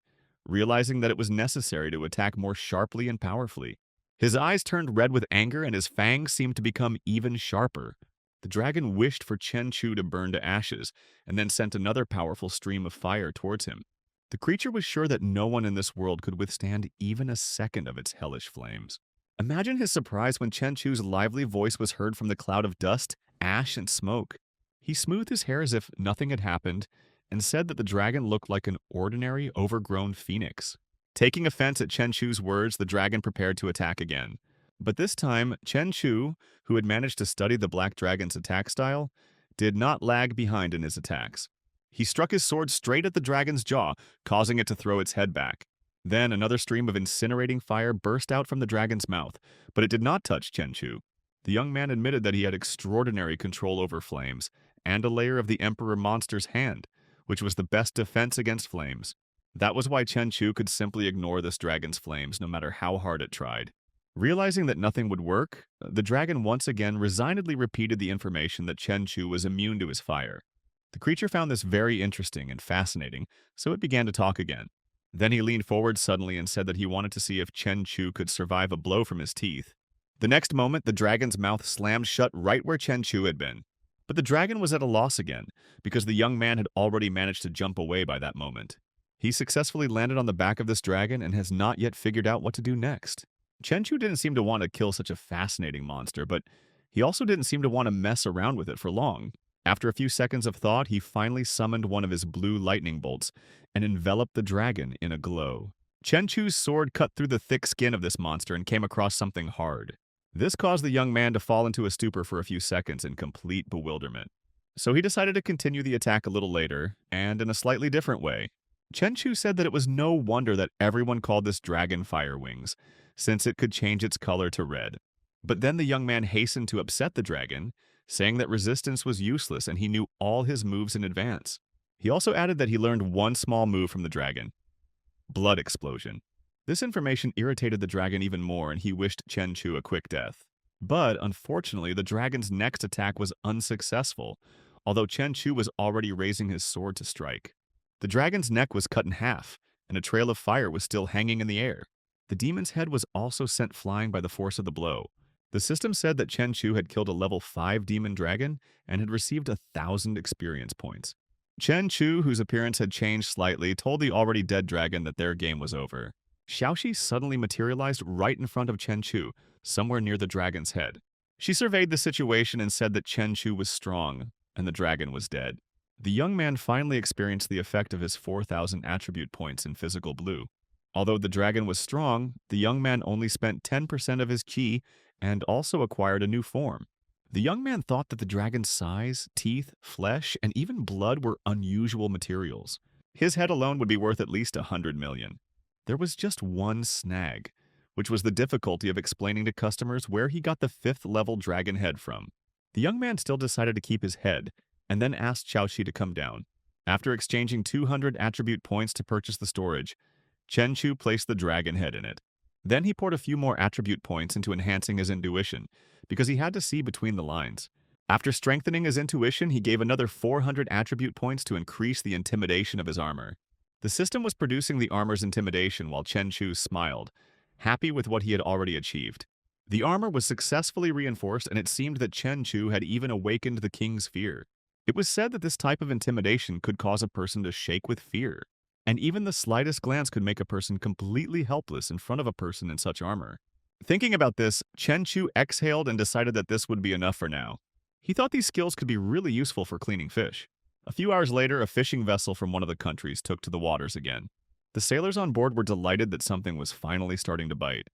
realizing that it was necessary to attack more sharply and powerfully. His eyes turned red with anger and his fangs seemed to become even sharper. The dragon wished for Chen Chu to burn to ashes and then sent another powerful stream of fire towards him. The creature was sure that no one in this world could withstand even a second of its hellish flames. Imagine his surprise when Chen Chu's lively voice was heard from the cloud of dust, ash, and smoke. He smoothed his hair as if nothing had happened and said that the dragon looked like an ordinary, overgrown phoenix. Taking offense at Chen Chu's words, the dragon prepared to attack again. But this time, Chen Chu, who had managed to study the black dragon's attack style, did not lag behind in his attacks. He struck his sword straight at the dragon's jaw, causing it to throw its head back. Then another stream of incinerating fire burst out from the dragon's mouth, but it did not touch Chen Chu. The young man admitted that he had extraordinary control over flames, and a layer of the Emperor monster's hand, which was the best defense against flames. That was why Chen Chu could simply ignore this dragon's flames no matter how hard it tried. Realizing that nothing would work, the dragon once again resignedly repeated the information that Chen Chu was immune to his fire. The creature found this very interesting and fascinating, so it began to talk again. Then he leaned forward suddenly and said that he wanted to see if Chen Chu could survive a blow from his teeth. The next moment, the dragon's mouth slammed shut right where Chen Chu had been. But the dragon was at a loss again, because the young man had already managed to jump away by that moment. He successfully landed on the back of this dragon and has not yet figured out what to do next. Chen Chu didn't seem to want to kill such a fascinating monster, but he also didn't seem to want to mess around with it for long. After a few seconds of thought, he finally summoned one of his blue lightning bolts and enveloped the dragon in a glow. Chen Chu's sword cut through the thick skin of this monster and came across something hard. This caused the young man to fall into a stupor for a few seconds in complete bewilderment. So he decided to continue the attack a little later, and in a slightly different way. Chen Chu said that it was no wonder that everyone called this dragon Fire Wings, since it could change its color to red. But then the young man hastened to upset the dragon, saying that resistance was useless and he knew all his moves in advance. He also added that he learned one small move from the dragon: blood explosion. This information irritated the dragon even more, and he wished Chen Chu a quick death. But unfortunately, the dragon's next attack was unsuccessful, although Chen Chu was already raising his sword to strike. The dragon's neck was cut in half, and a trail of fire was still hanging in the air. The demon's head was also sent flying by the force of the blow. The system said that Chen Chu had killed a level 5 demon dragon and had received 1,000 experience points. Chen Chu, whose appearance had changed slightly, told the already dead dragon that their game was over. Xiaoxi suddenly materialized right in front of Chen Chu, somewhere near the dragon's head. She surveyed the situation and said that Chen Chu was strong, and the dragon was dead. The young man finally experienced the effect of his 4,000 attribute points in physical blue. Although the dragon was strong, the young man only spent 10% of his ki and also acquired a new form. The young man thought that the dragon's size, teeth, flesh, and even blood were unusual materials. His head alone would be worth at least 100 million. There was just one snag, which was the difficulty of explaining to customers where he got the 5th level dragon head from. The young man still decided to keep his head, and then asked Xiaoxi to come down. After exchanging 200 attribute points to purchase the storage, Chen Chu placed the dragon head in it. Then he poured a few more attribute points into enhancing his intuition, because he had to see between the lines. After strengthening his intuition, he gave another 400 attribute points to increase the intimidation of his armor. The system was producing the armor's intimidation while Chen Chu smiled, happy with what he had already achieved. The armor was successfully reinforced, and it seemed that Chen Chu had even awakened the king's fear. It was said that this type of intimidation could cause a person to shake with fear, and even the slightest glance could make a person completely helpless in front of a person in such armor. Thinking about this, Chen Chu exhaled and decided that this would be enough for now. He thought these skills could be really useful for cleaning fish. A few hours later, a fishing vessel from one of the countries took to the waters again. The sailors on board were delighted that something was finally starting to bite.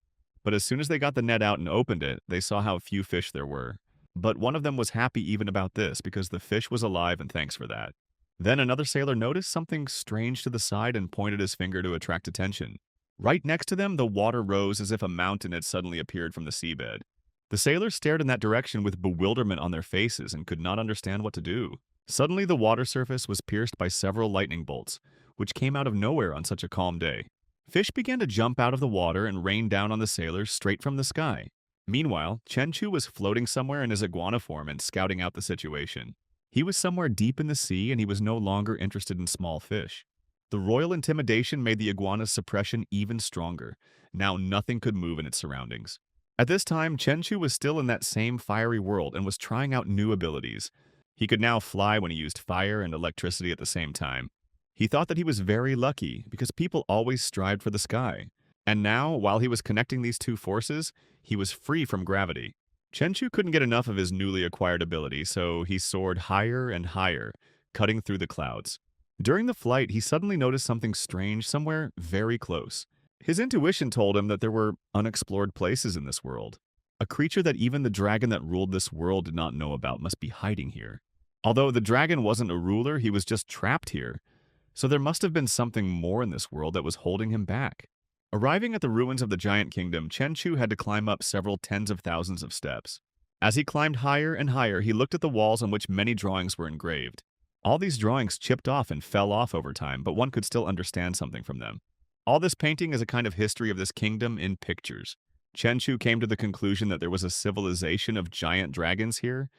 But as soon as they got the net out and opened it, they saw how few fish there were. But one of them was happy even about this, because the fish was alive, and thanks for that. Then another sailor noticed something strange to the side and pointed his finger to attract attention. Right next to them, the water rose as if a mountain had suddenly appeared from the seabed. The sailors stared in that direction with bewilderment on their faces and could not understand what to do. Suddenly, the water surface was pierced by several lightning bolts, which came out of nowhere on such a calm day. Fish began to jump out of the water and rain down on the sailors straight from the sky. Meanwhile, Chen Chu was floating somewhere in his iguana form and scouting out the situation. He was somewhere deep in the sea, and he was no longer interested in small fish. The royal intimidation made the iguana's suppression even stronger. Now nothing could move in its surroundings. At this time, Chen Chu was still in that same fiery world and was trying out new abilities. He could now fly when he used fire and electricity at the same time. He thought that he was very lucky, because people always strived for the sky. And now, while he was connecting these two forces, he was free from gravity. Chen Chu couldn't get enough of his newly acquired ability, so he soared higher and higher, cutting through the clouds. During the flight, he suddenly noticed something strange somewhere very close. His intuition told him that there were unexplored places in this world. A creature that even the dragon that ruled this world did not know about must be hiding here. Although the dragon wasn't a ruler, he was just trapped here. So there must have been something more in this world that was holding him back. Arriving at the ruins of the giant kingdom, Chen Chu had to climb up several tens of thousands of steps. As he climbed higher and higher, he looked at the walls on which many drawings were engraved. All these drawings chipped off and fell off over time, but one could still understand something from them. All this painting is a kind of history of this kingdom in pictures. Chen Chu came to the conclusion that there was a civilization of giant dragons here,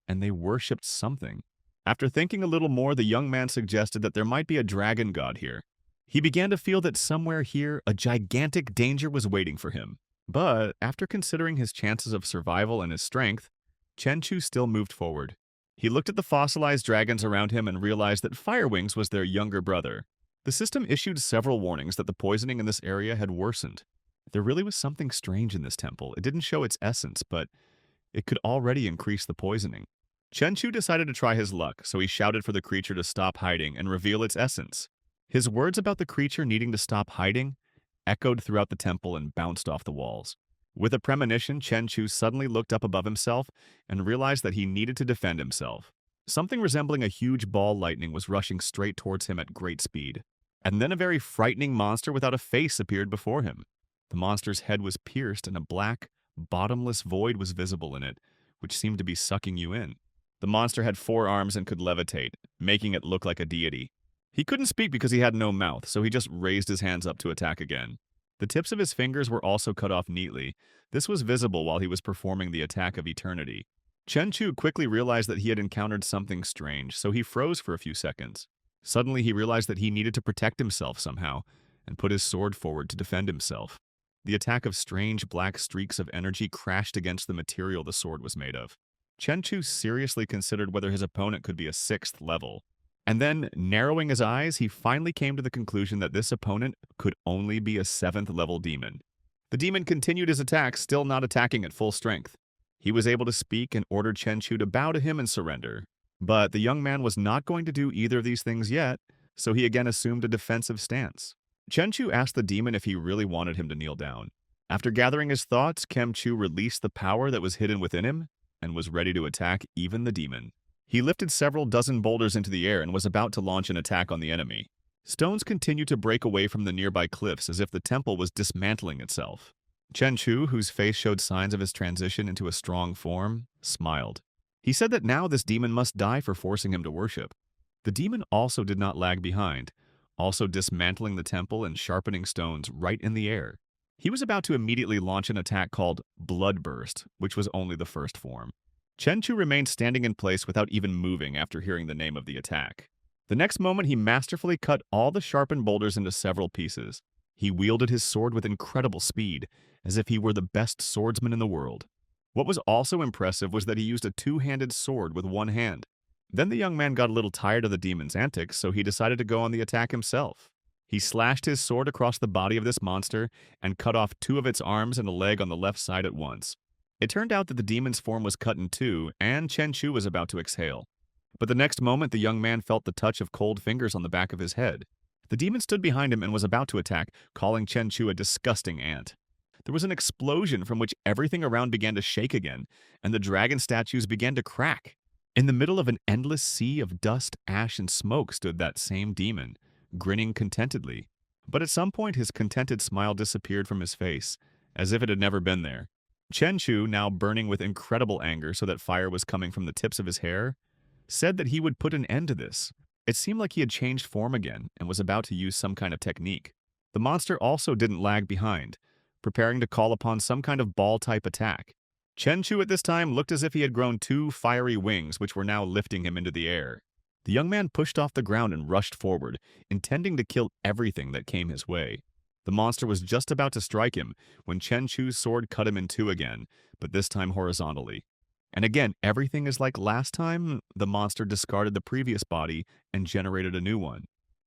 and they worshipped something. After thinking a little more, the young man suggested that there might be a dragon god here. He began to feel that somewhere here, a gigantic danger was waiting for him. But after considering his chances of survival and his strength, Chen Chu still moved forward. He looked at the fossilized dragons around him and realized that Firewings was their younger brother. The system issued several warnings that the poisoning in this area had worsened. There really was something strange in this temple. It didn't show its essence, but it could already increase the poisoning. Chen Chu decided to try his luck, so he shouted for the creature to stop hiding and reveal its essence. His words about the creature needing to stop hiding echoed throughout the temple and bounced off the walls. With a premonition, Chen Chu suddenly looked up above himself and realized that he needed to defend himself. Something resembling a huge ball lightning was rushing straight towards him at great speed. And then a very frightening monster without a face appeared before him. The monster's head was pierced and a black, bottomless void was visible in it, which seemed to be sucking you in. The monster had 4 arms and could levitate, making it look like a deity. He couldn't speak because he had no mouth, so he just raised his hands up to attack again. The tips of his fingers were also cut off neatly. This was visible while he was performing the attack of eternity. Chen Chu quickly realized that he had encountered something strange, so he froze for a few seconds. Suddenly he realized that he needed to protect himself somehow, and put his sword forward to defend himself. The attack of strange black streaks of energy crashed against the material the sword was made of. Chen Chu seriously considered whether his opponent could be a 6th level. And then, narrowing his eyes, he finally came to the conclusion that this opponent could only be a 7th level demon. The demon continued his attack, still not attacking at full strength. He was able to speak and ordered Chen Chu to bow to him and surrender. But the young man was not going to do either of these things yet, so he again assumed a defensive stance. Chen Chu asked the demon if he really wanted him to kneel down. After gathering his thoughts, Chen Chu released the power that was hidden within him and was ready to attack even the demon. He lifted several dozen boulders into the air and was about to launch an attack on the enemy. Stones continued to break away from the nearby cliffs as if the temple was dismantling itself. Chen Chu, whose face showed signs of his transition into a strong form, smiled. He said that now this demon must die for forcing him to worship. The demon also did not lag behind, also dismantling the temple and sharpening stones right in the air. He was about to immediately launch an attack called Bloodburst, which was only the first form. Chen Chu remained standing in place without even moving after hearing the name of the attack. The next moment, he masterfully cut all the sharpened boulders into several pieces. He wielded his sword with incredible speed, as if he were the best swordsman in the world. What was also impressive was that he used a 2-handed sword with one hand. Then the young man got a little tired of the demon's antics, so he decided to go on the attack himself. He slashed his sword across the body of this monster and cut off 2 of its arms and a leg on the left side at once. It turned out that the demon's form was cut in 2, and Chen Chu was about to exhale. But the next moment, the young man felt the touch of cold fingers on the back of his head. The demon stood behind him and was about to attack, calling Chen Chu a disgusting ant. There was an explosion from which everything around began to shake again, and the dragon statues began to crack. In the middle of an endless sea of dust, ash, and smoke stood that same demon, grinning contentedly. But at some point, his contented smile disappeared from his face, as if it had never been there. Chen Chu, now burning with incredible anger so that fire was coming from the tips of his hair, said that he would put an end to this. It seemed like he had changed form again and was about to use some kind of technique. The monster also didn't lag behind, preparing to call upon some kind of ball-type attack. Chen Chu at this time looked as if he had grown 2 fiery wings which were now lifting him into the air. The young man pushed off the ground and rushed forward, intending to kill everything that came his way. The monster was just about to strike him when Chen Chu's sword cut him in 2 again, but this time horizontally. And again, everything is like last time. The monster discarded the previous body and generated a new one.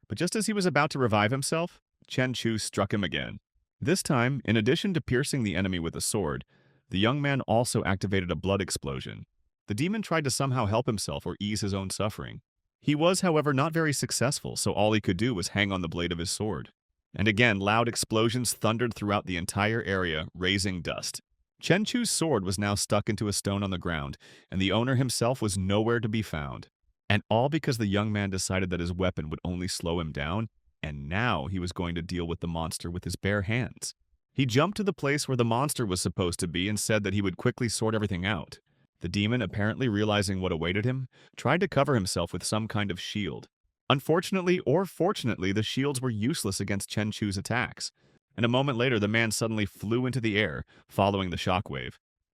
But just as he was about to revive himself, Chen Chu struck him again. This time, in addition to piercing the enemy with a sword, the young man also activated a blood explosion. The demon tried to somehow help himself or ease his own suffering. He was, however, not very successful, so all he could do was hang on the blade of his sword. And again, loud explosions thundered throughout the entire area, raising dust. Chen Chu's sword was now stuck into a stone on the ground, and the owner himself was nowhere to be found. And all because the young man decided that his weapon would only slow him down, and now he was going to deal with the monster with his bare hands. He jumped to the place where the monster was supposed to be and said that he would quickly sort everything out. The demon, apparently realizing what awaited him, tried to cover himself with some kind of shield. Unfortunately or fortunately, the shields were useless against Chen Chu's attacks. and a moment later the man suddenly flew into the air, following the shockwave.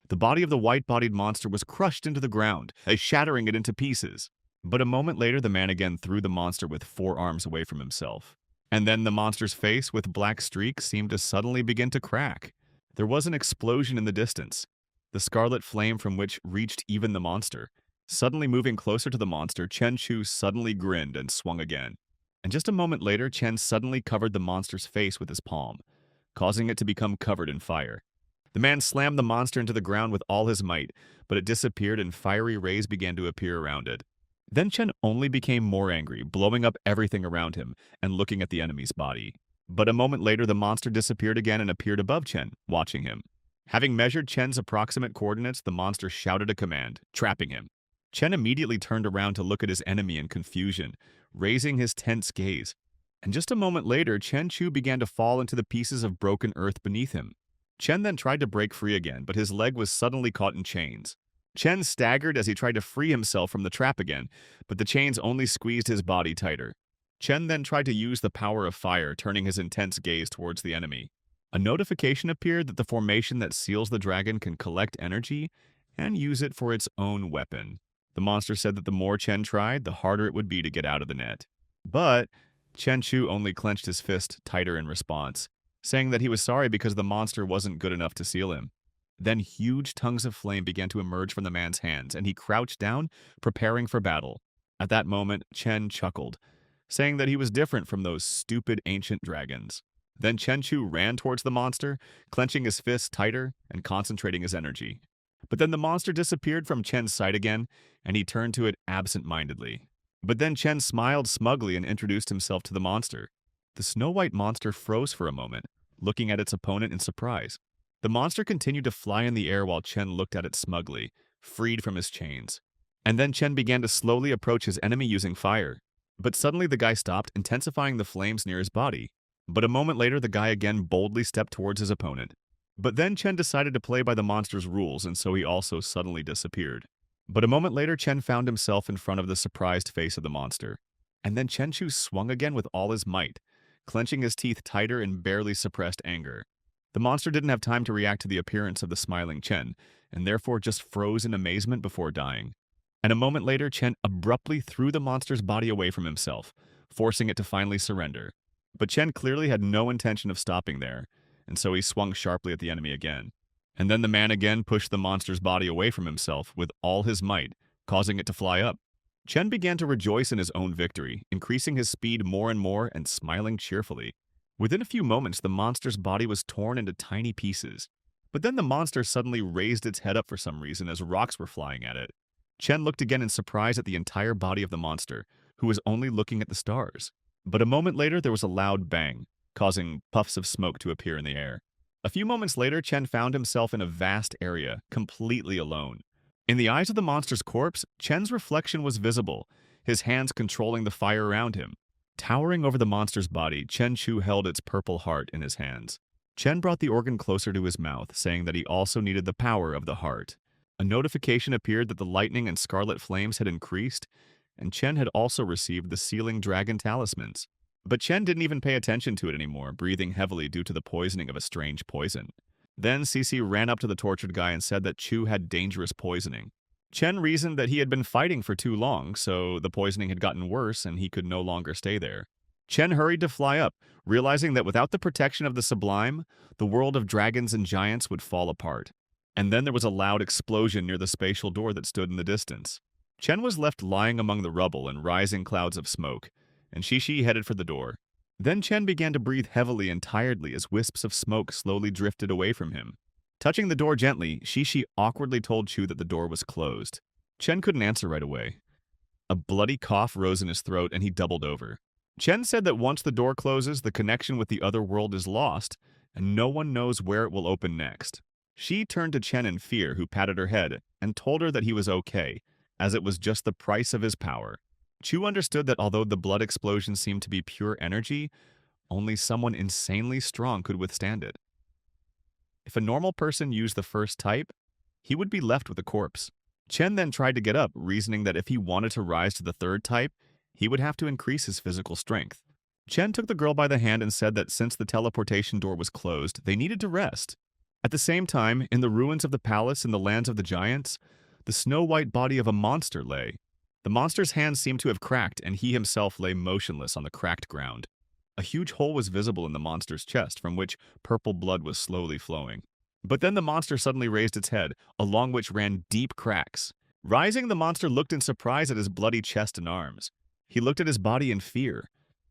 The body of the white-bodied monster was crushed into the ground, shattering it into pieces. But a moment later the man again threw the monster with 4 arms away from himself. And then the monster's face with black streaks seemed to suddenly begin to crack. There was an explosion in the distance, the scarlet flame from which reached even the monster. Suddenly moving closer to the monster, Chen Chu suddenly grinned and swung again. And just a moment later, Chen suddenly covered the monster's face with his palm, causing it to become covered in fire. The man slammed the monster into the ground with all his might, but it disappeared and fiery rays began to appear around it. Then Chen only became more angry, blowing up everything around him and looking at the enemy's body. But a moment later, the monster disappeared again and appeared above Chen, watching him. Having measured Chen's approximate coordinates, the monster shouted a command, trapping him. Chen immediately turned around to look at his enemy in confusion, raising his tense gaze. And just a moment later, Chen Chu began to fall into the pieces of broken earth beneath him. Chen then tried to break free again, but his leg was suddenly caught in chains. Chen staggered as he tried to free himself from the trap again, but the chains only squeezed his body tighter. Chen then tried to use the power of fire, turning his intense gaze towards the enemy. A notification appeared that the formation that seals the dragon can collect energy and use it for its own weapon. The monster said that the more Chen tried, the harder it would be to get out of the net. But Chen Chu only clenched his fist tighter in response, saying that he was sorry because the monster wasn't good enough to seal him. Then huge tongues of flame began to emerge from the man's hands, and he crouched down, preparing for battle. At that moment, Chen chuckled, saying that he was different from those stupid ancient dragons. Then Chen Chu ran towards the monster, clenching his fists tighter and concentrating his energy. But then the monster disappeared from Chen's sight again, and he turned to it absent-mindedly. But then Chen smiled smugly and introduced himself to the monster. The snow-white monster froze for a moment, looking at its opponent in surprise. The monster continued to fly in the air while Chen looked at it smugly, freed from his chains. And then Chen began to slowly approach his enemy using fire. But suddenly the guy stopped, intensifying the flames near his body. But a moment later the guy again boldly stepped towards his opponent. But then Chen decided to play by the monster's rules, and so he also suddenly disappeared. But a moment later Chen found himself in front of the surprised face of the monster. And then Chen Chu swung again with all his might, clenching his teeth tighter in barely suppressed anger. The monster didn't have time to react to the appearance of the smiling Chen, and therefore just froze in amazement before dying. And a moment later, Chen abruptly threw the monster's body away from himself, forcing it to finally surrender. But Chen clearly had no intention of stopping there, and so he swung sharply at the enemy again. And then the man again pushed the monster's body away from himself with all his might, causing it to fly up. Chen began to rejoice in his own victory, increasing his speed more and more and smiling cheerfully. Within a few moments, the monster's body was torn into tiny pieces. But then the monster suddenly raised its head up for some reason as rocks were flying at it. Chen looked again in surprise at the entire body of the monster, who was only looking at the stars. But a moment later, there was a loud bang, causing puffs of smoke to appear in the air. A few moments later, Chen found himself in a vast area, completely alone. In the eyes of the monster's corpse, Chen's reflection was visible, his hands controlling the fire around him. Towering over the monster's body, Chen Chu held its purple heart in his hands. Chen brought the organ closer to his mouth, saying that he also needed the power of the heart. A notification appeared that the lightning and scarlet flames had increased, and Chen had also received the sealing dragon talismans. But Chen didn't even pay attention to it anymore, breathing heavily due to the poisoning of a strange poison. Then Cece ran up to the tortured guy and said that Chu had dangerous poisoning. Chen reasoned that he had been fighting for too long, so the poisoning had gotten worse and he could no longer stay there. Chen hurried to fly up, realizing that without the protection of the sublime, the world of dragons and giants would fall apart. And then there was a loud explosion near the spatial door that stood in the distance. Chen was left lying among the rubble and rising clouds of smoke, and Shishi headed for the door. Then Chen began to breathe heavily and tiredly as wisps of smoke slowly drifted away from him. Touching the door gently, Shishi awkwardly told Chu that the door was closed. Chen couldn't answer right away. A bloody cough rose in his throat and he doubled over. Chen said that once the door closes, the connection with the other world is lost, and no one knows where it will open next. She turned to Chen in fear, who patted her head, and told her that he was okay, as it was just the price of his power. Chu understood that although the blood explosion seemed to be pure energy, only someone insanely strong could withstand it. If a normal person used the first type, he would be left with a corpse. Chen then tried to get up, reasoning that if he wanted to rise to the third type, he would have to increase his physical strength. Chen took the girl by the hand and said that since the teleportation door was closed, they needed to rest. At the same time, in the ruins of the palace in the lands of the giants, the snow-white body of a monster lay. The monster's hands seemed to have cracked, and he himself lay motionless on the cracked ground. A huge hole was visible in the monster's chest, from which purple blood was slowly flowing. But then the monster suddenly raised its head, along which ran deep cracks. Rising, the monster looked in surprise at his bloody chest and arms. He looked at his body in fear.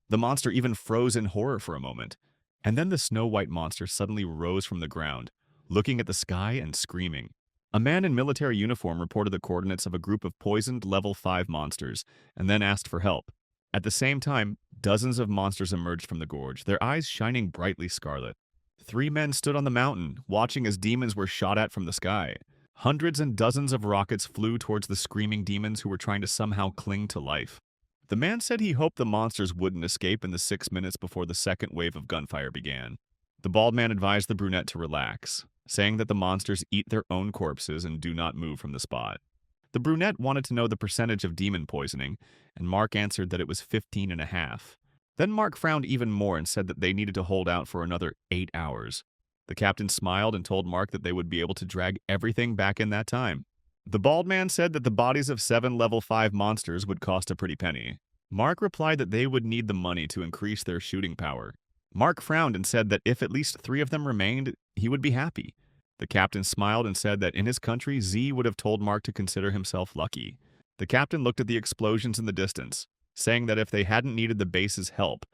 The monster even froze in horror for a moment. And then the snow-white monster suddenly rose from the ground, looking at the sky and screaming. A man in military uniform reported the coordinates of a group of poisoned level 5 monsters, and then asked for help. At the same time, dozens of monsters emerged from the gorge, their eyes shining brightly scarlet. 3 men stood on the mountain, watching as demons were shot at from the sky. Hundreds and dozens of rockets flew towards the screaming demons who were trying to somehow cling to life. The man said he hoped the monsters wouldn't escape in the 6 minutes before the second wave of gunfire began. The bald man advised the brunette to relax, saying that the monsters eat their own corpses and do not move from the spot. The brunette wanted to know the percentage of demon poisoning, and Mark answered that it was 15.5. Then Mark frowned even more and said that they needed to hold out for another 8 hours. The captain smiled and told Mark that they would be able to drag everything back in that time. The bald man said that the bodies of 7 level 5 monsters would cost a pretty penny. Mark replied that they would need the money to increase their shooting power. Mark frowned and said that if at least 3 of them remained, he would be happy. The captain smiled and said that in his country, Z would have told Mark to consider himself lucky. The captain looked at the explosions in the distance, saying that if they hadn't needed the base's help,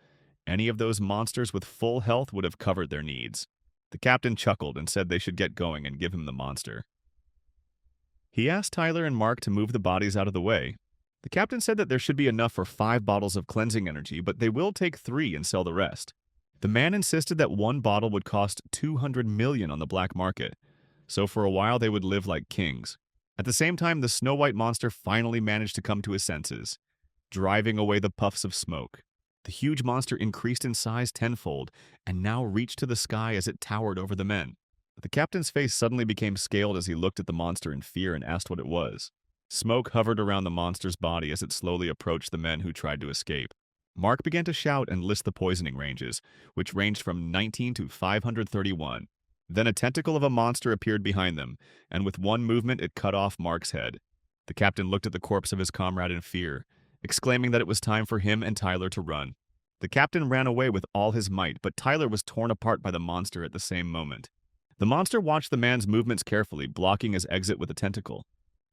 any of those monsters with full health would have covered their needs. The captain chuckled and said they should get going and give him the monster. He asked Tyler and Mark to move the bodies out of the way. The captain said that there should be enough for 5 bottles of cleansing energy, but they will take 3 and sell the rest. The man insisted that 1 bottle would cost 200 million on the black market, so for a while they would live like kings. At the same time, the snow-white monster finally managed to come to his senses, driving away the puffs of smoke. The huge monster increased in size tenfold and now reached to the sky as it towered over the men. The captain's face suddenly became scaled as he looked at the monster in fear and asked what it was. Smoke hovered around the monster's body as it slowly approached the men who tried to escape. Mark began to shout and list the poisoning ranges, which ranged from 19 to 531. Then a tentacle of a monster appeared behind them, and with one movement it cut off Mark's head. The captain looked at the corpse of his comrade in fear, exclaiming that it was time for him and Tyler to run. The captain ran away with all his might, but Tyler was torn apart by the monster at the same moment. The monster watched the man's movements carefully, blocking his exit with a tentacle.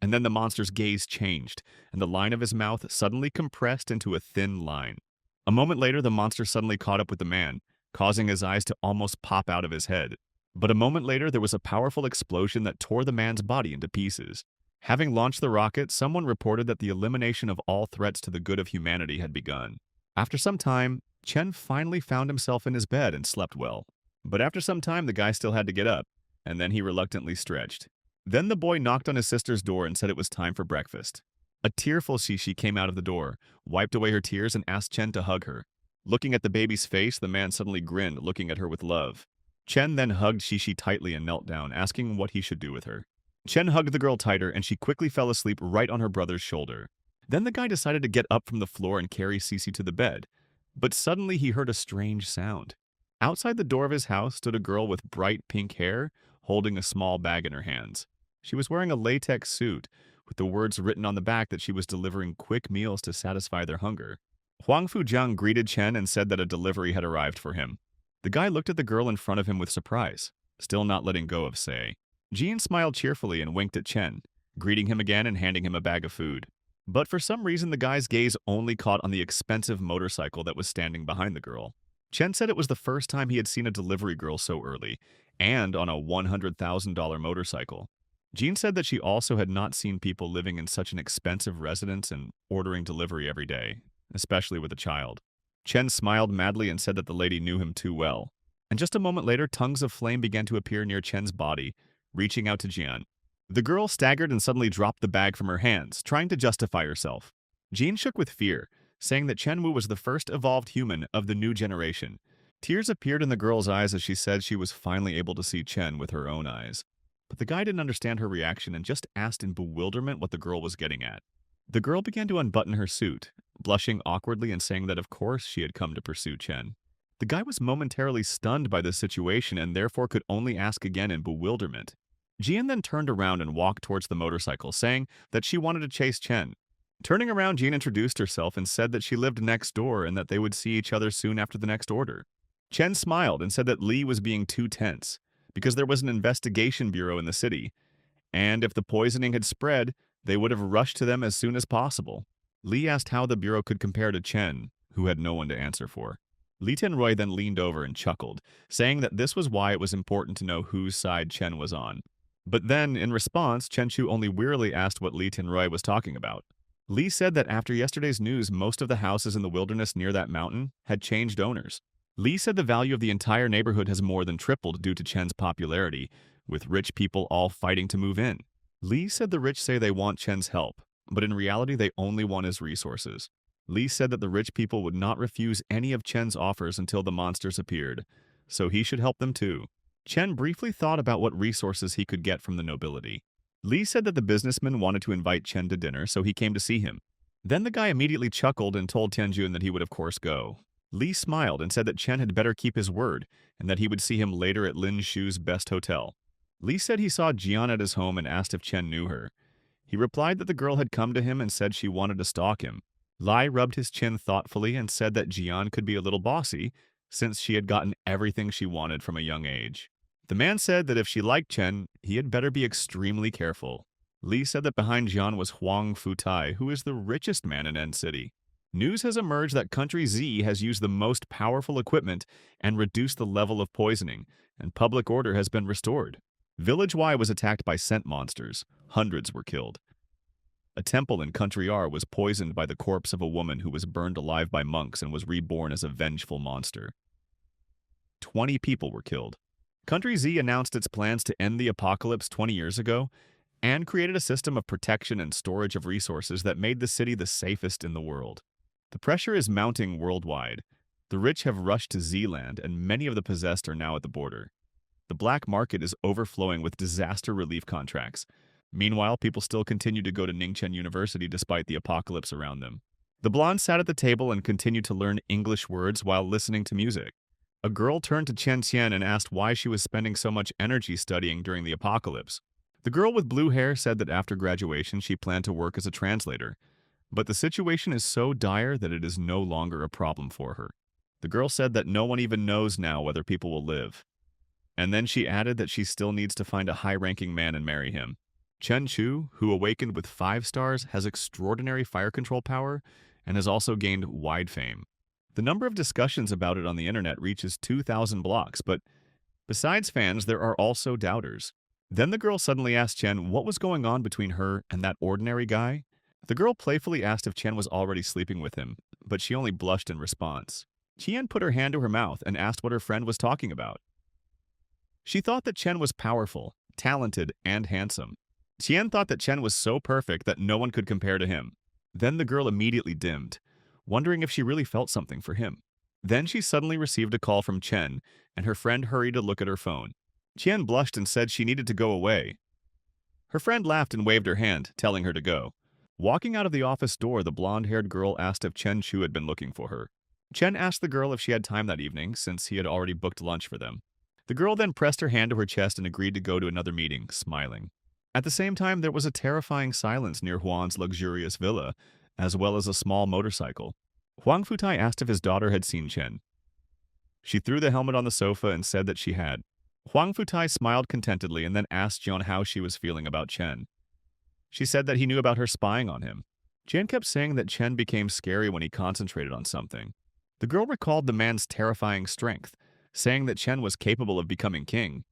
And then the monster's gaze changed, and the line of his mouth suddenly compressed into a thin line. A moment later, the monster suddenly caught up with the man, causing his eyes to almost pop out of his head. But a moment later, there was a powerful explosion that tore the man's body into pieces. Having launched the rocket, someone reported that the elimination of all threats to the good of humanity had begun. After some time, Chen finally found himself in his bed and slept well. But after some time, the guy still had to get up, and then he reluctantly stretched. Then the boy knocked on his sister's door and said it was time for breakfast. A tearful Shishi came out of the door, wiped away her tears, and asked Chen to hug her. Looking at the baby's face, the man suddenly grinned, looking at her with love. Chen then hugged Shishi tightly and knelt down, asking what he should do with her. Chen hugged the girl tighter, and she quickly fell asleep right on her brother's shoulder. Then the guy decided to get up from the floor and carry Cece to the bed. But suddenly he heard a strange sound. Outside the door of his house stood a girl with bright pink hair, holding a small bag in her hands. She was wearing a latex suit, with the words written on the back that she was delivering quick meals to satisfy their hunger. Huang Fujiang greeted Chen and said that a delivery had arrived for him. The guy looked at the girl in front of him with surprise, still not letting go of Sei. Jean smiled cheerfully and winked at Chen, greeting him again and handing him a bag of food. But for some reason, the guy's gaze only caught on the expensive motorcycle that was standing behind the girl. Chen said it was the first time he had seen a delivery girl so early, and on a $100,000 motorcycle. Jean said that she also had not seen people living in such an expensive residence and ordering delivery every day, especially with a child. Chen smiled madly and said that the lady knew him too well. And just a moment later, tongues of flame began to appear near Chen's body, reaching out to Jian. The girl staggered and suddenly dropped the bag from her hands, trying to justify herself. Jean shook with fear, saying that Chen Wu was the first evolved human of the new generation. Tears appeared in the girl's eyes as she said she was finally able to see Chen with her own eyes. But the guy didn't understand her reaction and just asked in bewilderment what the girl was getting at. The girl began to unbutton her suit, blushing awkwardly and saying that of course she had come to pursue Chen. The guy was momentarily stunned by the situation and therefore could only ask again in bewilderment. Jian then turned around and walked towards the motorcycle, saying that she wanted to chase Chen. Turning around, Jian introduced herself and said that she lived next door and that they would see each other soon after the next order. Chen smiled and said that Li was being too tense, because there was an investigation bureau in the city, and if the poisoning had spread, they would have rushed to them as soon as possible. Li asked how the bureau could compare to Chen, who had no one to answer for. Li Tenrui then leaned over and chuckled, saying that this was why it was important to know whose side Chen was on. But then, in response, Chen Chu only wearily asked what Li Tenrui was talking about. Li said that after yesterday's news, most of the houses in the wilderness near that mountain had changed owners. Li said the value of the entire neighborhood has more than tripled due to Chen's popularity, with rich people all fighting to move in. Li said the rich say they want Chen's help, but in reality they only want his resources. Li said that the rich people would not refuse any of Chen's offers until the monsters appeared, so he should help them too. Chen briefly thought about what resources he could get from the nobility. Li said that the businessman wanted to invite Chen to dinner, so he came to see him. Then the guy immediately chuckled and told Tianjun that he would of course go. Li smiled and said that Chen had better keep his word, and that he would see him later at Lin Shu's best hotel. Li said he saw Jian at his home and asked if Chen knew her. He replied that the girl had come to him and said she wanted to stalk him. Lai rubbed his chin thoughtfully and said that Jian could be a little bossy, since she had gotten everything she wanted from a young age. The man said that if she liked Chen, he had better be extremely careful. Li said that behind Jian was Huang Futai, who is the richest man in N City. News has emerged that Country Z has used the most powerful equipment and reduced the level of poisoning, and public order has been restored. Village Y was attacked by scent monsters. Hundreds were killed. A temple in Country R was poisoned by the corpse of a woman who was burned alive by monks and was reborn as a vengeful monster. 20 people were killed. Country Z announced its plans to end the apocalypse 20 years ago and created a system of protection and storage of resources that made the city the safest in the world. The pressure is mounting worldwide. The rich have rushed to Z-land, and many of the possessed are now at the border. The black market is overflowing with disaster relief contracts. Meanwhile, people still continue to go to Ningchen University despite the apocalypse around them. The blonde sat at the table and continued to learn English words while listening to music. A girl turned to Chen Qian and asked why she was spending so much energy studying during the apocalypse. The girl with blue hair said that after graduation she planned to work as a translator, but the situation is so dire that it is no longer a problem for her. The girl said that no one even knows now whether people will live. And then she added that she still needs to find a high-ranking man and marry him. Chen Chu, who awakened with 5 stars, has extraordinary fire control power and has also gained wide fame. The number of discussions about it on the internet reaches 2,000 blocks, but besides fans, there are also doubters. Then the girl suddenly asked Chen what was going on between her and that ordinary guy. The girl playfully asked if Chen was already sleeping with him, but she only blushed in response. Qian put her hand to her mouth and asked what her friend was talking about. She thought that Chen was powerful, talented, and handsome. Qian thought that Chen was so perfect that no one could compare to him. Then the girl immediately dimmed, wondering if she really felt something for him. Then she suddenly received a call from Chen, and her friend hurried to look at her phone. Qian blushed and said she needed to go away. Her friend laughed and waved her hand, telling her to go. Walking out of the office door, the blonde-haired girl asked if Chen Chu had been looking for her. Chen asked the girl if she had time that evening, since he had already booked lunch for them. The girl then pressed her hand to her chest and agreed to go to another meeting, smiling. At the same time, there was a terrifying silence near Huan's luxurious villa, as well as a small motorcycle. Huang Futai asked if his daughter had seen Chen. She threw the helmet on the sofa and said that she had. Huang Futai smiled contentedly and then asked Jian how she was feeling about Chen. She said that he knew about her spying on him. Jian kept saying that Chen became scary when he concentrated on something. The girl recalled the man's terrifying strength, saying that Chen was capable of becoming king.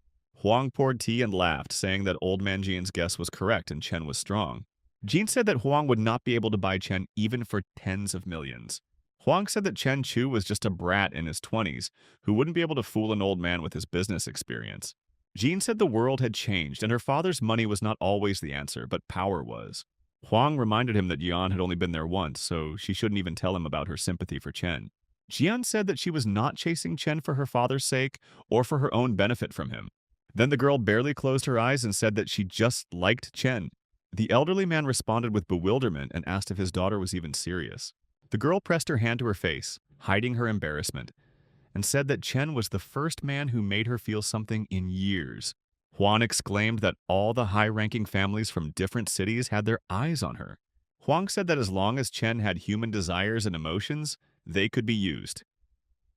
Huang poured tea and laughed, saying that old man Jian's guess was correct and Chen was strong. Jian said that Huang would not be able to buy Chen even for tens of millions. Huang said that Chen Chu was just a brat in his 20s who wouldn't be able to fool an old man with his business experience. Jian said the world had changed and her father's money was not always the answer, but power was. Huang reminded him that Jian had only been there once, so she shouldn't even tell him about her sympathy for Chen. Jian said that she was not chasing Chen for her father's sake or for her own benefit from him. Then the girl barely closed her eyes and said that she just liked Chen. The elderly man responded with bewilderment and asked if his daughter was even serious. The girl pressed her hand to her face, hiding her embarrassment, and said that Chen was the first man who made her feel something in years. Huang exclaimed that all the high-ranking families from different cities had their eyes on her. Huang said that as long as Chen had human desires and emotions, they could be used.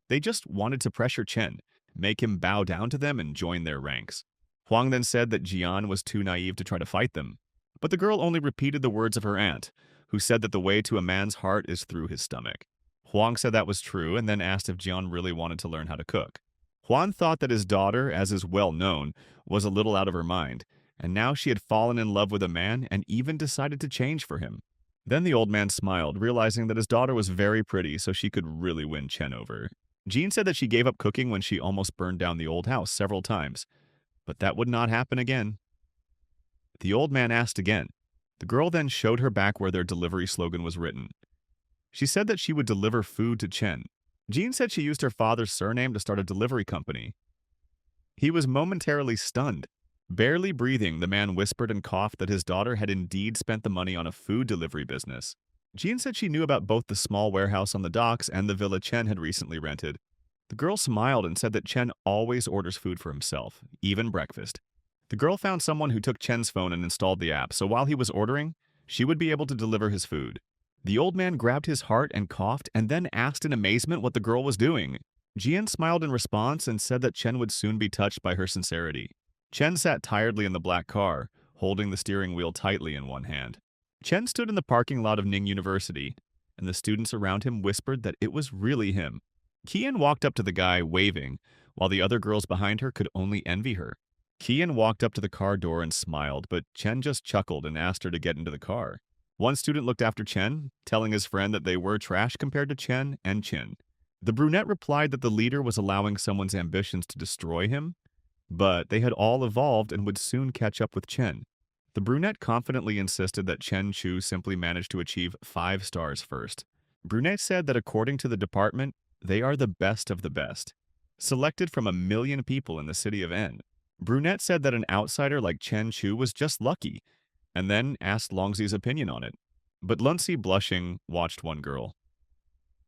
They just wanted to pressure Chen, make him bow down to them and join their ranks. Huang then said that Jian was too naive to try to fight them, but the girl only repeated the words of her aunt, who said that the way to a man's heart is through his stomach. Huang said that was true and then asked if Jian really wanted to learn how to cook. Huang thought that his daughter, as is well known, was a little out of her mind, and now she had fallen in love with a man and even decided to change for him. Then the old man smiled, realizing that his daughter was very pretty, so she could really win Chen over. Jean said that she gave up cooking when she almost burned down the old house several times, but that would not happen again. The old man asked again. The girl then showed her back where their delivery slogan was written. She said that she would deliver food to Chen. Jean said she used her father's surname to start a delivery company. He was momentarily stunned. Barely breathing, the man whispered and coughed that his daughter had indeed spent the money on a food delivery business. Jean said she knew about both the small warehouse on the docks and the villa Chen had recently rented. The girl smiled and said that Chen always orders food for himself, even breakfast. The girl found someone who took Chen's phone and installed the app, so while he was ordering, she would be able to deliver his food. The old man grabbed his heart and coughed and then asked in amazement what the girl was doing. Jian smiled in response and said that Chen would soon be touched by her sincerity. Chen sat tiredly in the black car, holding the steering wheel tightly in one hand. Chen stood in the parking lot of Ning University, and the students around him whispered that it was really him. Qian walked up to the guy, waving, while the other girls behind her could only envy her. Qian walked up to the car door and smiled, but Chen just chuckled and asked her to get into the car. One student looked after Chen, telling his friend that they were trash compared to Chen and Qin. The brunette replied that the leader was allowing someone's ambitions to destroy him, but they had all evolved and would soon catch up with Chen. The brunette confidently insisted that Chen Chu simply managed to achieve 5 stars first. Brunette said that according to the department, they are the best of the best, selected from 1 million people in the city of N. Brunette said that an outsider like Chen Chu was just lucky, and then asked Longzi's opinion on it. But Lunzi, blushing, watched one girl.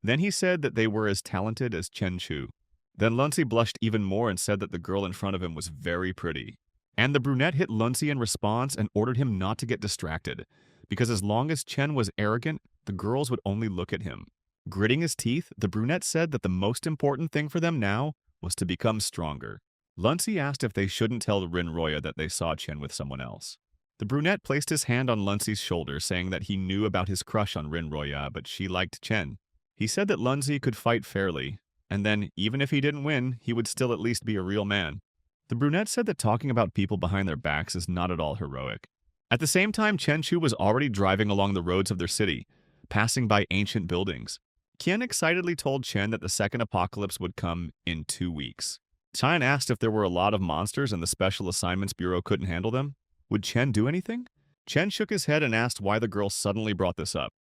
Then he said that they were as talented as Chen Chu. Then Lunzi blushed even more and said that the girl in front of him was very pretty. And the brunette hit Lunzi in response and ordered him not to get distracted, because as long as Chen was arrogant, the girls would only look at him. Gritting his teeth, the brunette said that the most important thing for them now was to become stronger. Lunzi asked if they shouldn't tell Rinroya that they saw Chen with someone else. The brunette placed his hand on Lunzi's shoulder, saying that he knew about his crush on Rinroya, but she liked Chen. He said that Lunzi could fight fairly, and then, even if he didn't win, he would still at least be a real man. The brunette said that talking about people behind their backs is not at all heroic. At the same time, Chen Chu was already driving along the roads of their city, passing by ancient buildings. Qian excitedly told Chen that the second apocalypse would come in 2 weeks. Qian asked if there were a lot of monsters and the Special Assignments Bureau couldn't handle them. Would Chen do anything? Chen shook his head and asked why the girl suddenly brought this up.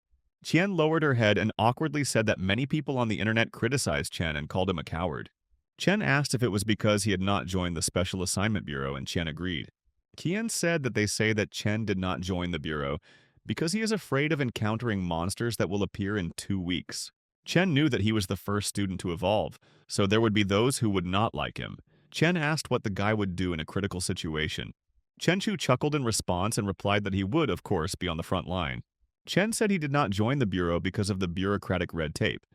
Qian lowered her head and awkwardly said that many people on the internet criticized Chen and called him a coward. Chen asked if it was because he had not joined the Special Assignment Bureau, and Chen agreed. Qian said that they say that Chen did not join the Bureau because he is afraid of encountering monsters that will appear in 2 weeks. Chen knew that he was the first student to evolve, so there would be those who would not like him. Chen asked what the guy would do in a critical situation. Chen Chu chuckled in response and replied that he would, of course, be on the front line. Chen said he did not join the Bureau because of the bureaucratic red tape,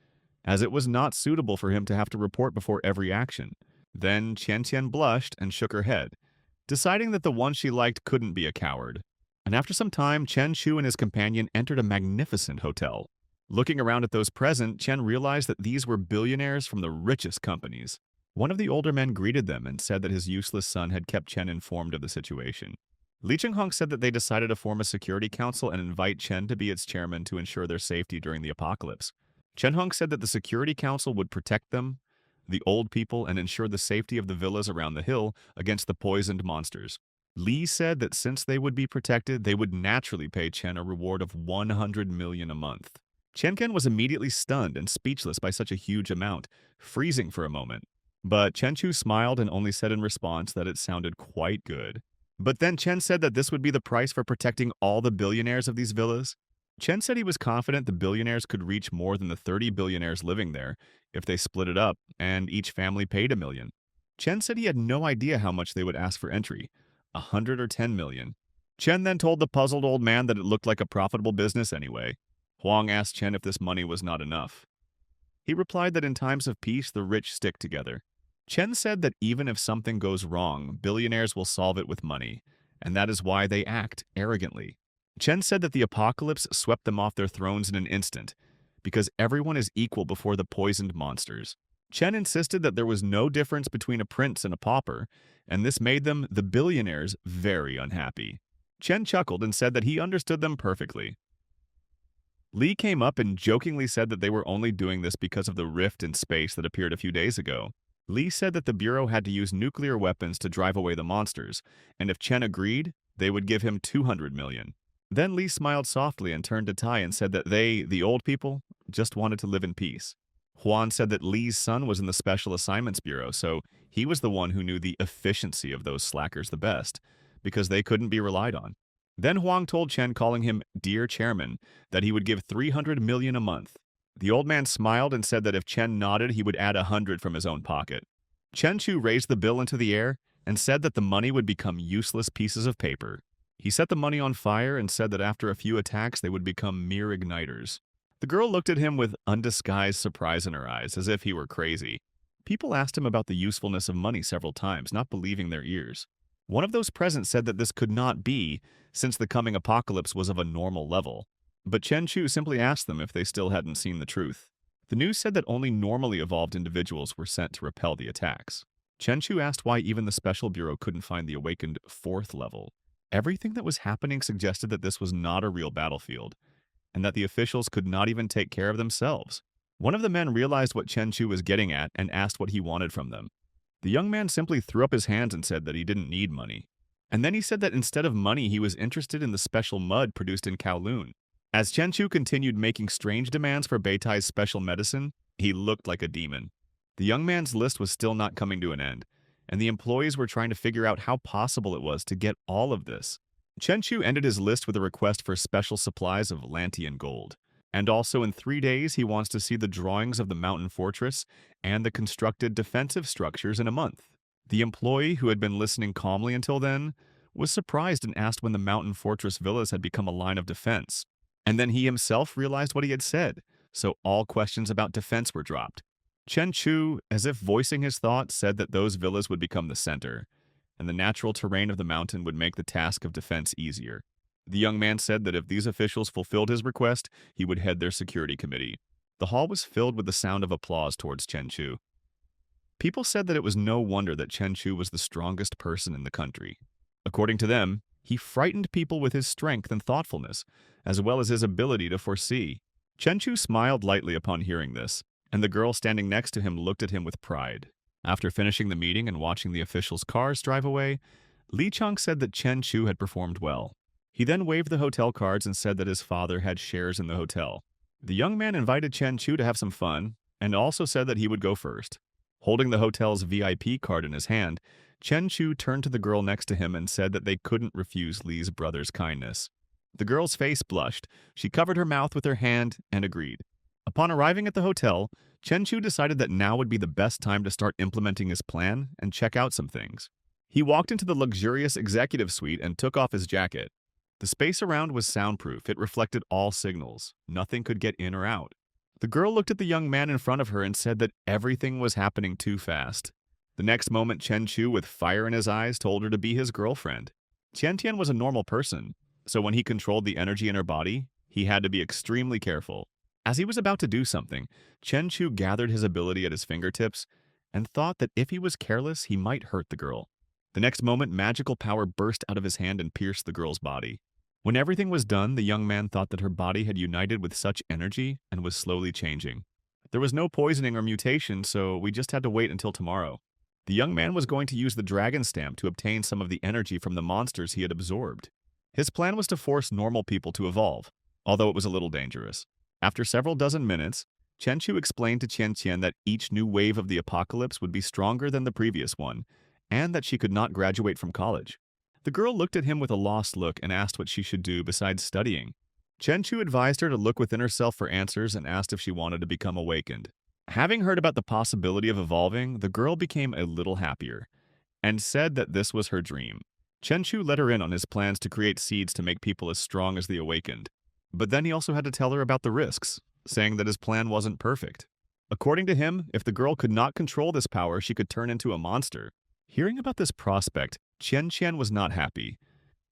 as it was not suitable for him to have to report before every action. Then Qian blushed and shook her head, deciding that the one she liked couldn't be a coward. And after some time, Chen Chu and his companion entered a magnificent hotel. Looking around at those present, Chen realized that these were billionaires from the richest companies. One of the older men greeted them and said that his useless son had kept Chen informed of the situation. Li Chenghong said that they decided to form a security council and invite Chen to be its chairman to ensure their safety during the apocalypse. Chenhong said that the security council would protect them, the old people, and ensure the safety of the villas around the hill against the poisoned monsters. Li said that since they would be protected, they would naturally pay Chen a reward of 100 million a month. Chen was immediately stunned and speechless by such a huge amount, freezing for a moment. But Chen Chu smiled and only said in response that it sounded quite good. But then Chen said that this would be the price for protecting all the billionaires of these villas. Chen said he was confident the billionaires could reach more than the 30 billionaires living there if they split it up and each family paid $1 million. Chen said he had no idea how much they would ask for entry, 100 or 10 million. Chen then told the puzzled old man that it looked like a profitable business anyway. Huang asked Chen if this money was not enough. He replied that in times of peace, the rich stick together. Chen said that even if something goes wrong, billionaires will solve it with money, and that is why they act arrogantly. Chen said that the apocalypse swept them off their thrones in an instant, because everyone is equal before the poisoned monsters. Chen insisted that there was no difference between a prince and a pauper, and this made them, the billionaires, very unhappy. Chen chuckled and said that he understood them perfectly. Lee came up and jokingly said that they were only doing this because of the rift in space that appeared a few days ago. Lee said that the Bureau had to use nuclear weapons to drive away the monsters, and if Chen agreed, they would give him 200 million. Then Lee smiled softly and turned to Tai and said that they, the old people, just wanted to live in peace. Huan said that Lee's son was in the Special Assignments Bureau, so he was the one who knew the efficiency of those slackers the best, because they couldn't be relied on. Then Huang told Chen, calling him Dear Chairman, that he would give 300 million a month. The old man smiled and said that if Chen nodded, he would add 100 from his own pocket. Chen Chu raised the bill into the air and said that the money would become useless pieces of paper. He set the money on fire and said that after a few attacks, they would become mere igniters. The girl looked at him with undisguised surprise in her eyes, as if he were crazy. People asked him about the usefulness of money several times, not believing their ears. One of those present said that this could not be, since the coming apocalypse was of a normal level. But Chen Chu simply asked them if they still hadn't seen the truth. The news said that only normally evolved individuals were sent to repel the attacks. Chen Chu asked why even the Special Bureau couldn't find the awakened 4th level. Everything that was happening suggested that this was not a real battlefield, and that the officials could not even take care of themselves. One of the men realized what Chen Chu was getting at and asked what he wanted from them. The young man simply threw up his hands and said that he didn't need money. And then he said that instead of money, he was interested in the special mud produced in Kowloon. As Chen Chu continued making strange demands for Beitai's special medicine, he looked like a demon. The young man's list was still not coming to an end, and the employees were trying to figure out how possible it was to get all of this. Chen Chu ended his list with a request for special supplies of Lantian gold. And also in 3 days, he wants to see the drawings of the mountain fortress and the constructed defensive structures in a month. The employee, who had been listening calmly until then, was surprised and asked when the mountain fortress villas had become a line of defense. And then he himself realized what he had said, so all questions about defense were dropped. Chen Chu, as if voicing his thoughts, said that those villas would become the center, and the natural terrain of the mountain would make the task of defense easier. The young man said that if these officials fulfilled his request, he would head their security committee. The hall was filled with the sound of applause towards Chen Chu. People said that it was no wonder that Chen Chu was the strongest person in the country. According to them, he frightened people with his strength and thoughtfulness, as well as his ability to foresee. Chen Chu smiled lightly upon hearing this, and the girl standing next to him looked at him with pride. After finishing the meeting and watching the officials' cars drive away, Li Chang said that Chen Chu had performed well. He then waved the hotel cards and said that his father had shares in the hotel. The young man invited Chen Chu to have some fun, and also said that he would go first. Holding the hotel's VIP card in his hand, Chen Chu turned to the girl next to him and said that they couldn't refuse Li's brother's kindness. The girl's face blushed. She covered her mouth with her hand and agreed. Upon arriving at the hotel, Chen Chu decided that now would be the best time to start implementing his plan and check out some things. He walked into the luxurious executive suite and took off his jacket. The space around was soundproof. It reflected all signals. Nothing could get in or out. The girl looked at the young man in front of her and said that everything was happening too fast. The next moment, Chen Chu, with fire in his eyes, told her to be his girlfriend. Qian Tian was a normal person, so when he controlled the energy in her body, he had to be extremely careful. As he was about to do something, Chen Chu gathered his ability at his fingertips and thought that if he was careless, he might hurt the girl. The next moment, magical power burst out of his hand and pierced the girl's body. When everything was done, the young man thought that her body had united with such energy and was slowly changing. There was no poisoning or mutation, so we just had to wait until tomorrow. The young man was going to use the dragon stamp to obtain some of the energy from the monsters he had absorbed. His plan was to force normal people to evolve, although it was a little dangerous. After several dozen minutes, Chen Chu explained to Qian Qian that each new wave of the apocalypse would be stronger than the previous one, and that she could not graduate from college. The girl looked at him with a lost look and asked what she should do besides studying. Chen Chu advised her to look within herself for answers and asked if she wanted to become awakened. Having heard about the possibility of evolving, the girl became a little happier and said that this was her dream. Chen Chu let her in on his plans to create seeds to make people as strong as the awakened. But then he also had to tell her about the risks, saying that his plan wasn't perfect. According to him, if the girl could not control this power, she could turn into a monster. Hearing about this prospect, Chen Qian was not happy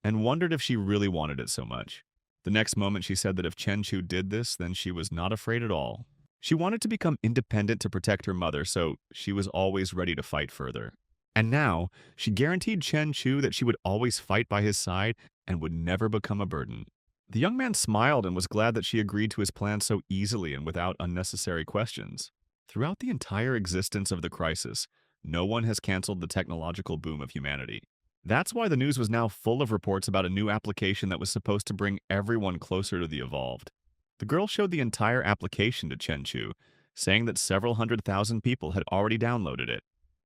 and wondered if she really wanted it so much. The next moment she said that if Chen Chu did this, then she was not afraid at all. She wanted to become independent to protect her mother, so she was always ready to fight further. And now, she guaranteed Chen Chu that she would always fight by his side and would never become a burden. The young man smiled and was glad that she agreed to his plan so easily and without unnecessary questions. Throughout the entire existence of the crisis, no one has canceled the technological boom of humanity. That's why the news was now full of reports about a new application that was supposed to bring everyone closer to the evolved. The girl showed the entire application to Chen Chu, saying that several 100,000 people had already downloaded it.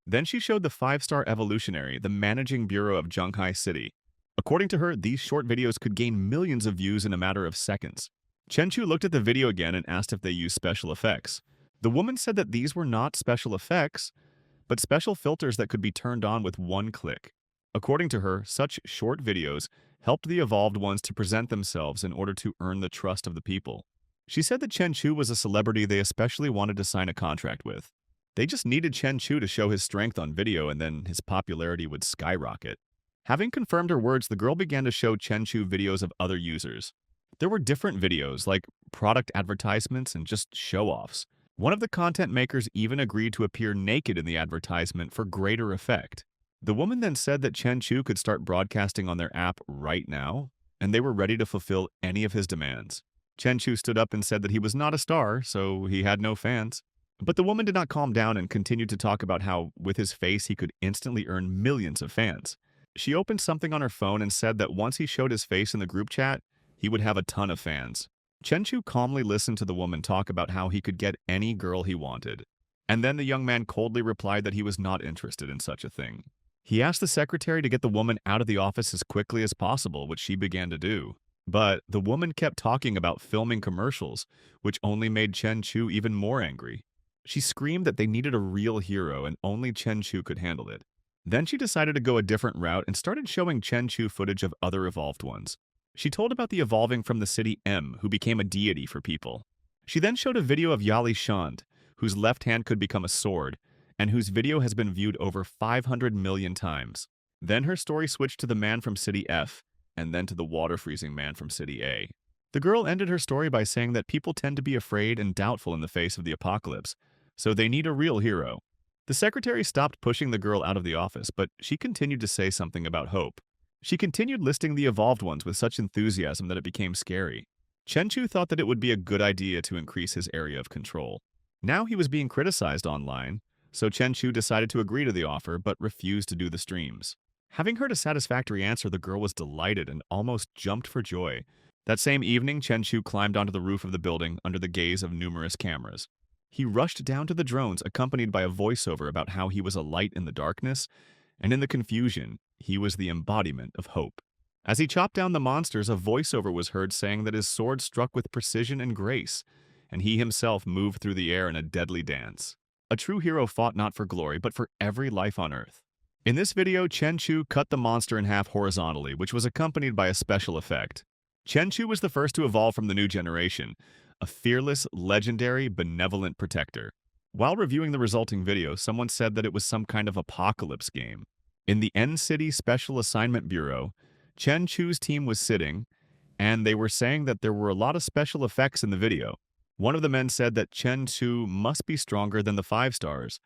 Then she showed the 5-star evolutionary the managing bureau of Zhonghai City. According to her, these short videos could gain millions of views in a matter of seconds. Chen Chu looked at the video again and asked if they used special effects. The woman said that these were not special effects, but special filters that could be turned on with one click. According to her, such short videos helped the evolved ones to present themselves in order to earn the trust of the people. She said that Chen Chu was a celebrity they especially wanted to sign a contract with. They just needed Chen Chu to show his strength on video and then his popularity would skyrocket. Having confirmed her words, the girl began to show Chen Chu videos of other users. There were different videos, like product advertisements and just show-offs. One of the content makers even agreed to appear naked in the advertisement for greater effect. The woman then said that Chen Chu could start broadcasting on their app right now, and they were ready to fulfill any of his demands. Chen Chu stood up and said that he was not a star, so he had no fans. But the woman did not calm down and continued to talk about how, with his face, he could instantly earn millions of fans. She opened something on her phone and said that once he showed his face in the group chat, he would have a ton of fans. Chen Chu calmly listened to the woman talk about how he could get any girl he wanted. And then the young man coldly replied that he was not interested in such a thing. He asked the secretary to get the woman out of the office as quickly as possible, which she began to do. But the woman kept talking about filming commercials, which only made Chen Chu even more angry. She screamed that they needed a real hero and only Chen Chu could handle it. Then she decided to go a different route and started showing Chen Chu footage of other evolved ones. She told about the evolving from the city M, who became a deity for people. She then showed a video of Yali Shand, whose left hand could become a sword, and whose video has been viewed over 500 million times. Then her story switched to the man from City F, and then to the water-freezing man from City A. The girl ended her story by saying that people tend to be afraid and doubtful in the face of the apocalypse, so they need a real hero. The secretary stopped pushing the girl out of the office, but she continued to say something about hope. She continued listing the evolved ones with such enthusiasm that it became scary. Chen Chu thought that it would be a good idea to increase his area of control. Now he was being criticized online, so Chen Chu decided to agree to the offer but refused to do the streams. Having heard a satisfactory answer, the girl was delighted and almost jumped for joy. That same evening, Chen Chu climbed onto the roof of the building under the gaze of numerous cameras. He rushed down to the drones, accompanied by a voiceover about how he was a light in the darkness, and in the confusion, he was the embodiment of hope. As he chopped down the monsters, a voiceover was heard saying that his sword struck with precision and grace, and he himself moved through the air in a deadly dance. A true hero fought not for glory, but for every life on Earth. In this video, Chen Chu cut the monster in half horizontally, which was accompanied by a special effect. Chen Chu was the first to evolve from the new generation, a fearless, legendary, benevolent protector. While reviewing the resulting video, someone said that it was some kind of apocalypse game. In the N-City Special Assignment Bureau, Chen Chu's team was sitting, and they were saying that there were a lot of special effects in the video. One of the men said that Chen Chu must be stronger than the 5 stars,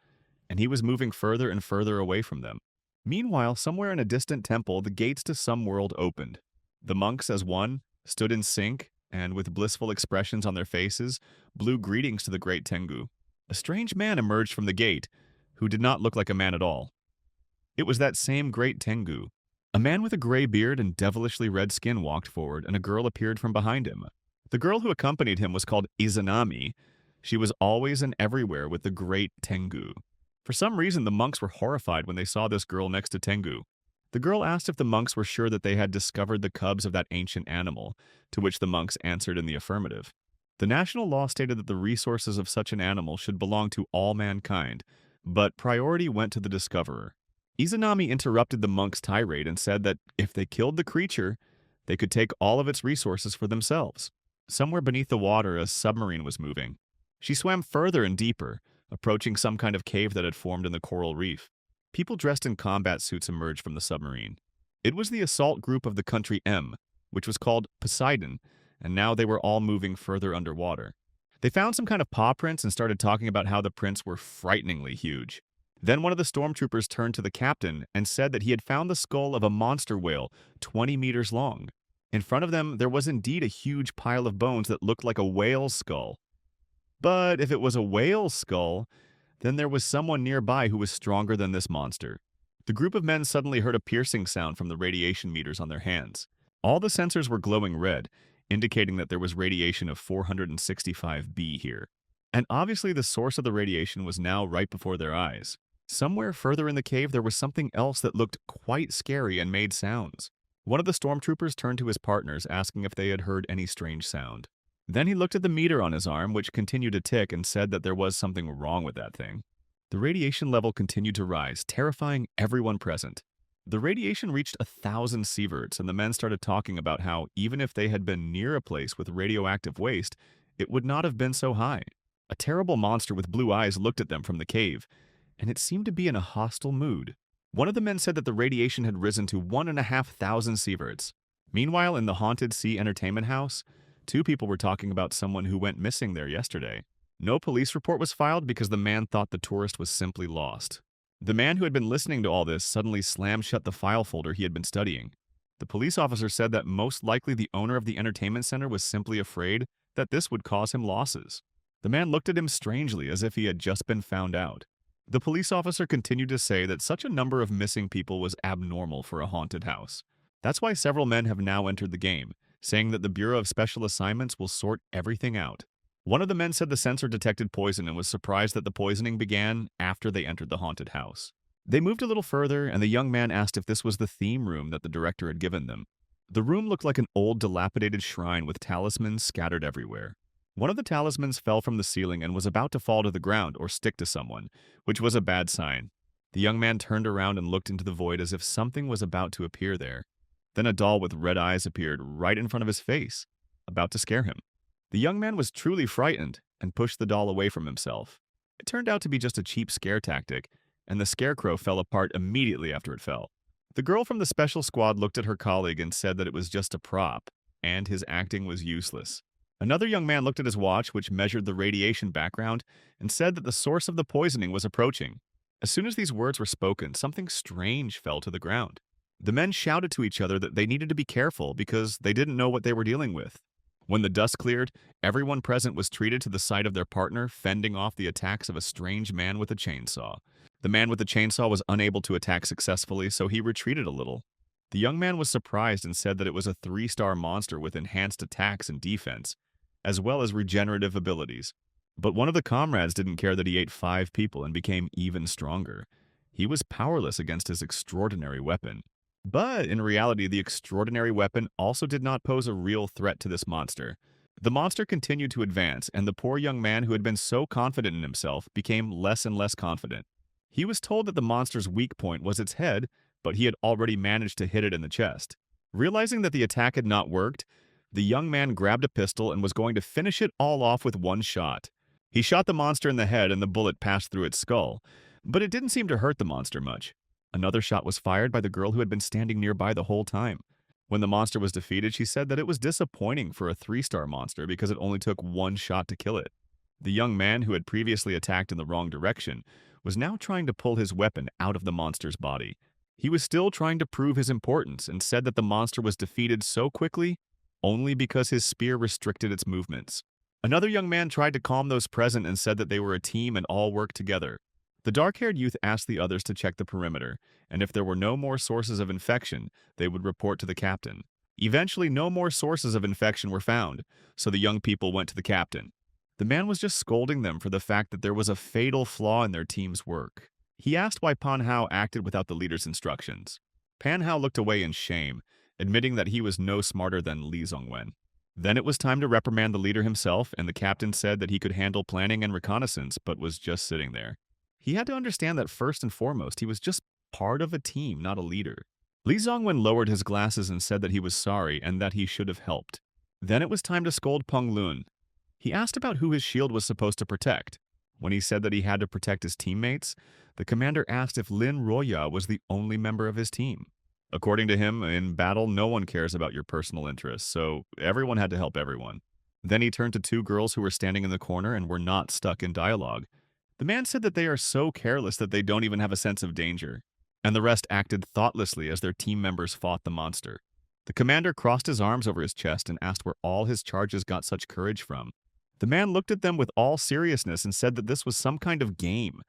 and he was moving further and further away from them. Meanwhile, somewhere in a distant temple, the gates to some world opened. The monks, as one, stood in sync, and with blissful expressions on their faces, blew greetings to the great Tengu. A strange man emerged from the gate, who did not look like a man at all. It was that same great Tengu. A man with a gray beard and devilishly red skin walked forward, and a girl appeared from behind him. The girl who accompanied him was called Izanami. She was always and everywhere with the great Tengu. For some reason, the monks were horrified when they saw this girl next to Tengu. The girl asked if the monks were sure that they had discovered the cubs of that ancient animal, to which the monks answered in the affirmative. The national law stated that the resources of such an animal should belong to all mankind, but priority went to the discoverer. Izanami interrupted the monks' tirade and said that if they killed the creature, they could take all of its resources for themselves. Somewhere beneath the water, a submarine was moving. She swam further and deeper, approaching some kind of cave that had formed in the coral reef. People dressed in combat suits emerged from the submarine. It was the assault group of the country M, which was called Poseidon, and now they were all moving further underwater. They found some kind of paw prints and started talking about how the prints were frighteningly huge. Then one of the stormtroopers turned to the captain and said that he had found the skull of a monster whale 20 meters long. In front of them, there was indeed a huge pile of bones that looked like a whale's skull. But if it was a whale's skull, then there was someone nearby who was stronger than this monster. The group of men suddenly heard a piercing sound from the radiation meters on their hands. All the sensors were glowing red, indicating that there was radiation of 465 B here. And obviously the source of the radiation was now right before their eyes. Somewhere further in the cave there was something else that looked quite scary and made sounds. One of the stormtroopers turned to his partners, asking if they had heard any strange sound. Then he looked at the meter on his arm, which continued to tick, and said that there was something wrong with that thing. The radiation level continued to rise, terrifying everyone present. The radiation reached 1,000 sieverts, and the men started talking about how, even if they had been near a place with radioactive waste, it would not have been so high. A terrible monster with blue eyes looked at them from the cave, and it seemed to be in a hostile mood. One of the men said that the radiation had risen to 1,500 sieverts. Meanwhile, in the haunted sea entertainment house, 2 people were talking about someone who went missing there yesterday. No police report was filed because the man thought the tourist was simply lost. The man who had been listening to all this suddenly slammed shut the file folder he had been studying. The police officer said that most likely the owner of the entertainment center was simply afraid that this would cause him losses. The man looked at him strangely as if he had just been found out. The police officer continued to say that such a number of missing people was abnormal for a haunted house. That's why several men have now entered the game, saying that the Bureau of Special Assignments will sort everything out. One of the men said the sensor detected poison and was surprised that the poisoning began after they entered the haunted house. They moved a little further, and the young man asked if this was the theme room that the director had given them. The room looked like an old, dilapidated shrine with talismans scattered everywhere. One of the talismans fell from the ceiling and was about to fall to the ground or stick to someone, which was a bad sign. The young man turned around and looked into the void as if something was about to appear there. Then a doll with red eyes appeared right in front of his face, about to scare him. The young man was truly frightened and pushed the doll away from himself. It turned out to be just a cheap scare tactic, and the scarecrow fell apart immediately after it fell. The girl from the special squad looked at her colleague and said that it was just a prop, and his acting was useless. Another young man looked at his watch, which measured the radiation background, and said that the source of the poisoning was approaching. As soon as these words were spoken, something strange fell to the ground. The men shouted to each other that they needed to be careful because they didn't know what they were dealing with. When the dust cleared, everyone present was treated to the sight of their partner fending off the attacks of a strange man with a chainsaw. The man with the chainsaw was unable to attack successfully, so he retreated a little. The young man was surprised and said that it was a 3-star monster with enhanced attacks and defense, as well as regenerative abilities. But one of the comrades didn't care that he ate 5 people and became even stronger. He was powerless against his extraordinary weapon. But in reality, the extraordinary weapon also did not pose a real threat to this monster. The monster continued to advance, and the poor young man who had been so confident in himself became less and less confident. He was told that the monster's weak point was its head, but he had already managed to hit it in the chest. Realizing that the attack had not worked, the young man grabbed a pistol and was going to finish it all off with one shot. He shot the monster in the head and the bullet passed through its skull, but it didn't seem to hurt the monster much. Another shot was fired by the girl who had been standing nearby the whole time. When the monster was defeated, she said that it was disappointing for a 3-star monster because it only took one shot to kill it. The young man who had previously attacked in the wrong direction was now trying to pull his weapon out of the monster's body. He was still trying to prove his importance and said that the monster was defeated so quickly only because his spear restricted its movements. Another young man tried to calm those present and said that they were a team and all worked together. The dark-haired youth asked the others to check the perimeter, and if there were no more sources of infection, they would report to the captain. Eventually, no more sources of infection were found, so the young people went to the captain. The man was just scolding them for the fact that there was a fatal flaw in their team's work. He asked why Pan Hao acted without the leader's instructions. Panhao looked away in shame, admitting that he was no smarter than Li Zongwen. Then it was time to reprimand the leader himself, and the captain said that he could handle planning and reconnaissance, but was just sitting there. He had to understand that first and foremost, he was just part of a team, not a leader. Li Zongwen lowered his glasses and said that he was sorry and that he should have helped. Then it was time to scold Peng Lun. He asked about who his shield was supposed to protect. When he said that he had to protect his teammates, the commander asked if Lin Ruoya was the only member of his team. According to him, in battle, no one cares about your personal interests, so everyone had to help everyone. Then he turned to two girls who were standing in the corner and were not stuck in dialogue. The man said that they are so careless that they don't even have a sense of danger, and the rest acted thoughtlessly as their team members fought the monster. The commander crossed his arms over his chest and asked where all his charges got such courage from. The man looked at them with all seriousness and said that this was some kind of game,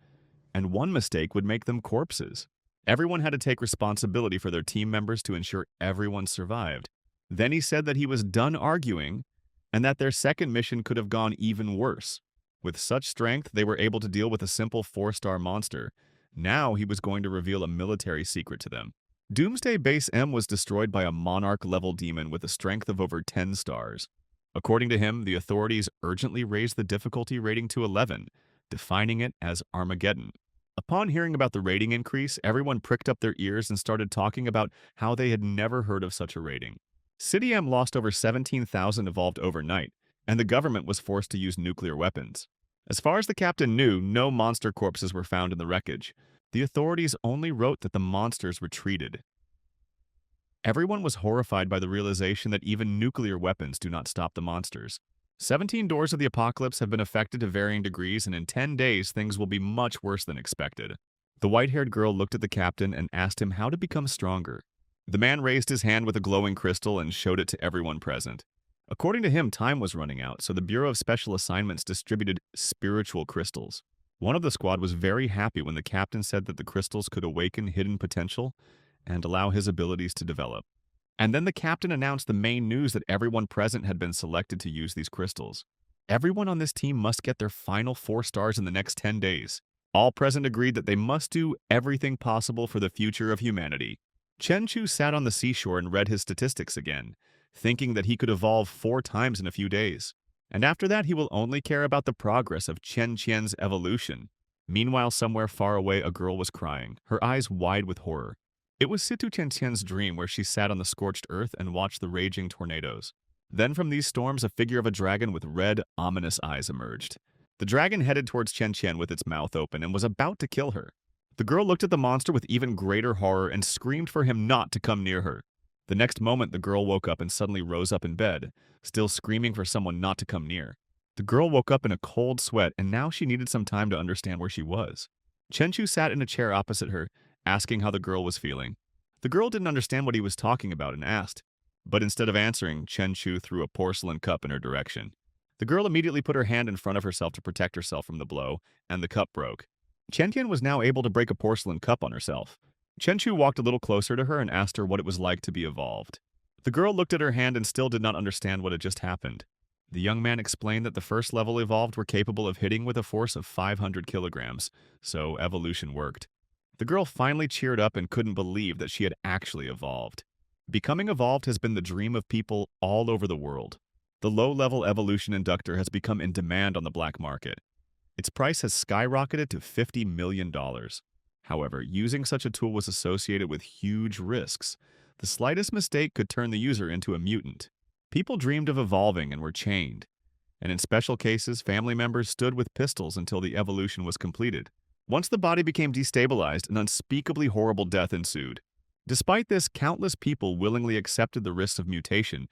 and one mistake would make them corpses. Everyone had to take responsibility for their team members to ensure everyone survived. Then he said that he was done arguing and that their second mission could have gone even worse. With such strength, they were able to deal with a simple 4-star monster. Now he was going to reveal a military secret to them. Doomsday Base M was destroyed by a monarch-level demon with a strength of over 10 stars. According to him, the authorities urgently raised the difficulty rating to 11, defining it as Armageddon. Upon hearing about the rating increase, everyone pricked up their ears and started talking about how they had never heard of such a rating. City M lost over 17,000 evolved overnight, and the government was forced to use nuclear weapons. As far as the captain knew, no monster corpses were found in the wreckage. The authorities only wrote that the monsters retreated. Everyone was horrified by the realization that even nuclear weapons do not stop the monsters. 17 doors of the apocalypse have been affected to varying degrees, and in 10 days, things will be much worse than expected. The white-haired girl looked at the captain and asked him how to become stronger. The man raised his hand with a glowing crystal and showed it to everyone present. According to him, time was running out, so the Bureau of Special Assignments distributed spiritual crystals. One of the squad was very happy when the captain said that the crystals could awaken hidden potential and allow his abilities to develop. And then the captain announced the main news that everyone present had been selected to use these crystals. Everyone on this team must get their final 4 stars in the next 10 days. All present agreed that they must do everything possible for the future of humanity. Chen Chu sat on the seashore and read his statistics again, thinking that he could evolve 4 times in a few days. And after that, he will only care about the progress of Chen Qian's evolution. Meanwhile, somewhere far away, a girl was crying, her eyes wide with horror. It was Situ Chen Qian's dream where she sat on the scorched earth and watched the raging tornadoes. Then from these storms, a figure of a dragon with red, ominous eyes emerged. The dragon headed towards Chen Qian with its mouth open and was about to kill her. The girl looked at the monster with even greater horror and screamed for him not to come near her. The next moment, the girl woke up and suddenly rose up in bed, still screaming for someone not to come near. The girl woke up in a cold sweat, and now she needed some time to understand where she was. Chen Chu sat in a chair opposite her, asking how the girl was feeling. The girl didn't understand what he was talking about and asked, but instead of answering, Chen Chu threw a porcelain cup in her direction. The girl immediately put her hand in front of herself to protect herself from the blow, and the cup broke. Chen Tian was now able to break a porcelain cup on herself. Chen Chu walked a little closer to her and asked her what it was like to be evolved. The girl looked at her hand and still did not understand what had just happened. The young man explained that the first level evolved were capable of hitting with a force of 500 kilograms, so evolution worked. The girl finally cheered up and couldn't believe that she had actually evolved. Becoming evolved has been the dream of people all over the world. The low-level evolution inductor has become in demand on the black market. Its price has skyrocketed to $50 million. However, using such a tool was associated with huge risks. The slightest mistake could turn the user into a mutant. People dreamed of evolving and were chained. And in special cases, family members stood with pistols until the evolution was completed. Once the body became destabilized, an unspeakably horrible death ensued. Despite this, countless people willingly accepted the risks of mutation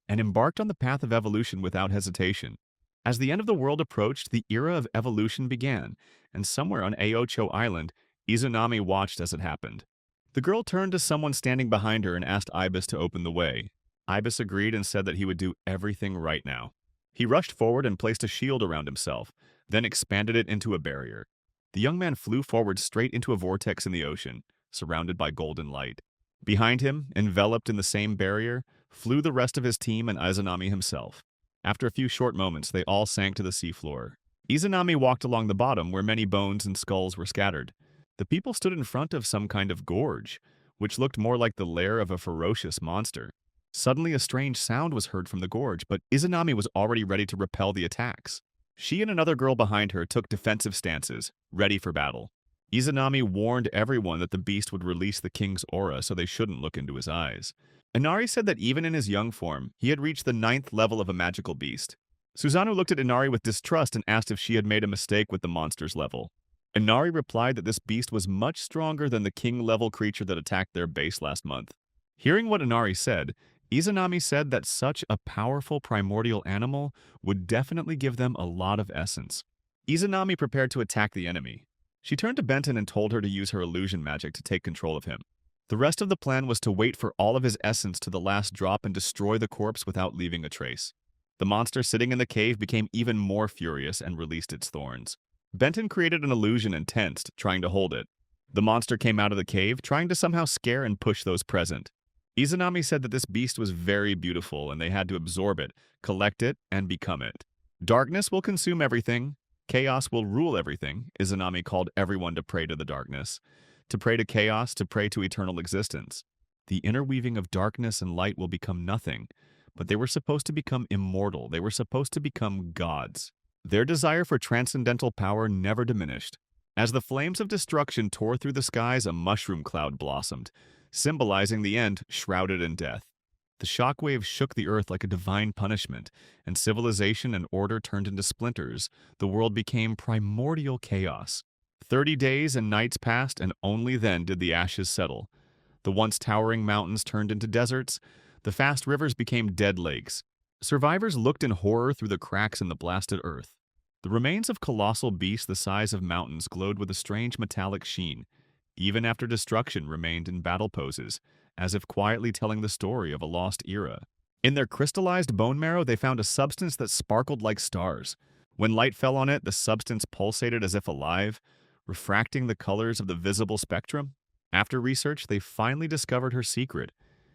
and embarked on the path of evolution without hesitation. As the end of the world approached, the era of evolution began, and somewhere on Aocho Island, Izanami watched as it happened. The girl turned to someone standing behind her and asked Ibis to open the way. Ibis agreed and said that he would do everything right now. He rushed forward and placed a shield around himself, then expanded it into a barrier. The young man flew forward straight into a vortex in the ocean, surrounded by golden light. Behind him, enveloped in the same barrier, flew the rest of his team and Izanami himself. After a few short moments, they all sank to the seafloor. Izanami walked along the bottom where many bones and skulls were scattered. The people stood in front of some kind of gorge, which looked more like the lair of a ferocious monster. Suddenly, a strange sound was heard from the gorge, but Izanami was already ready to repel the attacks. She and another girl behind her took defensive stances, ready for battle. Izanami warned everyone that the beast would release the king's aura, so they shouldn't look into his eyes. Inari said that even in his young form, he had reached the 9th level of a magical beast. Susanoo looked at Inari with distrust and asked if she had made a mistake with the monster's level. Inari replied that this beast was much stronger than the king-level creature that attacked their base last month. Hearing what Inari said, Izanami said that such a powerful primordial animal would definitely give them a lot of essence. Izanami prepared to attack the enemy. She turned to Benton and told her to use her illusion magic to take control of him. The rest of the plan was to wait for all of his essence to the last drop and destroy the corpse without leaving a trace. The monster sitting in the cave became even more furious and released its thorns. Benton created an illusion and tensed, trying to hold it. The monster came out of the cave, trying to somehow scare and push those present. Izanami said that this beast was very beautiful and they had to absorb it, collect it, and become it. Darkness will consume everything. Chaos will rule everything. Izanami called everyone to pray to the darkness. To pray to chaos, to pray to eternal existence. The interweaving of darkness and light will become nothing, but they were supposed to become immortal. They were supposed to become gods. Their desire for transcendental power never diminished. As the flames of destruction tore through the skies, a mushroom cloud blossomed, symbolizing the end shrouded in death. The shockwave shook the earth like a divine punishment, and civilization and order turned into splinters. The world became primordial chaos. 30 days and nights passed, and only then did the ashes settle. The once towering mountains turned into deserts. The fast rivers became dead lakes. Survivors looked in horror through the cracks in the blasted earth. The remains of colossal beasts the size of mountains glowed with a strange metallic sheen. Even after destruction remained in battle poses, as if quietly telling the story of a lost era. In their crystallized bone marrow, they found a substance that sparkled like stars. When light fell on it, the substance pulsated as if alive, refracting the colors of the visible spectrum. After research, they finally discovered her secret.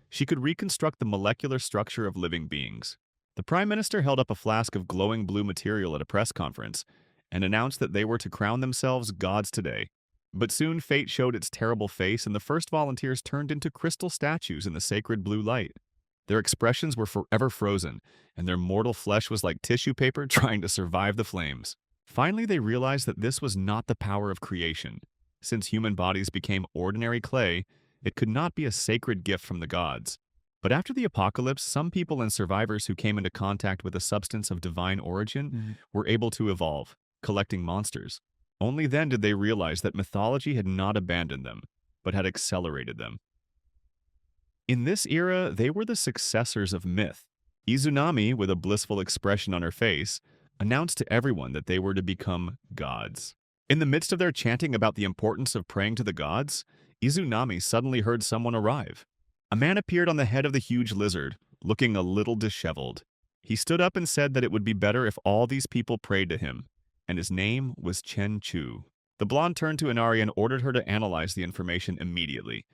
She could reconstruct the molecular structure of living beings. The Prime Minister held up a flask of glowing blue material at a press conference and announced that they were to crown themselves gods today. But soon fate showed its terrible face and the first volunteers turned into crystal statues in the sacred blue light. Their expressions were forever frozen, and their mortal flesh was like tissue paper trying to survive the flames. Finally, they realized that this was not the power of creation. Since human bodies became ordinary clay, it could not be a sacred gift from the gods. But after the apocalypse, some people and survivors who came into contact with a substance of divine origin were able to evolve, collecting monsters. Only then did they realize that mythology had not abandoned them, but had accelerated them. In this era, they were the successors of myth. Izanami, with a blissful expression on her face, announced to everyone that they were to become gods. In the midst of their chanting about the importance of praying to the gods, Izanami suddenly heard someone arrive. A man appeared on the head of the huge lizard, looking a little disheveled. He stood up and said that it would be better if all these people prayed to him, and his name was Chen Chu. The blonde turned to Inari and ordered her to analyze the information immediately.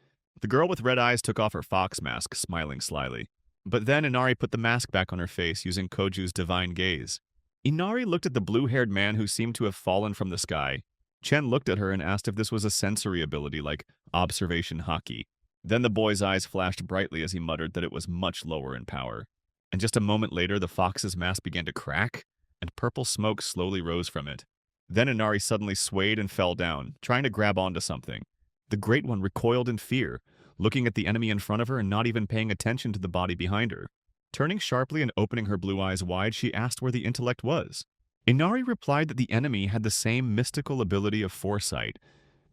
The girl with red eyes took off her fox mask, smiling slyly. But then Inari put the mask back on her face using Koju's divine gaze. Inari looked at the blue-haired man who seemed to have fallen from the sky. Chen looked at her and asked if this was a sensory ability like observation hockey. Then the boy's eyes flashed brightly as he muttered that it was much lower in power. And just a moment later, the fox's mask began to crack, and purple smoke slowly rose from it. Then Inari suddenly swayed and fell down, trying to grab onto something. The Great One recoiled in fear, looking at the enemy in front of her and not even paying attention to the body behind her. Turning sharply and opening her blue eyes wide, she asked where the intellect was. Inari replied that the enemy had the same mystical ability of foresight,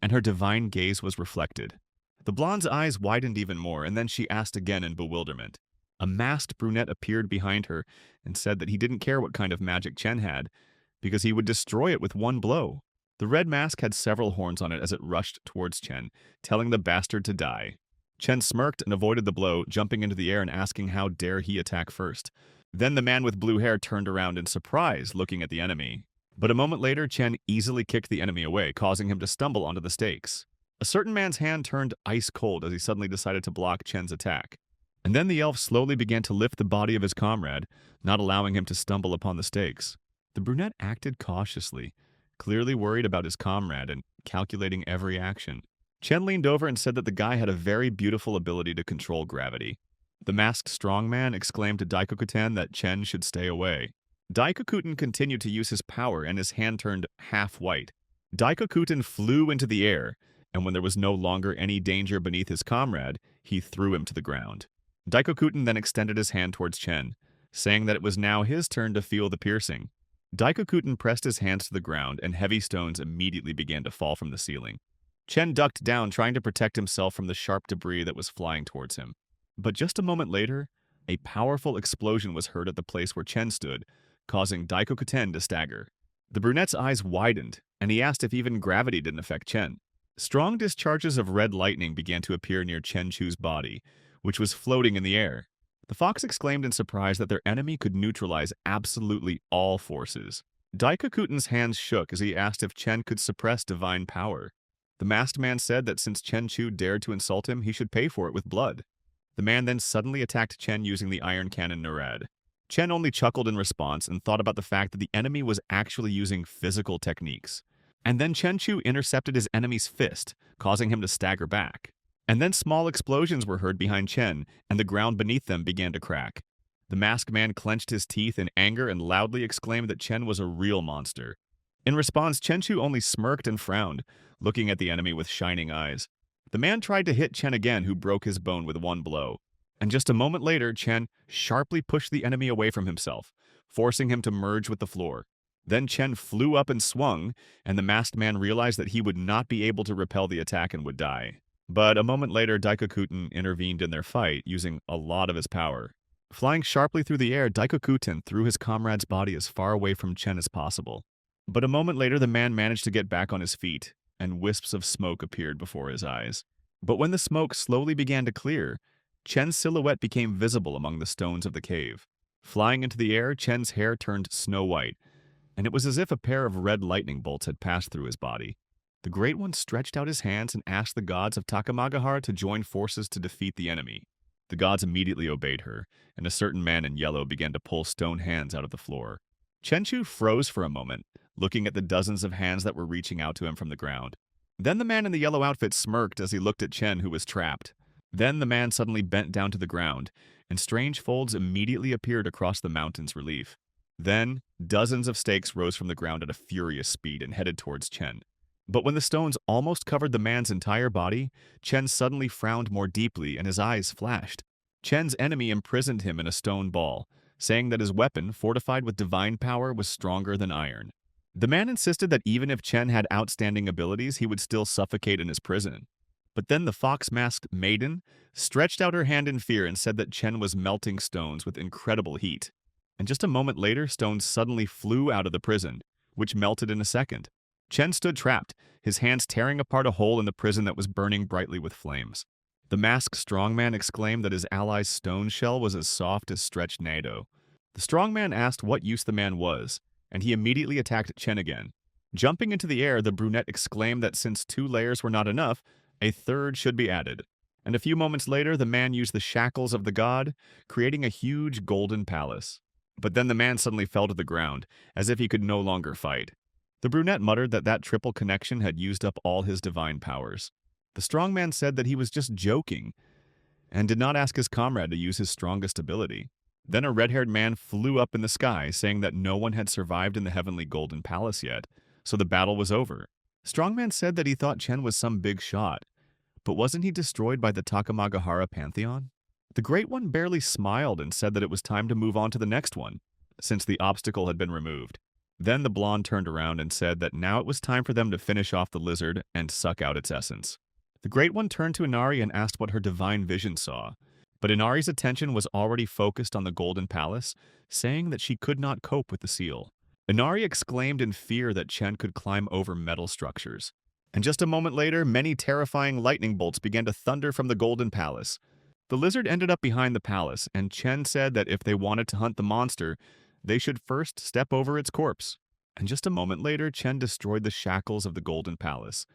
and her divine gaze was reflected. The blonde's eyes widened even more, and then she asked again in bewilderment. A masked brunette appeared behind her and said that he didn't care what kind of magic Chen had, because he would destroy it with one blow. The red mask had several horns on it as it rushed towards Chen, telling the bastard to die. Chen smirked and avoided the blow, jumping into the air and asking how dare he attack first. Then the man with blue hair turned around in surprise, looking at the enemy. But a moment later, Chen easily kicked the enemy away, causing him to stumble onto the stakes. A certain man's hand turned ice cold as he suddenly decided to block Chen's attack. And then the elf slowly began to lift the body of his comrade, not allowing him to stumble upon the stakes. The brunette acted cautiously, clearly worried about his comrade and calculating every action. Chen leaned over and said that the guy had a very beautiful ability to control gravity. The masked strongman exclaimed to Daikokuten that Chen should stay away. Daikokuten continued to use his power and his hand turned half white. Daikokuten flew into the air, and when there was no longer any danger beneath his comrade, he threw him to the ground. Daikokuten then extended his hand towards Chen, saying that it was now his turn to feel the piercing. Daikokuten pressed his hands to the ground, and heavy stones immediately began to fall from the ceiling. Chen ducked down, trying to protect himself from the sharp debris that was flying towards him. But just a moment later, a powerful explosion was heard at the place where Chen stood, causing Daikokuten to stagger. The brunette's eyes widened, and he asked if even gravity didn't affect Chen. Strong discharges of red lightning began to appear near Chen Chu's body, which was floating in the air. The fox exclaimed in surprise that their enemy could neutralize absolutely all forces. Daikokuten's hands shook as he asked if Chen could suppress divine power. The masked man said that since Chen Chu dared to insult him, he should pay for it with blood. The man then suddenly attacked Chen using the iron cannon Narad. Chen only chuckled in response and thought about the fact that the enemy was actually using physical techniques. And then Chen Chu intercepted his enemy's fist, causing him to stagger back. And then small explosions were heard behind Chen, and the ground beneath them began to crack. The masked man clenched his teeth in anger and loudly exclaimed that Chen was a real monster. In response, Chen Chu only smirked and frowned, looking at the enemy with shining eyes. The man tried to hit Chen again, who broke his bone with one blow. And just a moment later, Chen sharply pushed the enemy away from himself, forcing him to merge with the floor. Then Chen flew up and swung, and the masked man realized that he would not be able to repel the attack and would die. But a moment later, Daikokuten intervened in their fight, using a lot of his power. Flying sharply through the air, Daikokuten threw his comrade's body as far away from Chen as possible. But a moment later, the man managed to get back on his feet, and wisps of smoke appeared before his eyes. But when the smoke slowly began to clear, Chen's silhouette became visible among the stones of the cave. Flying into the air, Chen's hair turned snow white, and it was as if a pair of red lightning bolts had passed through his body. The Great One stretched out his hands and asked the gods of Takamagahara to join forces to defeat the enemy. The gods immediately obeyed her, and a certain man in yellow began to pull stone hands out of the floor. Chen Chu froze for a moment, looking at the dozens of hands that were reaching out to him from the ground. Then the man in the yellow outfit smirked as he looked at Chen, who was trapped. Then the man suddenly bent down to the ground, and strange folds immediately appeared across the mountain's relief. Then, dozens of stakes rose from the ground at a furious speed and headed towards Chen. But when the stones almost covered the man's entire body, Chen suddenly frowned more deeply and his eyes flashed. Chen's enemy imprisoned him in a stone ball, saying that his weapon, fortified with divine power, was stronger than iron. The man insisted that even if Chen had outstanding abilities, he would still suffocate in his prison. But then the fox-masked maiden stretched out her hand in fear and said that Chen was melting stones with incredible heat. And just a moment later, stones suddenly flew out of the prison, which melted in a second. Chen stood trapped, his hands tearing apart a hole in the prison that was burning brightly with flames. The masked strongman exclaimed that his ally's stone shell was as soft as stretched Nado. The strongman asked what use the man was, and he immediately attacked Chen again. Jumping into the air, the brunette exclaimed that since 2 layers were not enough, a third should be added. And a few moments later, the man used the shackles of the god, creating a huge golden palace. But then the man suddenly fell to the ground, as if he could no longer fight. The brunette muttered that that triple connection had used up all his divine powers. The strong man said that he was just joking, and did not ask his comrade to use his strongest ability. Then a red-haired man flew up in the sky, saying that no one had survived in the heavenly golden palace yet, so the battle was over. Strongman said that he thought Chen was some big shot, but wasn't he destroyed by the Takamagahara pantheon? The Great One barely smiled and said that it was time to move on to the next one, since the obstacle had been removed. Then the blonde turned around and said that now it was time for them to finish off the lizard and suck out its essence. The Great One turned to Inari and asked what her divine vision saw, but Inari's attention was already focused on the Golden Palace, saying that she could not cope with the seal. Inari exclaimed in fear that Chen could climb over metal structures. And just a moment later, many terrifying lightning bolts began to thunder from the Golden Palace. The lizard ended up behind the palace, and Chen said that if they wanted to hunt the monster, they should first step over its corpse. And just a moment later, Chen destroyed the shackles of the Golden Palace,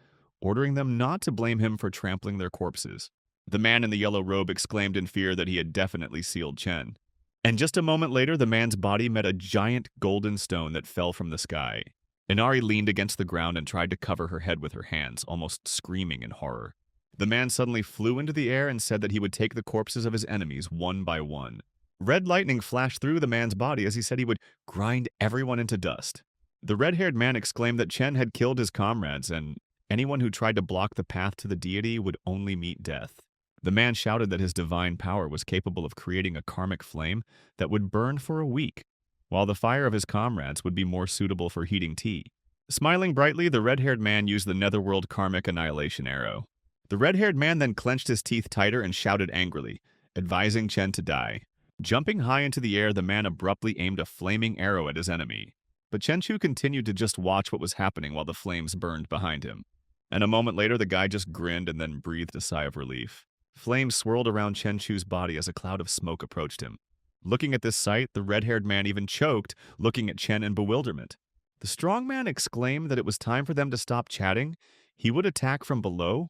ordering them not to blame him for trampling their corpses. The man in the yellow robe exclaimed in fear that he had definitely sealed Chen. And just a moment later, the man's body met a giant golden stone that fell from the sky. Inari leaned against the ground and tried to cover her head with her hands, almost screaming in horror. The man suddenly flew into the air and said that he would take the corpses of his enemies one by one. Red lightning flashed through the man's body as he said he would grind everyone into dust. The red-haired man exclaimed that Chen had killed his comrades and anyone who tried to block the path to the deity would only meet death. The man shouted that his divine power was capable of creating a karmic flame that would burn for a week, while the fire of his comrades would be more suitable for heating tea. Smiling brightly, the red-haired man used the netherworld karmic annihilation arrow. The red-haired man then clenched his teeth tighter and shouted angrily, advising Chen to die. Jumping high into the air, the man abruptly aimed a flaming arrow at his enemy. But Chenchu continued to just watch what was happening while the flames burned behind him. And a moment later, the guy just grinned and then breathed a sigh of relief. Flames swirled around Chenchu's body as a cloud of smoke approached him. Looking at this sight, the red-haired man even choked, looking at Chen in bewilderment. The strong man exclaimed that it was time for them to stop chatting. He would attack from below,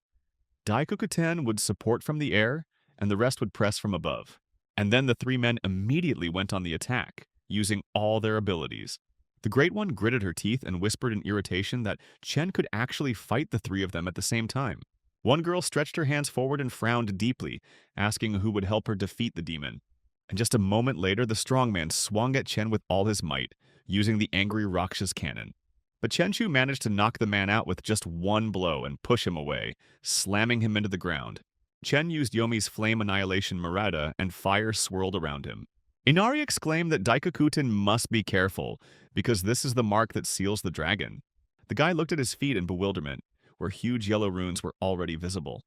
Daikokuten would support from the air, and the rest would press from above. And then the three men immediately went on the attack, using all their abilities. The Great One gritted her teeth and whispered in irritation that Chen could actually fight the three of them at the same time. One girl stretched her hands forward and frowned deeply, asking who would help her defeat the demon. And just a moment later, the strong man swung at Chen with all his might, using the angry Rakshas cannon. But Chenchu managed to knock the man out with just one blow and push him away, slamming him into the ground. Chen used Yomi's flame annihilation Murata, and fire swirled around him. Inari exclaimed that Daikokuten must be careful, because this is the mark that seals the dragon. The guy looked at his feet in bewilderment, where huge yellow runes were already visible.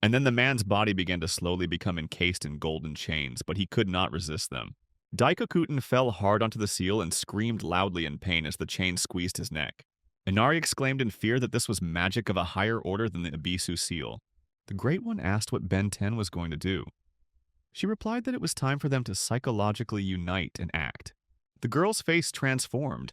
And then the man's body began to slowly become encased in golden chains, but he could not resist them. Daikokuten fell hard onto the seal and screamed loudly in pain as the chain squeezed his neck. Inari exclaimed in fear that this was magic of a higher order than the Abisu seal. The Great One asked what Ben 10 was going to do. She replied that it was time for them to psychologically unite and act. The girl's face transformed.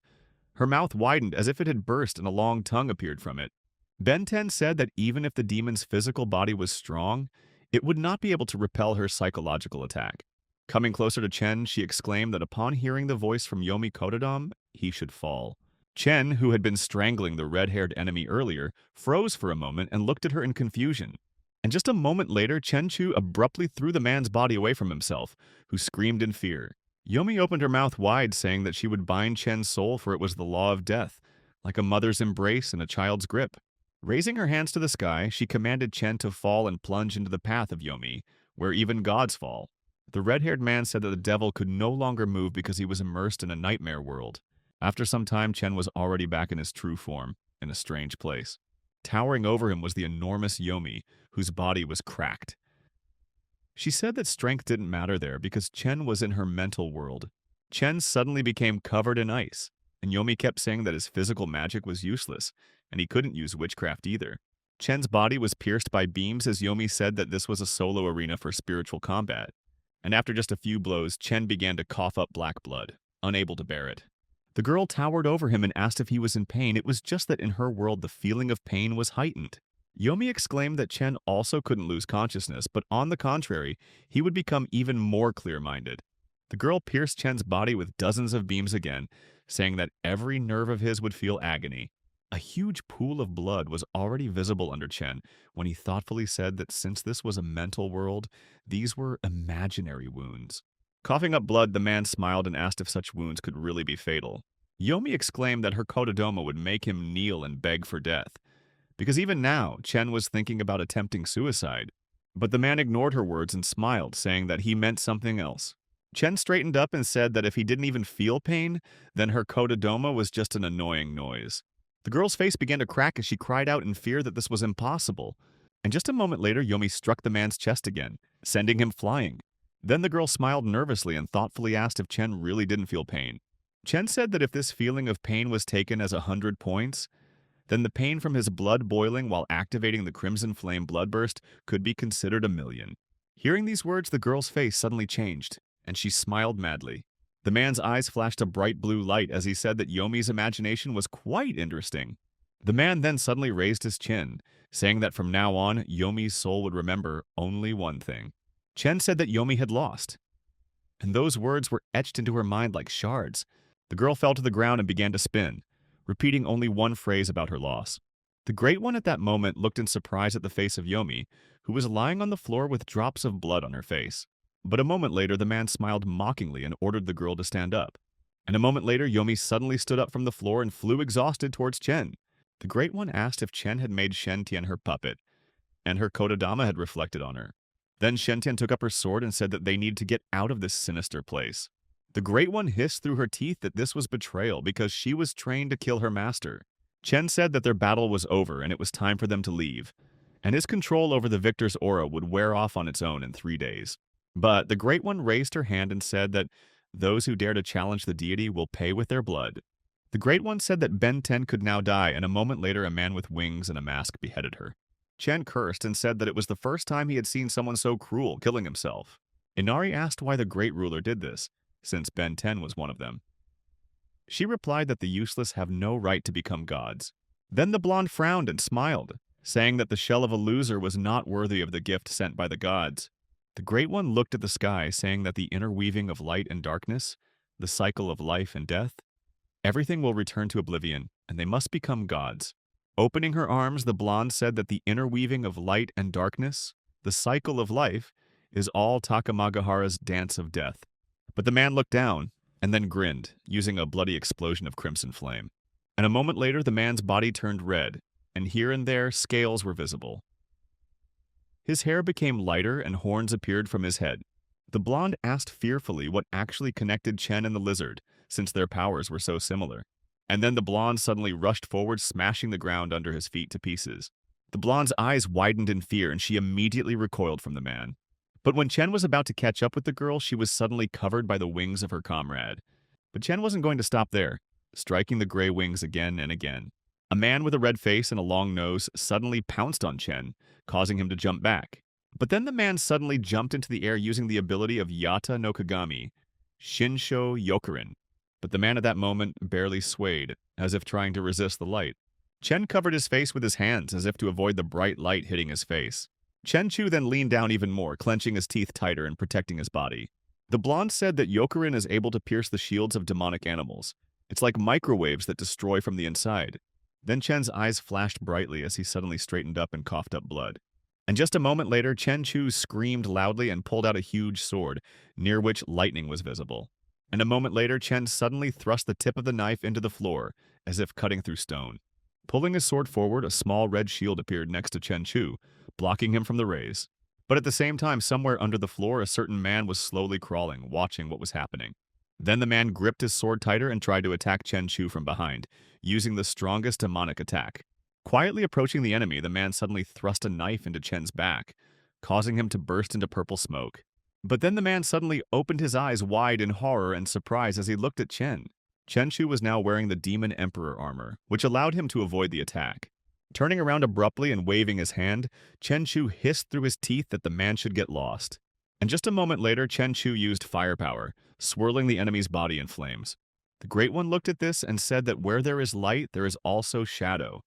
Her mouth widened as if it had burst and a long tongue appeared from it. Ben 10 said that even if the demon's physical body was strong, it would not be able to repel her psychological attack. Coming closer to Chen, she exclaimed that upon hearing the voice from Yomi Kododam, he should fall. Chen, who had been strangling the red-haired enemy earlier, froze for a moment and looked at her in confusion. And just a moment later, Chenchu abruptly threw the man's body away from himself, who screamed in fear. Yomi opened her mouth wide, saying that she would bind Chen's soul, for it was the law of death, like a mother's embrace and a child's grip. Raising her hands to the sky, she commanded Chen to fall and plunge into the path of Yomi, where even gods fall. The red-haired man said that the devil could no longer move because he was immersed in a nightmare world. After some time, Chen was already back in his true form, in a strange place. Towering over him was the enormous Yomi, whose body was cracked. She said that strength didn't matter there because Chen was in her mental world. Chen suddenly became covered in ice, and Yomi kept saying that his physical magic was useless, and he couldn't use witchcraft either. Chen's body was pierced by beams as Yomi said that this was a solo arena for spiritual combat. And after just a few blows, Chen began to cough up black blood, unable to bear it. The girl towered over him and asked if he was in pain. It was just that in her world the feeling of pain was heightened. Yomi exclaimed that Chen also couldn't lose consciousness, but on the contrary, he would become even more clear-minded. The girl pierced Chen's body with dozens of beams again, saying that every nerve of his would feel agony. A huge pool of blood was already visible under Chen when he thoughtfully said that since this was a mental world, these were imaginary wounds. Coughing up blood, the man smiled and asked if such wounds could really be fatal. Yomi exclaimed that her Kododoma would make him kneel and beg for death, because even now, Chen was thinking about attempting suicide. But the man ignored her words and smiled, saying that he meant something else. Chen straightened up and said that if he didn't even feel pain, then her Kododoma was just an annoying noise. The girl's face began to crack as she cried out in fear that this was impossible. And just a moment later, Yomi struck the man's chest again, sending him flying. Then the girl smiled nervously and thoughtfully asked if Chen really didn't feel pain. Chen said that if this feeling of pain was taken as 100 points, then the pain from his blood boiling while activating the Crimson Flame bloodburst could be considered 1,000,000. Hearing these words, the girl's face suddenly changed, and she smiled madly. The man's eyes flashed a bright blue light as he said that Yomi's imagination was quite interesting. The man then suddenly raised his chin, saying that from now on, Yomi's soul would remember only one thing. Chen said that Yomi had lost, and those words were etched into her mind like shards. The girl fell to the ground and began to spin. repeating only one phrase about her loss. The Great One at that moment looked in surprise at the face of Yomi, who was lying on the floor with drops of blood on her face. But a moment later, the man smiled mockingly and ordered the girl to stand up. And a moment later, Yomi suddenly stood up from the floor and flew exhausted towards Chen. The Great One asked if Chen had made Shen Tian her puppet, and her Kodadama had reflected on her. Then Shen Tian took up her sword and said that they needed to get out of this sinister place. The Great One hissed through her teeth that this was betrayal because she was trained to kill her master. Chen said that their battle was over and it was time for them to leave, and his control over the victor's aura would wear off on its own in 3 days. But the Great One raised her hand and said that those who dare to challenge the deity will pay with their blood. The Great One said that Ben 10 could now die, and a moment later a man with wings and a mask beheaded her. Chen cursed and said that it was the first time he had seen someone so cruel killing himself. Inari asked why the great ruler did this, since Ben 10 was one of them. She replied that the useless have no right to become gods. Then the blonde frowned and smiled, saying that the shell of a loser was not worthy of the gift sent by the gods. The Great One looked at the sky, saying that the interweaving of light and darkness, the cycle of life and death, everything will return to oblivion, and they must become gods. Opening her arms, the blonde said that the interweaving of light and darkness, the cycle of life, is all Takamagahara's dance of death. But the man looked down, and then grinned, using a bloody explosion of crimson flame. And a moment later, the man's body turned red, and here and there, scales were visible. His hair became lighter, and horns appeared from his head. The blonde asked fearfully what actually connected Chen and the lizard, since their powers were so similar. And then the blonde suddenly rushed forward, smashing the ground under his feet to pieces. The blonde's eyes widened in fear, and she immediately recoiled from the man. But when Chen was about to catch up with the girl, she was suddenly covered by the wings of her comrade. But Chen wasn't going to stop there, striking the gray wings again and again. A man with a red face and a long nose suddenly pounced on Chen, causing him to jump back. But then the man suddenly jumped into the air using the ability of Yata no Kagami, Shinsho Yokurin. But the man at that moment barely swayed, as if trying to resist the light. Chen covered his face with his hands as if to avoid the bright light hitting his face. Chen Chu then leaned down even more, clenching his teeth tighter and protecting his body. The blonde said that Yokurin is able to pierce the shields of demonic animals. It's like microwaves that destroy from the inside. Then Chen's eyes flashed brightly as he suddenly straightened up and coughed up blood. And just a moment later, Chen Chu screamed loudly and pulled out a huge sword, near which lightning was visible. And a moment later, Chen suddenly thrust the tip of the knife into the floor, as if cutting through stone. Pulling his sword forward, a small red shield appeared next to Chen Chu, blocking him from the rays. But at the same time, somewhere under the floor, a certain man was slowly crawling, watching what was happening. Then the man gripped his sword tighter and tried to attack Chen Chu from behind, using the strongest demonic attack. Quietly approaching the enemy, the man suddenly thrust a knife into Chen's back, causing him to burst into purple smoke. But then the man suddenly opened his eyes wide in horror and surprise as he looked at Chen. Chen Chu was now wearing the Demon Emperor armor, which allowed him to avoid the attack. Turning around abruptly and waving his hand, Chen Chu hissed through his teeth that the man should get lost. And just a moment later, Chen Chu used firepower, swirling the enemy's body in flames. The Great One looked at this and said that where there is light, there is also shadow.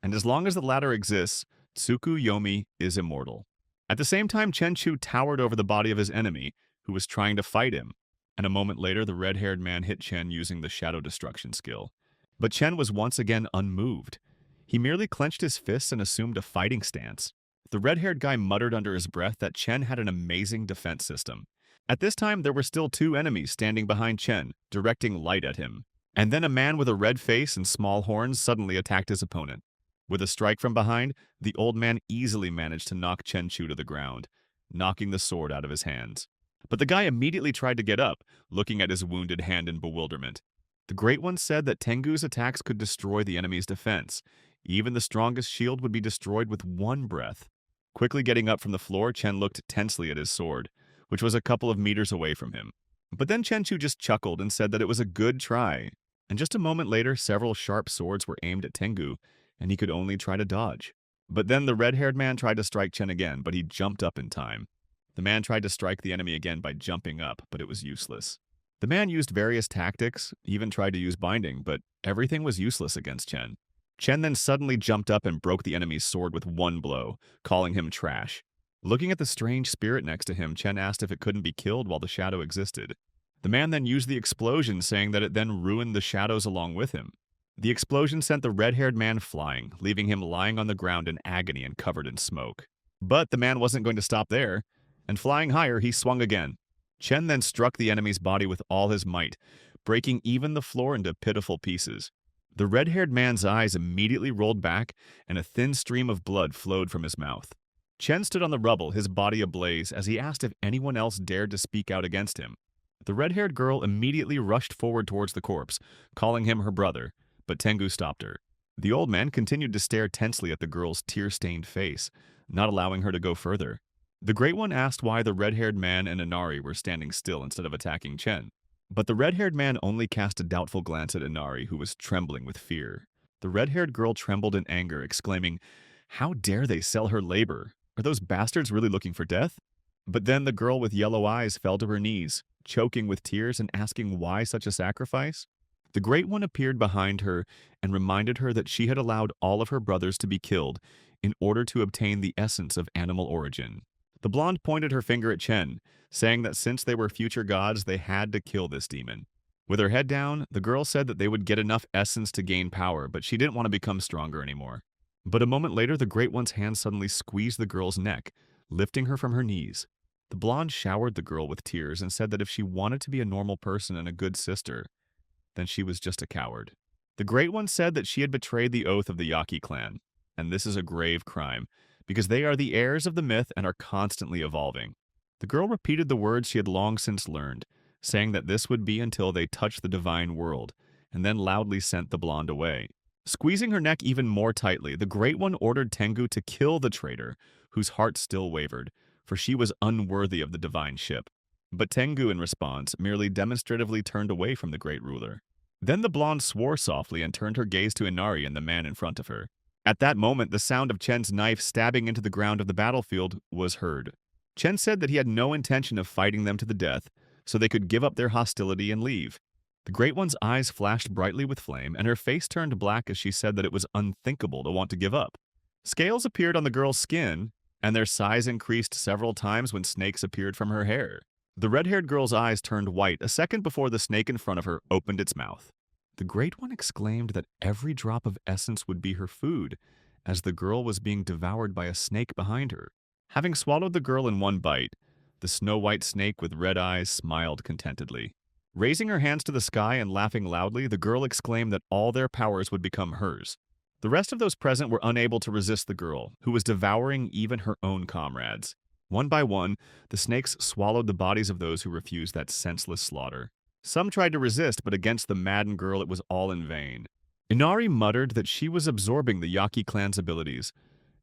And as long as the latter exists, Tsuku Yomi is immortal. At the same time, Chen Chu towered over the body of his enemy, who was trying to fight him. And a moment later, the red-haired man hit Chen using the shadow destruction skill. But Chen was once again unmoved. He merely clenched his fists and assumed a fighting stance. The red-haired guy muttered under his breath that Chen had an amazing defense system. At this time, there were still 2 enemies standing behind Chen, directing light at him. And then a man with a red face and small horns suddenly attacked his opponent. With a strike from behind, the old man easily managed to knock Chen Chu to the ground, knocking the sword out of his hands. But the guy immediately tried to get up, looking at his wounded hand in bewilderment. The Great One said that Tengu's attacks could destroy the enemy's defense. Even the strongest shield would be destroyed with one breath. Quickly getting up from the floor, Chen looked tensely at his sword, which was a couple of meters away from him. But then Chen Chu just chuckled and said that it was a good try. And just a moment later, several sharp swords were aimed at Tengu, and he could only try to dodge. But then the red-haired man tried to strike Chen again, but he jumped up in time. The man tried to strike the enemy again by jumping up, but it was useless. The man used various tactics, even tried to use binding, but everything was useless against Chen. Chen then suddenly jumped up and broke the enemy's sword with one blow, calling him trash. Looking at the strange spirit next to him, Chen asked if it couldn't be killed while the shadow existed. The man then used the explosion, saying that it then ruined the shadows along with him. The explosion sent the red-haired man flying, leaving him lying on the ground in agony and covered in smoke. But the man wasn't going to stop there, and flying higher, he swung again. Chen then struck the enemy's body with all his might, breaking even the floor into pitiful pieces. The red-haired man's eyes immediately rolled back, and a thin stream of blood flowed from his mouth. Chen stood on the rubble, his body ablaze, as he asked if anyone else dared to speak out against him. The red-haired girl immediately rushed forward towards the corpse, calling him her brother, but Tengu stopped her. The old man continued to stare tensely at the girl's tear-stained face, not allowing her to go further. The Great One asked why the red-haired man and Inari were standing still instead of attacking Chen. But the red-haired man only cast a doubtful glance at Inari, who was trembling with fear. The red-haired girl trembled in anger, exclaiming, "How dare they sell her labor? Are those bastards really looking for death?" But then the girl with yellow eyes fell to her knees, choking with tears and asking why such a sacrifice. The Great One appeared behind her and reminded her that she had allowed all of her brothers to be killed in order to obtain the essence of animal origin. The blonde pointed her finger at Chen, saying that since they were future gods, they had to kill this demon. With her head down, the girl said that they would get enough essence to gain power, but she didn't want to become stronger anymore. But a moment later, the Great One's hand suddenly squeezed the girl's neck, lifting her from her knees. The blonde showered the girl with tears and said that if she wanted to be a normal person and a good sister, then she was just a coward. The Great One said that she had betrayed the oath of the Yaki clan, and this is a grave crime, because they are the heirs of the myth and are constantly evolving. The girl repeated the words she had long since learned, saying that this would be until they touched the divine world, and then loudly sent the blonde away. Squeezing her neck even more tightly, the Great One ordered Tengu to kill the traitor, whose heart still wavered, for she was unworthy of the divine ship. But Tengu, in response, merely demonstratively turned away from the great ruler. Then the blonde swore softly and turned her gaze to Inari and the man in front of her. At that moment, the sound of Chen's knife stabbing into the ground of the battlefield was heard. Chen said that he had no intention of fighting them to the death, so they could give up their hostility and leave. The Great One's eyes flashed brightly with flame, and her face turned black as she said that it was unthinkable to want to give up. Scales appeared on the girl's skin, and their size increased several times when snakes appeared from her hair. The red-haired girl's eyes turned white a second before the snake in front of her opened its mouth. The Great One exclaimed that every drop of essence would be her food, as the girl was being devoured by a snake behind her. Having swallowed the girl in one bite, the snow-white snake with red eyes smiled contentedly. Raising her hands to the sky and laughing loudly, the girl exclaimed that all their powers would become hers. The rest of those present were unable to resist the girl, who was devouring even her own comrades. One by one, the snakes swallowed the bodies of those who refused that senseless slaughter. Some tried to resist, but against the maddened girl it was all in vain. Inari muttered that she was absorbing the Yaki clan's abilities,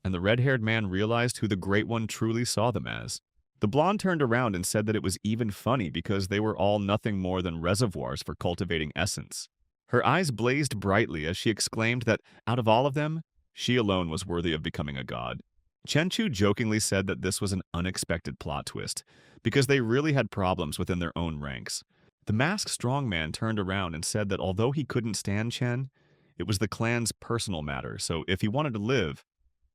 and the red-haired man realized who the Great One truly saw them as. The blonde turned around and said that it was even funny because they were all nothing more than reservoirs for cultivating essence. Her eyes blazed brightly as she exclaimed that, out of all of them, she alone was worthy of becoming a god. Chenchu jokingly said that this was an unexpected plot twist, because they really had problems within their own ranks. The masked strongman turned around and said that although he couldn't stand Chen, it was the clan's personal matter, so if he wanted to live,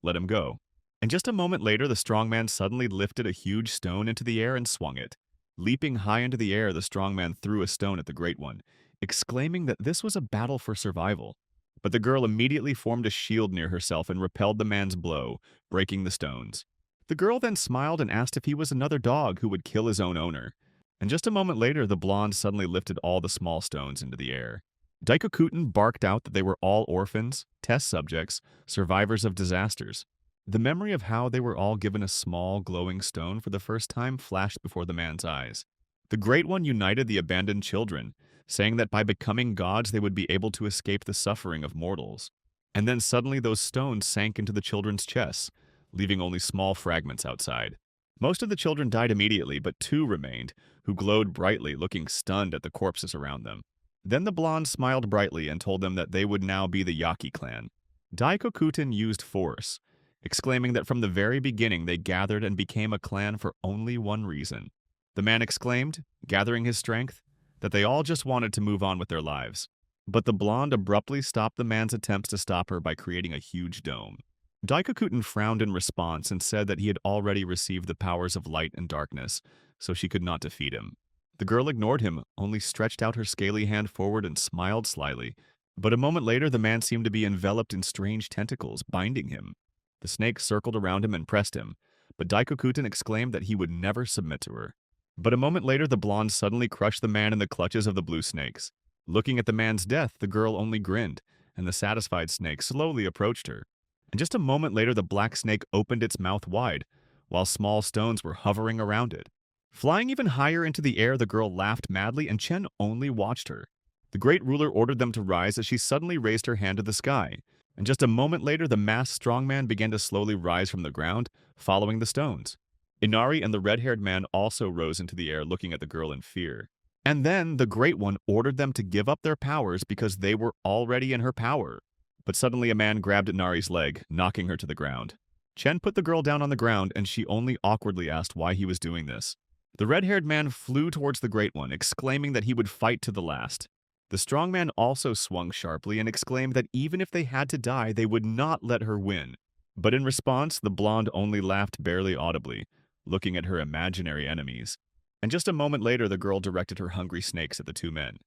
let him go. And just a moment later, the strongman suddenly lifted a huge stone into the air and swung it. Leaping high into the air, the strongman threw a stone at the Great One, exclaiming that this was a battle for survival. But the girl immediately formed a shield near herself and repelled the man's blow, breaking the stones. The girl then smiled and asked if he was another dog who would kill his own owner. And just a moment later, the blonde suddenly lifted all the small stones into the air. Daikokuten barked out that they were all orphans, test subjects, survivors of disasters. The memory of how they were all given a small, glowing stone for the first time flashed before the man's eyes. The Great One united the abandoned children, saying that by becoming gods they would be able to escape the suffering of mortals. And then suddenly those stones sank into the children's chests, leaving only small fragments outside. Most of the children died immediately, but 2 remained, who glowed brightly, looking stunned at the corpses around them. Then the blonde smiled brightly and told them that they would now be the Yaki clan. Daikokuten used force, exclaiming that from the very beginning they gathered and became a clan for only one reason. The man exclaimed, gathering his strength, that they all just wanted to move on with their lives. But the blonde abruptly stopped the man's attempts to stop her by creating a huge dome. Daikokuten frowned in response and said that he had already received the powers of light and darkness, so she could not defeat him. The girl ignored him, only stretched out her scaly hand forward and smiled slyly, But a moment later, the man seemed to be enveloped in strange tentacles, binding him. The snake circled around him and pressed him, but Daikokuten exclaimed that he would never submit to her. But a moment later, the blonde suddenly crushed the man in the clutches of the blue snakes. Looking at the man's death, the girl only grinned, and the satisfied snake slowly approached her. And just a moment later, the black snake opened its mouth wide, while small stones were hovering around it. Flying even higher into the air, the girl laughed madly, and Chen only watched her. The great ruler ordered them to rise as she suddenly raised her hand to the sky, and just a moment later, the masked strongman began to slowly rise from the ground, following the stones. Inari and the red-haired man also rose into the air, looking at the girl in fear. And then the Great One ordered them to give up their powers because they were already in her power. But suddenly a man grabbed Inari's leg, knocking her to the ground. Chen put the girl down on the ground, and she only awkwardly asked why he was doing this. The red-haired man flew towards the Great One, exclaiming that he would fight to the last. The strong man also swung sharply and exclaimed that even if they had to die, they would not let her win. But in response, the blonde only laughed barely audibly, looking at her imaginary enemies. And just a moment later, the girl directed her hungry snakes at the two men.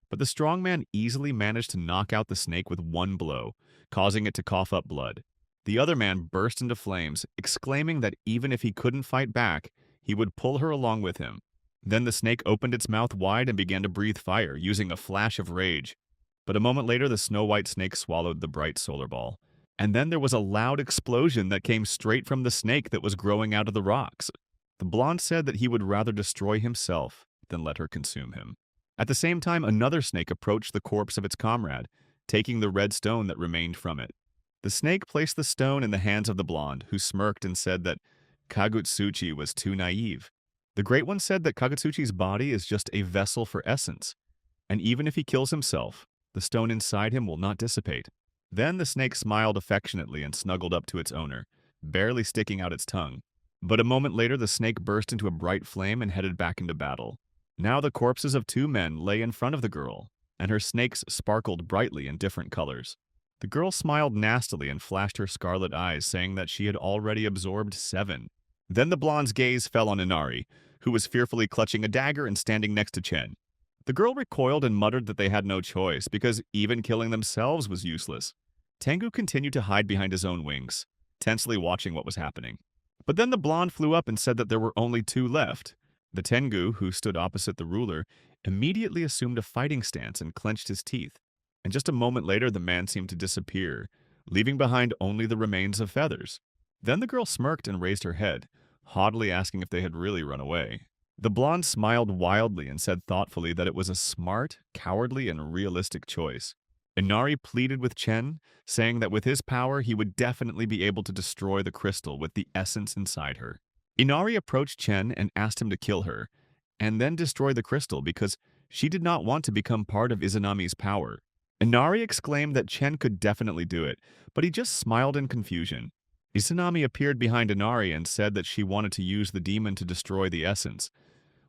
But the strong man easily managed to knock out the snake with one blow, causing it to cough up blood. The other man burst into flames, exclaiming that even if he couldn't fight back, he would pull her along with him. Then the snake opened its mouth wide and began to breathe fire, using a flash of rage. But a moment later, the snow-white snake swallowed the bright solar ball. And then there was a loud explosion that came straight from the snake that was growing out of the rocks. The blonde said that he would rather destroy himself than let her consume him. At the same time, another snake approached the corpse of its comrade, taking the red stone that remained from it. The snake placed the stone in the hands of the blonde, who smirked and said that Kagutsuchi was too naive. The Great One said that Kagutsuchi's body is just a vessel for essence, and even if he kills himself, the stone inside him will not dissipate. Then the snake smiled affectionately and snuggled up to its owner, barely sticking out its tongue. But a moment later, the snake burst into a bright flame and headed back into battle. Now the corpses of two men lay in front of the girl, and her snakes sparkled brightly in different colors. The girl smiled nastily and flashed her scarlet eyes, saying that she had already absorbed 7. Then the blonde's gaze fell on Inari, who was fearfully clutching a dagger and standing next to Chen. The girl recoiled and muttered that they had no choice, because even killing themselves was useless. Tengu continued to hide behind his own wings, tensely watching what was happening. But then the blonde flew up and said that there were only 2 left. The Tengu, who stood opposite the ruler, immediately assumed a fighting stance and clenched his teeth. And just a moment later, the man seemed to disappear, leaving behind only the remains of feathers. Then the girl smirked and raised her head, haughtily asking if they had really run away. The blonde smiled wildly and said thoughtfully that it was a smart, cowardly, and realistic choice. Inari pleaded with Chen, saying that with his power he would definitely be able to destroy the crystal with the essence inside her. Inari approached Chen and asked him to kill her, and then destroy the crystal because she did not want to become part of Izanami's power. Inari exclaimed that Chen could definitely do it, but he just smiled in confusion. Izanami appeared behind Inari and said that she wanted to use the demon to destroy the essence,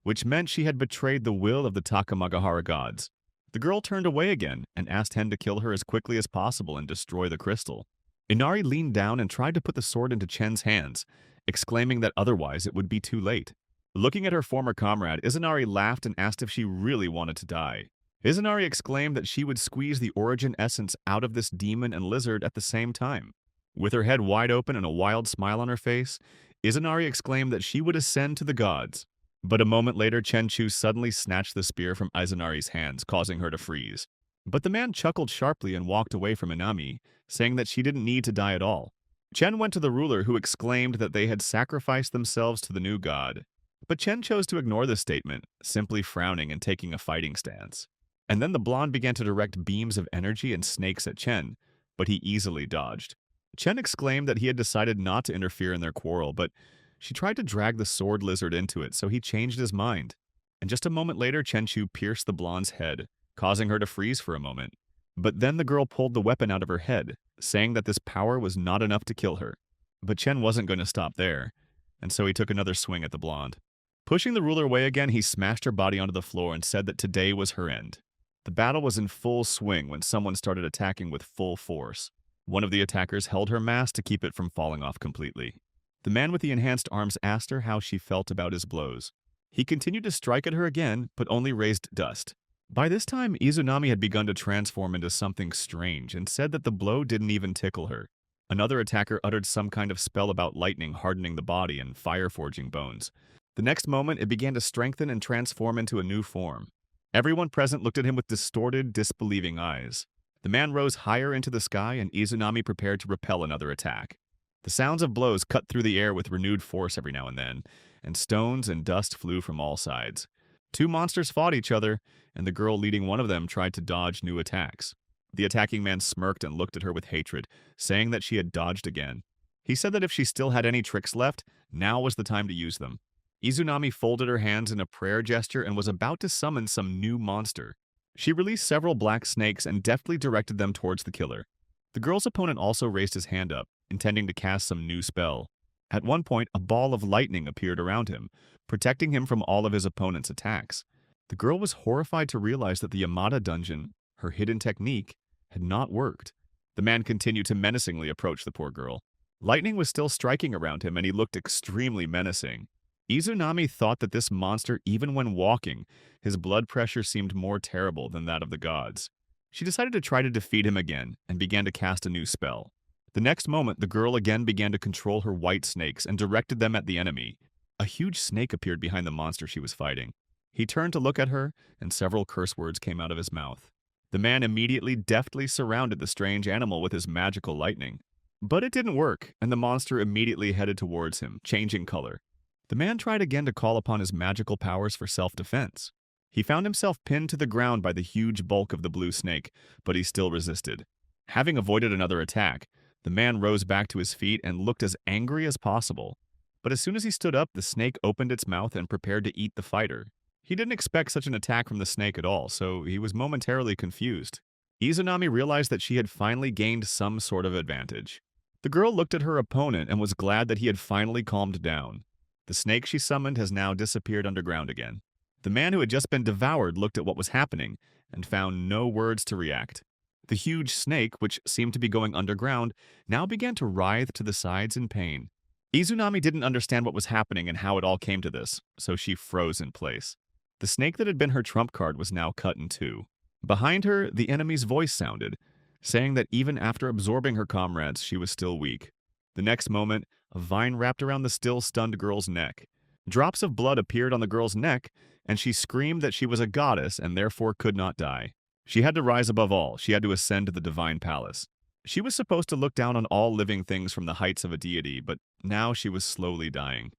which meant she had betrayed the will of the Takamagahara gods. The girl turned away again and asked Hen to kill her as quickly as possible and destroy the crystal. Inari leaned down and tried to put the sword into Chen's hands, exclaiming that otherwise it would be too late. Looking at her former comrade, Izanari laughed and asked if she really wanted to die. Izanari exclaimed that she would squeeze the origin essence out of this demon and lizard at the same time. With her head wide open and a wild smile on her face, Izanari exclaimed that she would ascend to the gods. But a moment later, Chenchu suddenly snatched the spear from Izanari's hands, causing her to freeze. But the man chuckled sharply and walked away from Inami, saying that she didn't need to die at all. Chen went to the ruler, who exclaimed that they had sacrificed themselves to the new god. But Chen chose to ignore this statement, simply frowning and taking a fighting stance. And then the blonde began to direct beams of energy and snakes at Chen, but he easily dodged. Chen exclaimed that he had decided not to interfere in their quarrel, but she tried to drag the sword lizard into it, so he changed his mind. And just a moment later, Chenchu pierced the blonde's head, causing her to freeze for a moment. But then the girl pulled the weapon out of her head, saying that this power was not enough to kill her. But Chen wasn't going to stop there, and so he took another swing at the blonde. Pushing the ruler away again, he smashed her body onto the floor and said that today was her end. The battle was in full swing when someone started attacking with full force. One of the attackers held her mask to keep it from falling off completely. The man with the enhanced arms asked her how she felt about his blows. He continued to strike at her again, but only raised dust. By this time, Izunami had begun to transform into something strange and said that the blow didn't even tickle her. Another attacker uttered some kind of spell about lightning hardening the body and fire forging bones. The next moment, it began to strengthen and transform into a new form. Everyone present looked at him with distorted, disbelieving eyes. The man rose higher into the sky, and Izunami prepared to repel another attack. The sounds of blows cut through the air with renewed force every now and then, and stones and dust flew from all sides. Two monsters fought each other, and the girl leading one of them tried to dodge new attacks. The attacking man smirked and looked at her with hatred, saying that she had dodged again. He said that if she still had any tricks left, now was the time to use them. Izunami folded her hands in a prayer gesture and was about to summon some new monster. She released several black snakes and deftly directed them towards the killer. The girl's opponent also raised his hand up, intending to cast some new spell. At one point, a ball of lightning appeared around him, protecting him from all of his opponent's attacks. The girl was horrified to realize that the Yamada dungeon, her hidden technique, had not worked. The man continued to menacingly approach the poor girl. Lightning was still striking around him, and he looked extremely menacing. Izunami thought that this monster, even when walking, his blood pressure seemed more terrible than that of the gods. She decided to try to defeat him again, and began to cast a new spell. The next moment, the girl again began to control her white snakes and directed them at the enemy. A huge snake appeared behind the monster she was fighting. He turned to look at her, and several curse words came out of his mouth. The man immediately deftly surrounded the strange animal with his magical lightning. But it didn't work, and the monster immediately headed towards him, changing color. The man tried again to call upon his magical powers for self-defense. He found himself pinned to the ground by the huge bulk of the blue snake, but he still resisted. Having avoided another attack, the man rose back to his feet and looked as angry as possible. But as soon as he stood up, the snake opened its mouth and prepared to eat the fighter. He didn't expect such an attack from the snake at all, so he was momentarily confused. Izunami realized that she had finally gained some sort of advantage. The girl looked at her opponent and was glad that he had finally calmed down. The snake she summoned has now disappeared underground again. The man who had just been devoured looked at what was happening and found no words to react. The huge snake, which seemed to be going underground, now began to writhe to the sides in pain. Izunami didn't understand what was happening and how it all came to this, so she froze in place. The snake that had been her trump card was now cut in two. Behind her, the enemy's voice sounded, saying that even after absorbing her comrades, she was still weak. The next moment, a vine wrapped around the still stunned girl's neck. Drops of blood appeared on the girl's neck, and she screamed that she was a goddess and therefore could not die. She had to rise above all. She had to ascend to the divine palace. She was supposed to look down on all living things from the heights of a deity, but now she was slowly dying.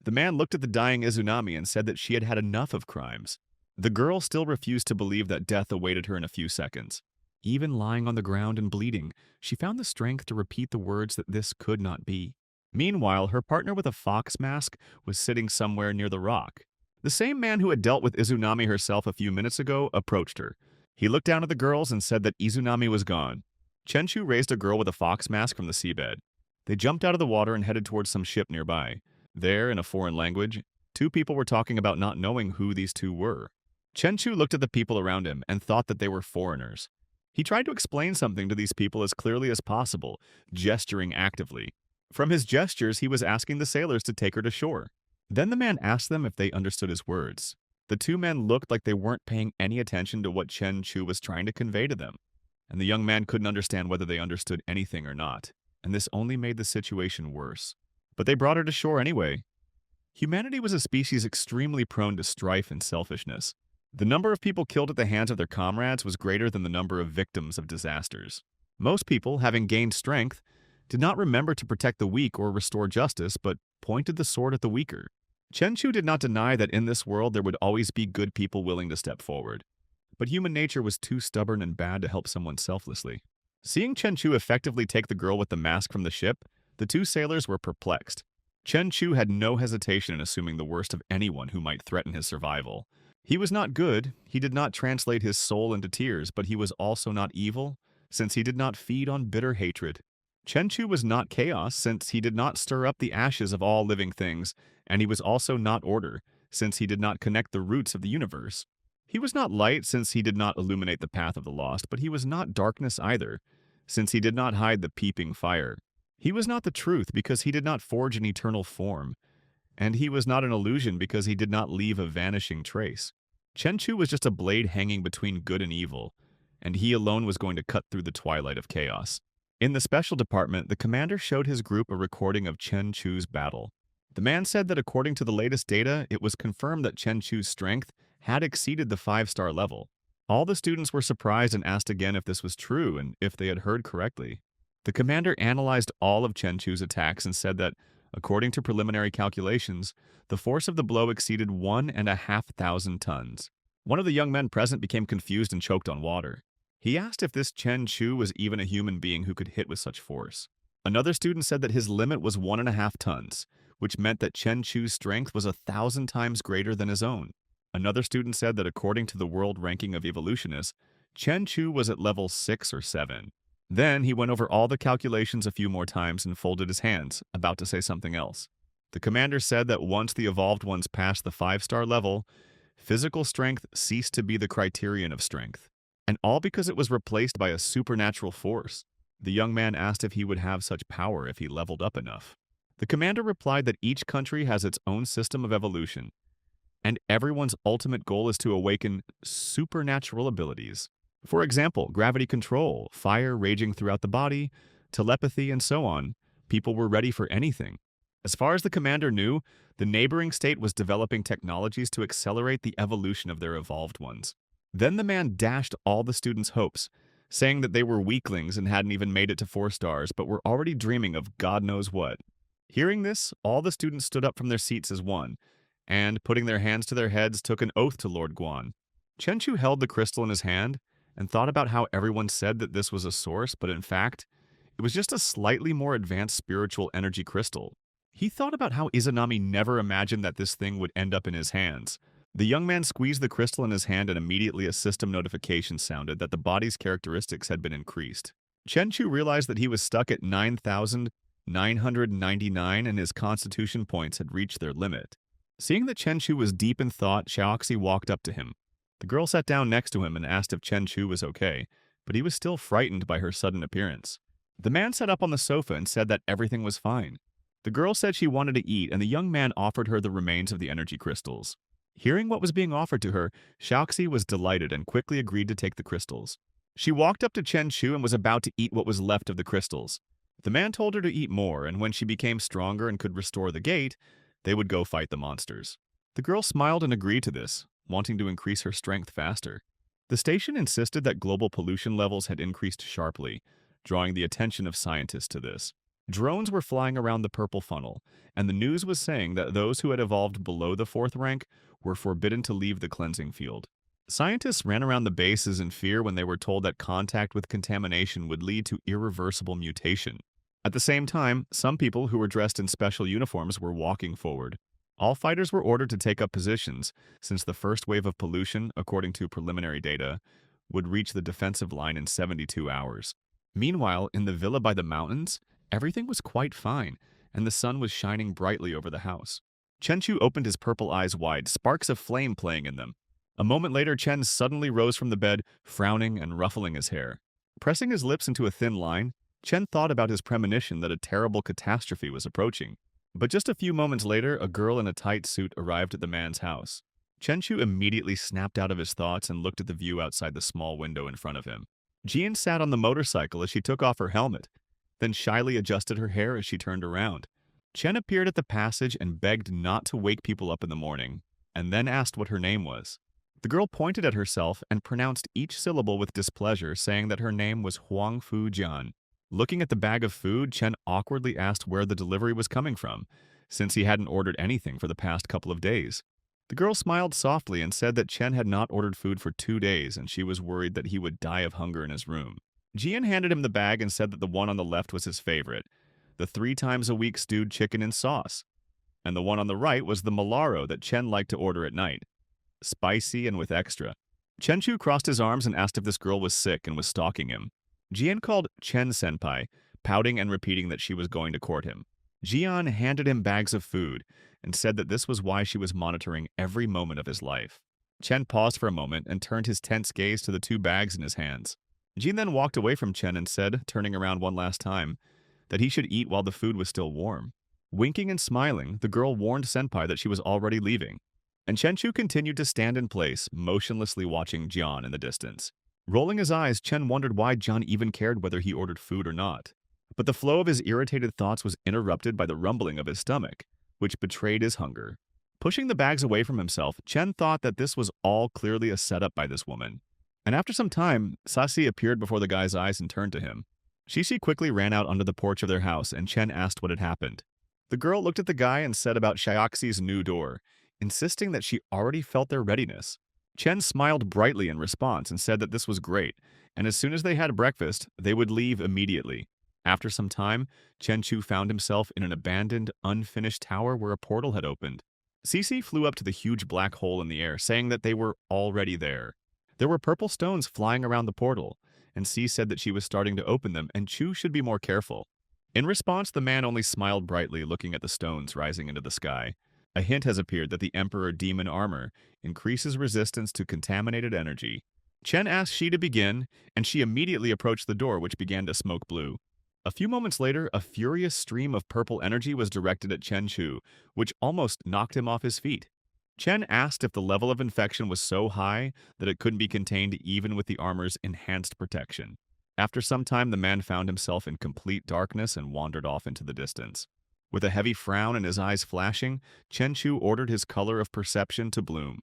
The man looked at the dying Izunami and said that she had had enough of crimes. The girl still refused to believe that death awaited her in a few seconds. Even lying on the ground and bleeding, she found the strength to repeat the words that this could not be. Meanwhile, her partner with a fox mask was sitting somewhere near the rock. The same man who had dealt with Izunami herself a few minutes ago approached her. He looked down at the girls and said that Izunami was gone. Chenchu raised a girl with a fox mask from the seabed. They jumped out of the water and headed towards some ship nearby. There, in a foreign language, two people were talking about not knowing who these two were. Chenchu looked at the people around him and thought that they were foreigners. He tried to explain something to these people as clearly as possible, gesturing actively. From his gestures, he was asking the sailors to take her to shore. Then the man asked them if they understood his words. The two men looked like they weren't paying any attention to what Chen Chu was trying to convey to them, and the young man couldn't understand whether they understood anything or not, and this only made the situation worse. But they brought her to shore anyway. Humanity was a species extremely prone to strife and selfishness. The number of people killed at the hands of their comrades was greater than the number of victims of disasters. Most people, having gained strength, did not remember to protect the weak or restore justice, but pointed the sword at the weaker. Chen Chu did not deny that in this world there would always be good people willing to step forward. But human nature was too stubborn and bad to help someone selflessly. Seeing Chen Chu effectively take the girl with the mask from the ship, the two sailors were perplexed. Chen Chu had no hesitation in assuming the worst of anyone who might threaten his survival. He was not good, he did not translate his soul into tears, but he was also not evil, since he did not feed on bitter hatred. Chen Chu was not chaos, since he did not stir up the ashes of all living things, and he was also not order, since he did not connect the roots of the universe. He was not light, since he did not illuminate the path of the lost, but he was not darkness either, since he did not hide the peeping fire. He was not the truth, because he did not forge an eternal form, and he was not an illusion because he did not leave a vanishing trace. Chen Chu was just a blade hanging between good and evil, and he alone was going to cut through the twilight of chaos. In the special department, the commander showed his group a recording of Chen Chu's battle. The man said that according to the latest data, it was confirmed that Chen Chu's strength had exceeded the 5-star level. All the students were surprised and asked again if this was true and if they had heard correctly. The commander analyzed all of Chen Chu's attacks and said that, according to preliminary calculations, the force of the blow exceeded 1,500 tons. One of the young men present became confused and choked on water. He asked if this Chen Chu was even a human being who could hit with such force. Another student said that his limit was 1.5 tons, which meant that Chen Chu's strength was 1,000 times greater than his own. Another student said that according to the world ranking of evolutionists, Chen Chu was at level 6 or 7. Then he went over all the calculations a few more times and folded his hands, about to say something else. The commander said that once the evolved ones passed the 5-star level, physical strength ceased to be the criterion of strength. And all because it was replaced by a supernatural force. The young man asked if he would have such power if he leveled up enough. The commander replied that each country has its own system of evolution, and everyone's ultimate goal is to awaken supernatural abilities. For example, gravity control, fire raging throughout the body, telepathy, and so on. People were ready for anything. As far as the commander knew, the neighboring state was developing technologies to accelerate the evolution of their evolved ones. Then the man dashed all the students' hopes, saying that they were weaklings and hadn't even made it to 4 stars, but were already dreaming of God knows what. Hearing this, all the students stood up from their seats as one, and, putting their hands to their heads, took an oath to Lord Guan. Chen Chu held the crystal in his hand and thought about how everyone said that this was a source, but in fact, it was just a slightly more advanced spiritual energy crystal. He thought about how Izanami never imagined that this thing would end up in his hands. The young man squeezed the crystal in his hand and immediately a system notification sounded that the body's characteristics had been increased. Chen Chu realized that he was stuck at 9,999 and his constitution points had reached their limit. Seeing that Chen Chu was deep in thought, Xiaoxi walked up to him. The girl sat down next to him and asked if Chen Chu was okay, but he was still frightened by her sudden appearance. The man sat up on the sofa and said that everything was fine. The girl said she wanted to eat, and the young man offered her the remains of the energy crystals. Hearing what was being offered to her, Xiaoxi was delighted and quickly agreed to take the crystals. She walked up to Chen Chu and was about to eat what was left of the crystals. The man told her to eat more, and when she became stronger and could restore the gate, they would go fight the monsters. The girl smiled and agreed to this, wanting to increase her strength faster. The station insisted that global pollution levels had increased sharply, drawing the attention of scientists to this. Drones were flying around the purple funnel, and the news was saying that those who had evolved below the 4th rank were forbidden to leave the cleansing field. Scientists ran around the bases in fear when they were told that contact with contamination would lead to irreversible mutation. At the same time, some people who were dressed in special uniforms were walking forward. All fighters were ordered to take up positions, since the first wave of pollution, according to preliminary data, would reach the defensive line in 72 hours. Meanwhile, in the villa by the mountains, everything was quite fine, and the sun was shining brightly over the house. Chen Chu opened his purple eyes wide, sparks of flame playing in them. A moment later, Chen suddenly rose from the bed, frowning and ruffling his hair. Pressing his lips into a thin line, Chen thought about his premonition that a terrible catastrophe was approaching. But just a few moments later, a girl in a tight suit arrived at the man's house. Chen Chu immediately snapped out of his thoughts and looked at the view outside the small window in front of him. Jian sat on the motorcycle as she took off her helmet, then shyly adjusted her hair as she turned around. Chen appeared at the passage and begged not to wake people up in the morning, and then asked what her name was. The girl pointed at herself and pronounced each syllable with displeasure, saying that her name was Huang Fu Jian. Looking at the bag of food, Chen awkwardly asked where the delivery was coming from, since he hadn't ordered anything for the past couple of days. The girl smiled softly and said that Chen had not ordered food for 2 days and she was worried that he would die of hunger in his room. Jian handed him the bag and said that the one on the left was his favorite, the 3 times a week stewed chicken and sauce, and the one on the right was the malaro that Chen liked to order at night, spicy and with extra. Chen Chu crossed his arms and asked if this girl was sick and was stalking him. Jian called Chen senpai, pouting and repeating that she was going to court him. Jian handed him bags of food and said that this was why she was monitoring every moment of his life. Chen paused for a moment and turned his tense gaze to the 2 bags in his hands. Jian then walked away from Chen and said, turning around one last time, that he should eat while the food was still warm. Winking and smiling, the girl warned senpai that she was already leaving. and Chen Chu continued to stand in place, motionlessly watching Jian in the distance. Rolling his eyes, Chen wondered why Jian even cared whether he ordered food or not. But the flow of his irritated thoughts was interrupted by the rumbling of his stomach, which betrayed his hunger. Pushing the bags away from himself, Chen thought that this was all clearly a setup by this woman. And after some time, Sasi appeared before the guy's eyes and turned to him. Shishi quickly ran out onto the porch of their house, and Chen asked what had happened. The girl looked at the guy and said about Xiaoxi's new door, insisting that she already felt their readiness. Chen smiled brightly in response and said that this was great, and as soon as they had breakfast, they would leave immediately. After some time, Chen Chu found himself in an abandoned, unfinished tower where a portal had opened. Cece flew up to the huge black hole in the air, saying that they were already there. There were purple stones flying around the portal, and C said that she was starting to open them and Chu should be more careful. In response, the man only smiled brightly, looking at the stones rising into the sky. A hint has appeared that the Emperor Demon Armor increases resistance to contaminated energy. Chen asked Shi to begin, and she immediately approached the door, which began to smoke blue. A few moments later, a furious stream of purple energy was directed at Chen Chu, which almost knocked him off his feet. Chen asked if the level of infection was so high that it couldn't be contained even with the armor's enhanced protection. After some time, the man found himself in complete darkness and wandered off into the distance. With a heavy frown and his eyes flashing, Chen Chu ordered his color of perception to bloom.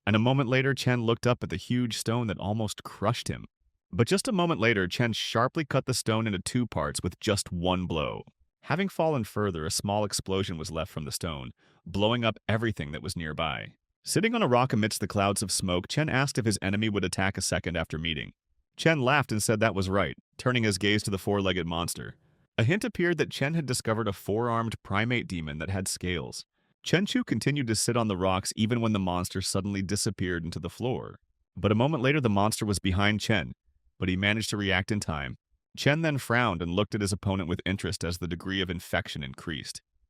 And a moment later, Chen looked up at the huge stone that almost crushed him. But just a moment later, Chen sharply cut the stone into two parts with just one blow. Having fallen further, a small explosion was left from the stone, blowing up everything that was nearby. Sitting on a rock amidst the clouds of smoke, Chen asked if his enemy would attack a second after meeting. Chen laughed and said that was right, turning his gaze to the four-legged monster. A hint appeared that Chen had discovered a four-armed primate demon that had scales. Chen Chu continued to sit on the rocks even when the monster suddenly disappeared into the floor. But a moment later, the monster was behind Chen, but he managed to react in time. Chen then frowned and looked at his opponent with interest as the degree of infection increased.